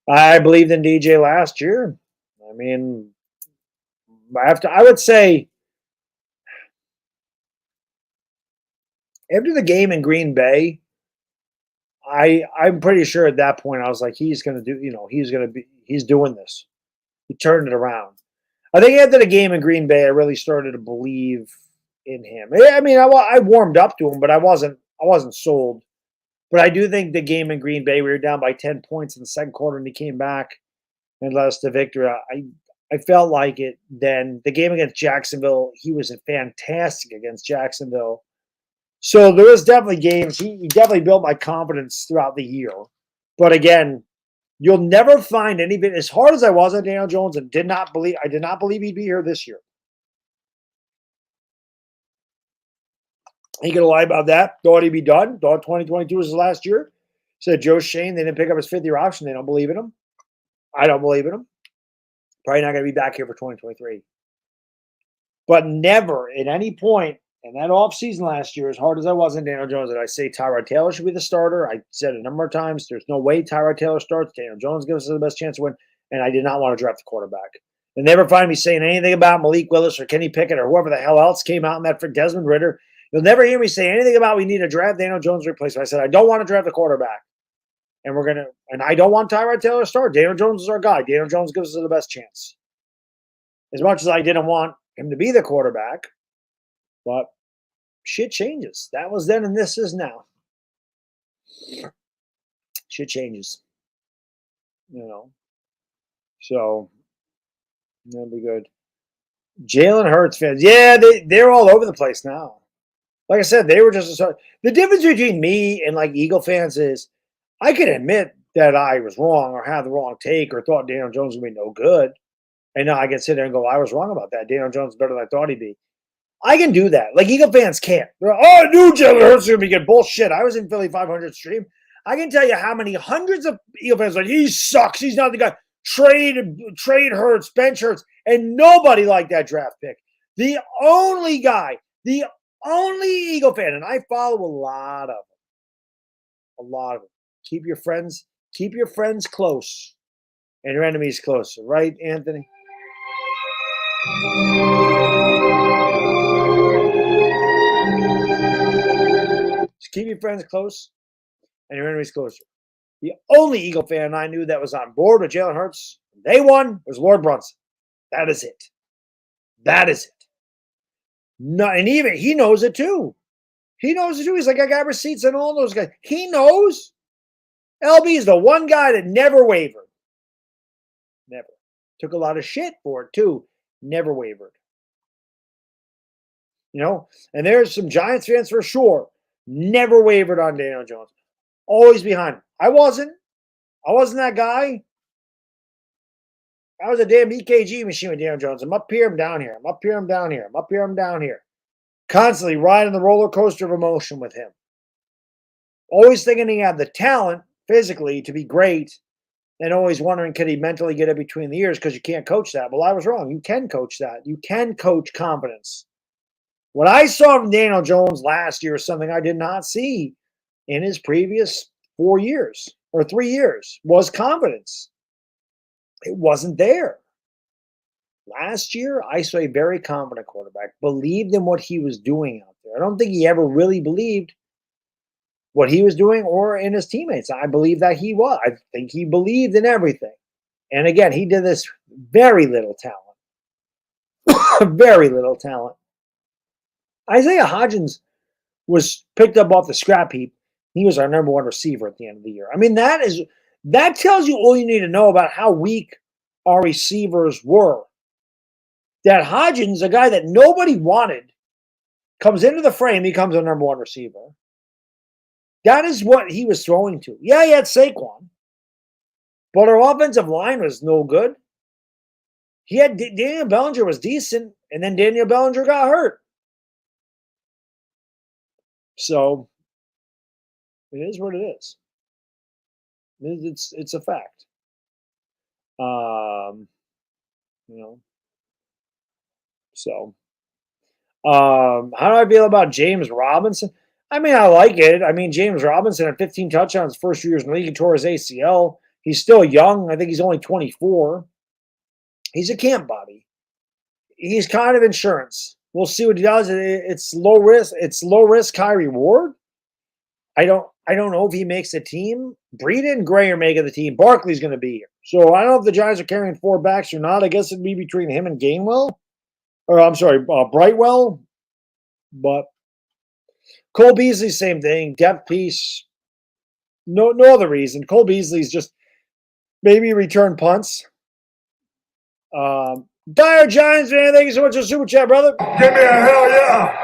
I believed in DJ last year. I mean, I would say after the game in Green Bay, I'm pretty sure at that point I was like, he's doing this. He turned it around. I think after the game in Green Bay, I really started to believe in him. I mean, I warmed up to him, but I wasn't sold. But I do think the game in Green Bay, we were down by 10 points in the second quarter, and he came back and led us to victory. I felt like it then. The game against Jacksonville, he was fantastic against Jacksonville. So there was definitely games. He definitely built my confidence throughout the year. But again, you'll never find anything as hard as I was on Daniel Jones and I did not believe he'd be here this year. Ain't gonna lie about that. Thought he'd be done. Thought 2022 was his last year. Said Joe Schoen, they didn't pick up his 5th-year option. They don't believe in him. I don't believe in him. Probably not gonna be back here for 2023. But never at any point in that offseason last year, as hard as I was in Daniel Jones, did I say Tyrod Taylor should be the starter. I said a number of times, there's no way Tyrod Taylor starts. Daniel Jones gives us the best chance to win. And I did not want to draft the quarterback. And never find me saying anything about Malik Willis or Kenny Pickett or whoever the hell else came out in that for Desmond Ridder. You'll never hear me say anything about we need to draft Daniel Jones replacement. I said, I don't want to draft the quarterback. And I don't want Tyrod Taylor to start. Daniel Jones is our guy. Daniel Jones gives us the best chance. As much as I didn't want him to be the quarterback, but shit changes. That was then and this is now. Shit changes. So that'll be good. Jalen Hurts fans. Yeah, they're all over the place now. Like I said, they were just the difference between me and like Eagle fans is I can admit that I was wrong or had the wrong take or thought Daniel Jones would be no good. And now I can sit there and go, I was wrong about that. Daniel Jones is better than I thought he'd be. I can do that. Like Eagle fans can't. They're like, I knew Jalen Hurts was going to be good. Bullshit. I was in Philly 500 stream. I can tell you how many hundreds of Eagle fans are like, he sucks. He's not the guy. Trade Hurts, bench Hurts, and nobody liked that draft pick. The only Eagle fan, and I follow a lot of them. Keep your friends close and your enemies closer, right, Anthony? Just keep your friends close and your enemies closer. The only Eagle fan I knew that was on board with Jalen Hurts, day one, was Lord Brunson. That is it. No, and even he knows it too. He's like, I got receipts on all those guys. He knows. LB is the one guy that never wavered. Never. Took a lot of shit for it too. Never wavered. you know. And there's some Giants fans for sure never wavered on Daniel Jones. Always behind him. I wasn't that guy. I was a damn EKG machine with Daniel Jones. I'm up here, I'm down here. I'm up here, I'm down here. I'm up here, I'm down here. Constantly riding the roller coaster of emotion with him. Always thinking he had the talent physically to be great, and always wondering, could he mentally get it between the ears, because you can't coach that. Well, I was wrong. You can coach that. You can coach confidence. What I saw from Daniel Jones last year is something I did not see in his previous 4 years or 3 years, was confidence. It wasn't there. Last year, I saw a very confident quarterback, believed in what he was doing out there. I don't think he ever really believed what he was doing or in his teammates. I believe that he was. I think he believed in everything. And again, he did this very little talent. Very little talent. Isaiah Hodgins was picked up off the scrap heap. He was our number 1 receiver at the end of the year. I mean, that tells you all you need to know about how weak our receivers were. That Hodgins, a guy that nobody wanted, comes into the frame, becomes our number 1 receiver. That is what he was throwing to. Yeah, he had Saquon, but our offensive line was no good. He had Daniel Bellinger was decent, and then Daniel Bellinger got hurt. So it is what it is. It's a fact. You know. So, how do I feel about James Robinson? I mean, I like it. I mean, James Robinson had 15 touchdowns first 2 years in the league. He tore his ACL. He's still young. I think he's only 24. He's a camp body. He's kind of insurance. We'll see what he does. It's low risk. It's low risk, high reward. I don't know if he makes the team. Breida and Gray are making the team. Barkley's going to be here. So I don't know if the Giants are carrying 4 backs or not. I guess it'd be between him and Gainwell. Or I'm sorry, Brightwell. But Cole Beasley, same thing. Depth piece. No other reason. Cole Beasley's just maybe return punts. Dire Giants fan, thank you so much for the super chat, brother. Give me a hell yeah.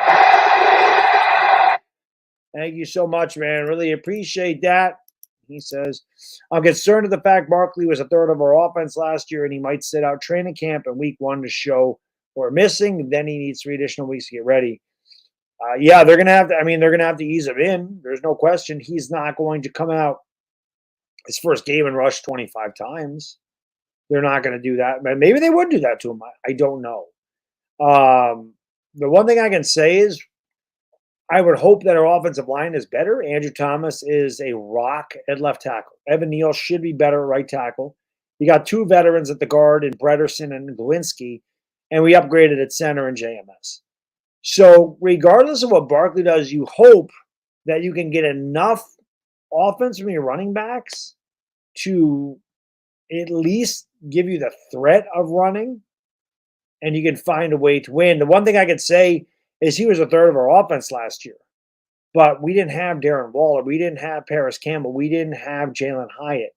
Thank you so much, man. Really appreciate that. He says, I'm concerned at the fact Barkley was a third of our offense last year, and he might sit out training camp in week 1 to show we're missing. Then he needs 3 additional weeks to get ready. Yeah, they're going to have to. I mean, they're going to have to ease him in. There's no question. He's not going to come out his first game and rush 25 times. They're not going to do that. Maybe they would do that to him. I don't know. The one thing I can say is I would hope that our offensive line is better. Andrew Thomas is a rock at left tackle. Evan Neal should be better at right tackle. You got 2 veterans at the guard in Brederson and Glowinski, and we upgraded at center in JMS. So regardless of what Barkley does, you hope that you can get enough offense from your running backs to at least give you the threat of running, and you can find a way to win. The one thing I could say is he was a third of our offense last year, but we didn't have Darren Waller. We didn't have Paris Campbell. We didn't have Jalen Hyatt.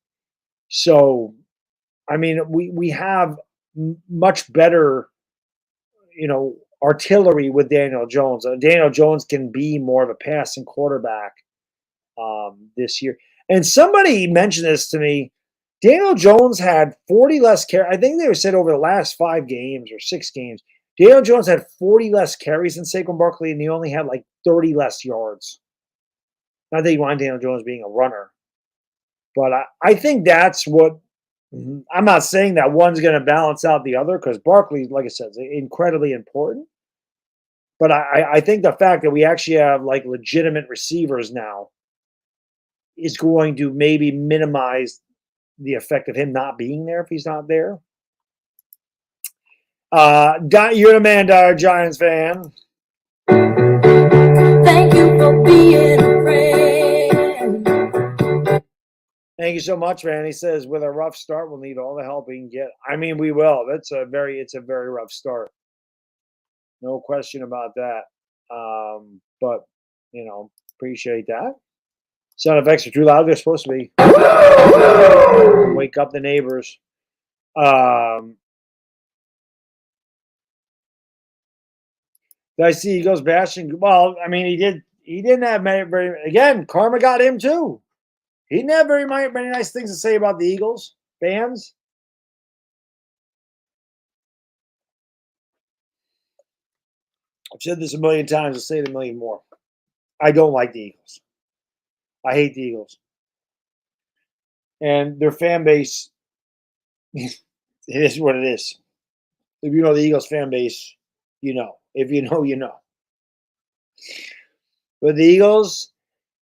So, I mean, we have much better, artillery with Daniel Jones. Daniel Jones can be more of a passing quarterback this year. And somebody mentioned this to me. Daniel Jones had 40 less carries. I think they said over the last 5 games or 6 games, Daniel Jones had 40 less carries than Saquon Barkley, and he only had like 30 less yards. Not that you want Daniel Jones being a runner, but I think that's what – I'm not saying that one's going to balance out the other, because Barkley, like I said, is incredibly important. But I think the fact that we actually have like legitimate receivers now is going to maybe minimize the effect of him not being there if he's not there. You're the man, Dire Giants fan. Thank you for being a friend. Thank you so much, man. He says, with a rough start, we'll need all the help we can get. I mean, we will. It's a very rough start. No question about that. But, appreciate that. Sound effects are too loud. They're supposed to be. Wake up the neighbors. I see he goes bashing. Well, I mean, he didn't have very again, karma got him too. He didn't have very many nice things to say about the Eagles fans. I've said this a million times. I'll say it a million more. I don't like the Eagles. I hate the Eagles. And their fan base, it is what it is. If you know the Eagles fan base, you know. If you know, you know. But the Eagles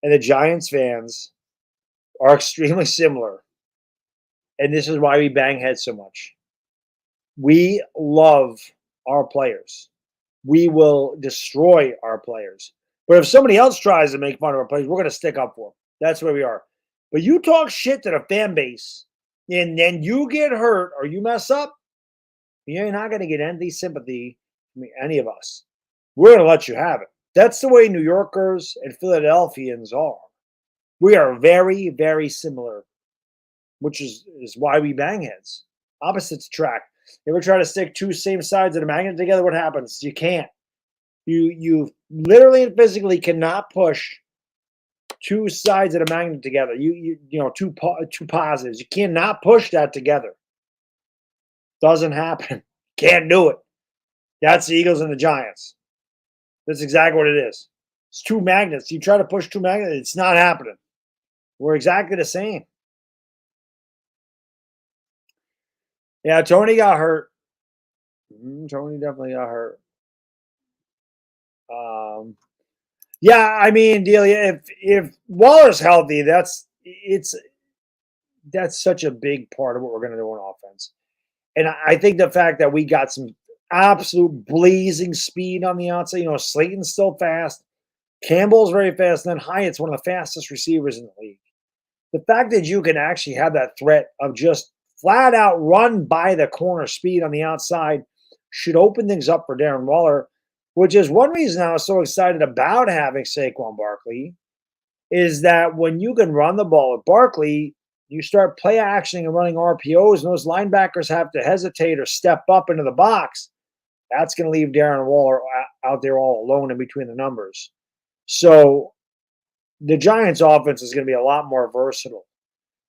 and the Giants fans are extremely similar. And this is why we bang heads so much. We love our players. We will destroy our players. But if somebody else tries to make fun of our players, we're going to stick up for them. That's where we are. But you talk shit to the fan base, and then you get hurt or you mess up, you're not going to get any sympathy from any of us. We're going to let you have it. That's the way New Yorkers and Philadelphians are. We are very, very similar, which is why we bang heads. Opposites attract. You ever try to stick two same sides of the magnet together? What happens? You can't. You literally and physically cannot push two sides of the magnet together. You know two positives. You cannot push that together. Doesn't happen. Can't do it. That's the Eagles and the Giants. That's exactly what it is. It's two magnets. You try to push two magnets, it's not happening. We're exactly the same. Yeah, Tony got hurt. Tony definitely got hurt. Yeah, I mean, Delia, if Waller's healthy, that's such a big part of what we're going to do on offense. And I think the fact that we got some absolute blazing speed on the outside, you know, Slayton's still fast, Campbell's very fast, and then Hyatt's one of the fastest receivers in the league. The fact that you can actually have that threat of just flat out run by the corner speed on the outside should open things up for Darren Waller, which is one reason I was so excited about having Saquon Barkley, is that when you can run the ball with Barkley, you start play actioning and running RPOs, and those linebackers have to hesitate or step up into the box. That's going to leave Darren Waller out there all alone in between the numbers. So the Giants' offense is going to be a lot more versatile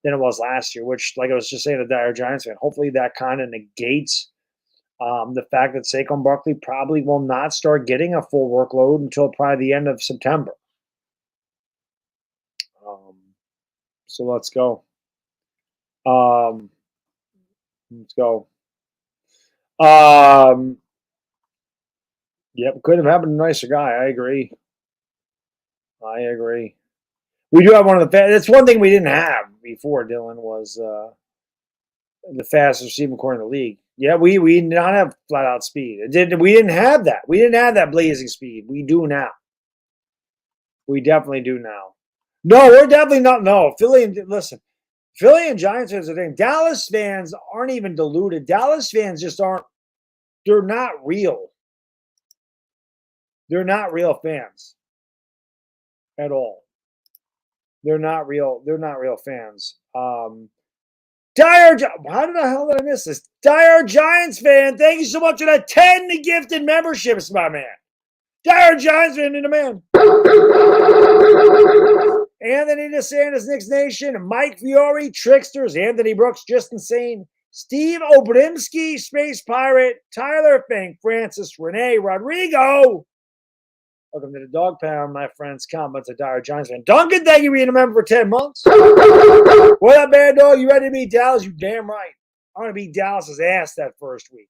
than it was last year, which, like I was just saying to Dire Giants fan, hopefully that kind of negates the fact that Saquon Barkley probably will not start getting a full workload until probably the end of September. So let's go. Let's go. Yep, could have happened to a nicer guy. I agree. We do have one of the that's one thing we didn't have before, Dylan, was the fastest receiving core in the league. Yeah, we did not have flat out speed. We didn't have that. We didn't have that blazing speed. We do now. We definitely do now. No, we're definitely not. No, Philly and Giants fans are thing. Dallas fans aren't even deluded. Dallas fans just aren't. They're not real. They're not real fans at all. They're not real. They're not real fans. How the hell did I miss this? Dire Giants fan, thank you so much for that 10 gifted memberships, my man. Dire Giants fan in the man. Anthony DeSantis, Knicks Nation, Mike Fiore, Tricksters, Anthony Brooks, Just Insane, Steve Obrimsky, Space Pirate, Tyler Fink, Francis, Renee, Rodrigo. Welcome to the Dog Pound, my friends. Comments a Dire Giants fan. Duncan, thank you for being a member for 10 months. What up, Baddog? You ready to beat Dallas? You damn right. I want to beat Dallas's ass that first week.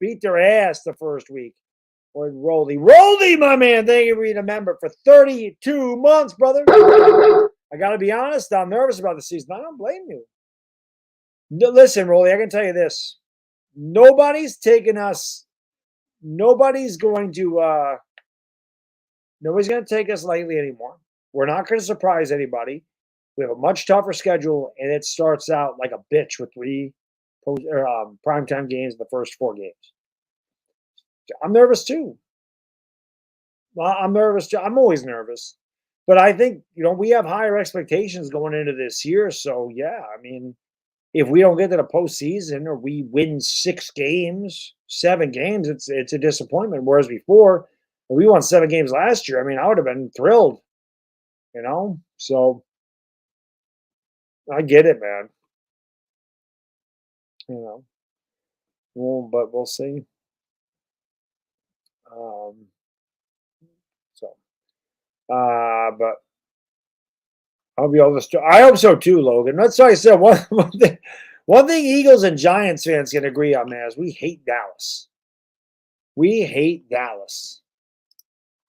Beat their ass the first week. Or Roldy. Roldy, my man. Thank you for being a member for 32 months, brother. I got to be honest. I'm nervous about the season. I don't blame you. No, listen, Roldy, I can tell you this. Nobody's taking us. Nobody's going to take us lightly anymore. We're not going to surprise anybody. We have a much tougher schedule, and it starts out like a bitch with 3 primetime games in the first 4 games. I'm nervous too. I'm nervous too. I'm always nervous. But I think, we have higher expectations going into this year. So, yeah, I mean, if we don't get to the postseason or we win 6 games, 7 games, it's a disappointment. Whereas before, We won 7 games last year. I mean, I would have been thrilled, you know? So I get it, man. You know, but we'll see. But I'll be able to. I hope so too, Logan. That's why I said one thing Eagles and Giants fans can agree on, man, is we hate Dallas. We hate Dallas.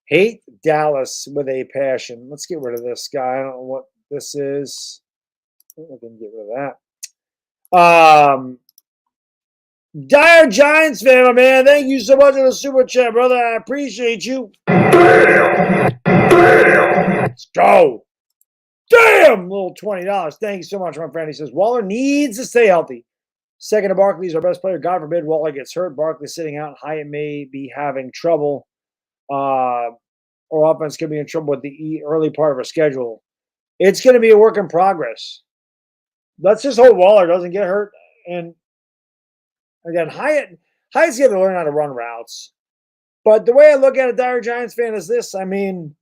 Hate Dallas with a passion. Let's get rid of this guy. I don't know what this is. I can get rid of that. Dire Giants fan, my man. Thank you so much for the super chat, brother. I appreciate you. Let's go. Damn, little $20. Thank you so much, my friend. He says Waller needs to stay healthy. Second to Barkley is our best player. God forbid Waller gets hurt. Barkley's sitting out. Hyatt may be having trouble. Or offense could be in trouble with the early part of our schedule. It's going to be a work in progress. Let's just hope Waller doesn't get hurt. And again, Hyatt's going to learn how to run routes. But the way I look at it, Dire Giants fan, is this. I mean,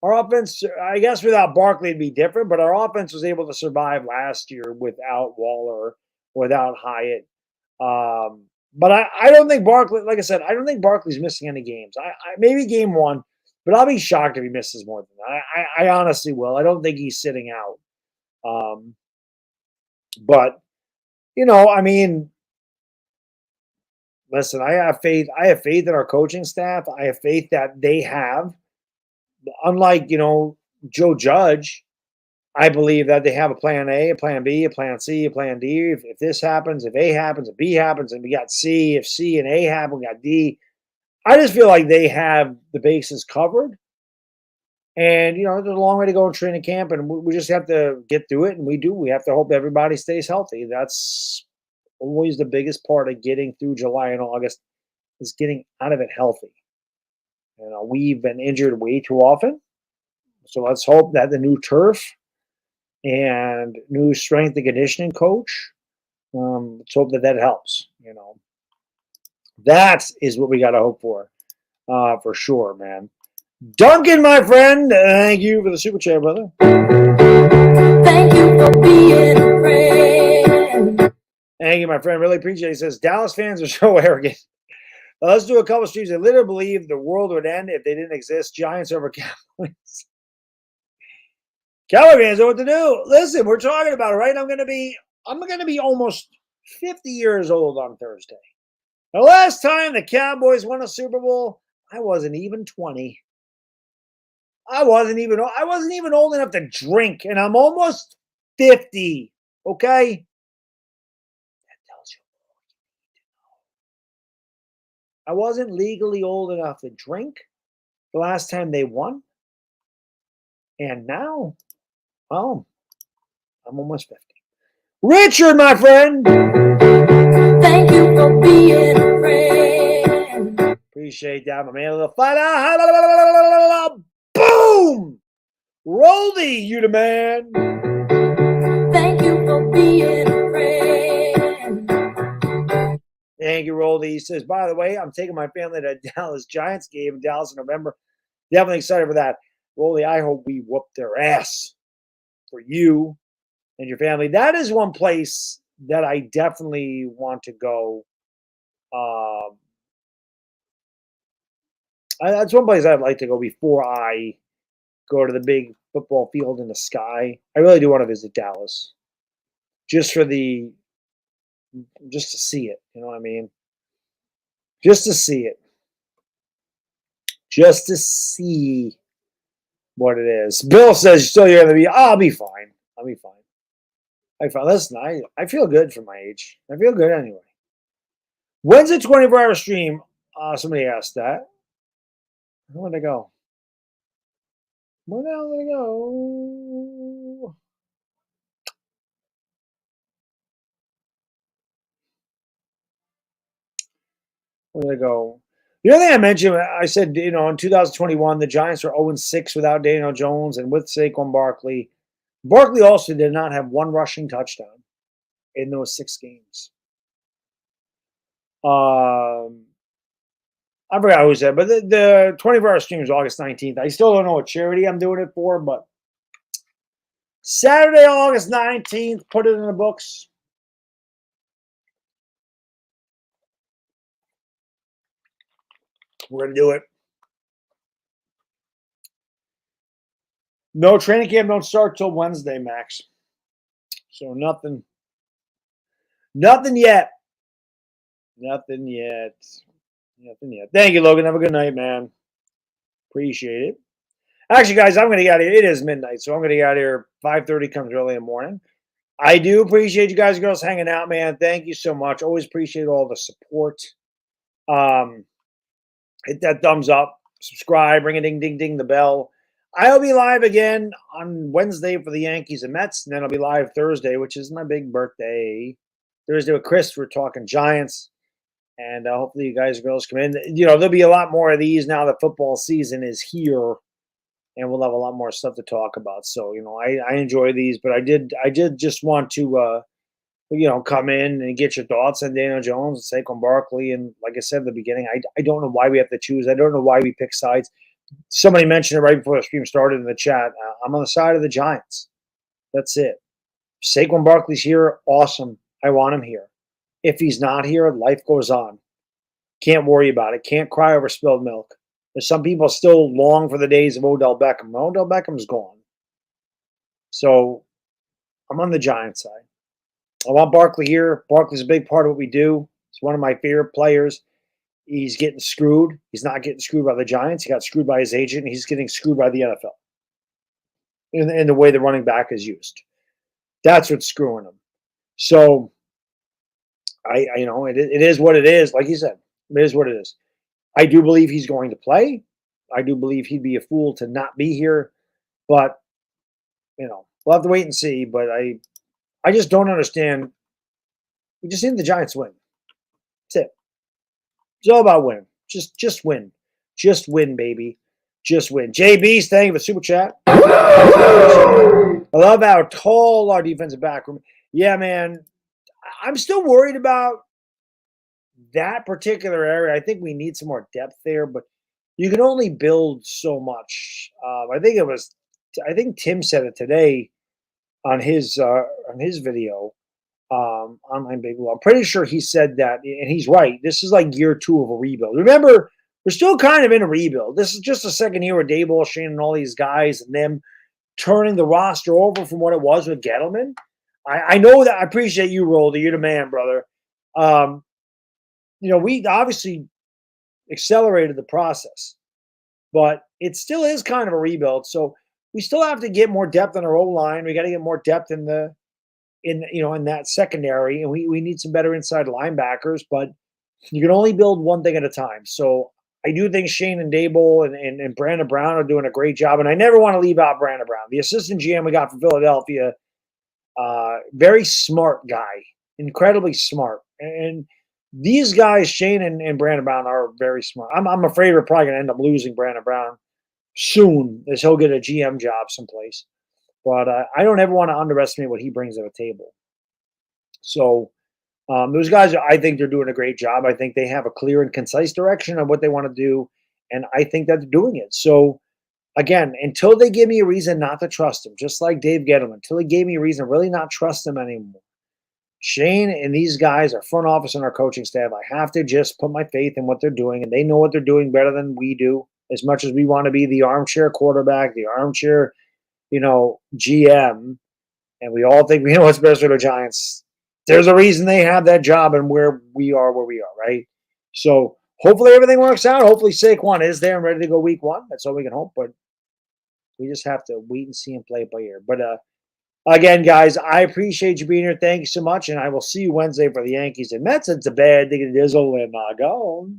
our offense, I guess without Barkley it'd be different, but our offense was able to survive last year without Waller, without Hyatt. But I don't think Barkley, like I said, I don't think Barkley's missing any games. I maybe game 1, but I'll be shocked if he misses more than that. I honestly will. I don't think he's sitting out. But, you know, I mean, listen, I have faith. I have faith in our coaching staff. I have faith that they have. Unlike, you know, Joe Judge, I believe that they have a plan A, a plan B, a plan C, a plan D. If this happens, if A happens, if B happens, and we got C, if C and A happen, we got D. I just feel like they have the bases covered. And, you know, there's a long way to go in training camp, and we just have to get through it, and we do. We have to hope everybody stays healthy. That's always the biggest part of getting through July and August, is getting out of it healthy. You know, we've been injured way too often. So let's hope that the new turf and new strength and conditioning coach, let's hope that helps. You know, that is what we got to hope for sure, man. Duncan, my friend, thank you for the super chat, brother. Thank you for being a friend. Thank you, my friend. Really appreciate it. He says, Dallas fans are so arrogant. Let's do a couple streams. I literally believe the world would end if they didn't exist. Giants over Cowboys. Cowboys fans know what to do. Listen, we're talking about it, right? I'm gonna be almost 50 years old on Thursday. The last time the Cowboys won a Super Bowl, I wasn't even 20. I wasn't even old enough to drink, and I'm almost 50. Okay? That tells you all you need to know. I wasn't legally old enough to drink the last time they won. And now, oh, I'm almost 50. Richard, my friend. Thank you for being a friend. Appreciate that, my man. The fight. Boom! Roldy, you the man. Thank you for being a friend. Thank you, Roldy. He says, by the way, I'm taking my family to Dallas Giants game in Dallas in November. Definitely excited for that. Roldy, I hope we whoop their ass for you and your family. That is one place that I definitely want to go. That's one place I'd like to go before I go to the big football field in the sky. I really do want to visit Dallas, just to see it. You know what I mean? Just to see it. Just to see what it is. Bill says, still you're going to be, I'll be fine. I'll be fine. Listen, I feel good for my age. I feel good anyway. When's a 24-hour stream? Somebody asked that. Where'd they go? Where the hell did they go? Where did they go? The other thing I mentioned, I said, you know, in 2021, the Giants were 0-6 without Daniel Jones and with Saquon Barkley. Barkley also did not have one rushing touchdown in those 6 games. I forgot who said, but the 24-hour stream is August 19th. I still don't know what charity I'm doing it for, but Saturday, August 19th, put it in the books. We're going to do it. No training camp don't start till Wednesday, Max. So nothing yet. Nothing yet. Thank you, Logan. Have a good night, man. Appreciate it. Actually, guys, I'm going to get out of here. It is midnight, so I'm going to get out of here. 5:30 comes early in the morning. I do appreciate you guys and girls hanging out, man. Thank you so much. Always appreciate all the support. Hit that thumbs up. Subscribe. Ring a ding, ding, ding the bell. I'll be live again on Wednesday for the Yankees and Mets, and then I'll be live Thursday, which is my big birthday. Thursday with Chris, we're talking Giants, and hopefully you guys and girls come in. You know, there'll be a lot more of these now that football season is here, and we'll have a lot more stuff to talk about. So, you know, I enjoy these, but I did just want to, you know, come in and get your thoughts on Daniel Jones and Saquon Barkley. And like I said at the beginning, I don't know why we have to choose. I don't know why we pick sides. Somebody mentioned it right before the stream started in the chat. I'm on the side of the Giants. That's it. Saquon Barkley's here. Awesome. I want him here. If he's not here, life goes on. Can't worry about it. Can't cry over spilled milk. There's some people still long for the days of Odell Beckham. Odell Beckham's gone. So I'm on the Giants side. I want Barkley here. Barkley's a big part of what we do. He's one of my favorite players. He's getting screwed. He's not getting screwed by the Giants. He got screwed by his agent. He's getting screwed by the NFL in the way the running back is used. That's what's screwing him. So, you know, it is what it is. Like you said, it is what it is. I do believe he's going to play. I do believe he'd be a fool to not be here. But, you know, we'll have to wait and see. But I just don't understand. We just need the Giants win. That's it. It's all about winning. Just win. Just win, baby. Just win. JB's, thank you for super chat. I love how tall our defensive back room. Yeah, man. I'm still worried about that particular area. I think we need some more depth there, but you can only build so much. I think Tim said it today on his video. Online Big Law. I'm pretty sure he said that, and he's right. This is like year 2 of a rebuild. Remember, we're still kind of in a rebuild. This is just the second year with Daboll, Schoen, and all these guys, and them turning the roster over from what it was with Gettleman. I know that. I appreciate you, Roldy. You're the man, brother. You know, we obviously accelerated the process, but it still is kind of a rebuild. So we still have to get more depth on our O-line. We got to get more depth in that secondary, and we need some better inside linebackers, but you can only build one thing at a time. So I do think Shane and Daboll and Brandon Brown are doing a great job, and I never want to leave out Brandon Brown, the assistant GM we got from Philadelphia. Very smart guy, incredibly smart. And these guys, Shane and Brandon Brown, are very smart. I'm afraid we're probably going to end up losing Brandon Brown soon, as he'll get a GM job someplace. But I don't ever want to underestimate what he brings to the table. So those guys, I think they're doing a great job. I think they have a clear and concise direction of what they want to do, and I think that they're doing it. So, again, until they give me a reason not to trust them, just like Dave Gettleman, until he gave me a reason to really not trust them anymore, Shane and these guys, our front office and our coaching staff, I have to just put my faith in what they're doing, and they know what they're doing better than we do, as much as we want to be the armchair quarterback, the armchair GM, and we all think we know what's best for the Giants. There's a reason they have that job and where we are, right? So hopefully everything works out. Hopefully Saquon is there and ready to go week 1. That's all we can hope, but we just have to wait and see and play it by ear. But again, guys, I appreciate you being here. Thank you so much, and I will see you Wednesday for the Yankees and Mets. It's a bad thing, it is, and go.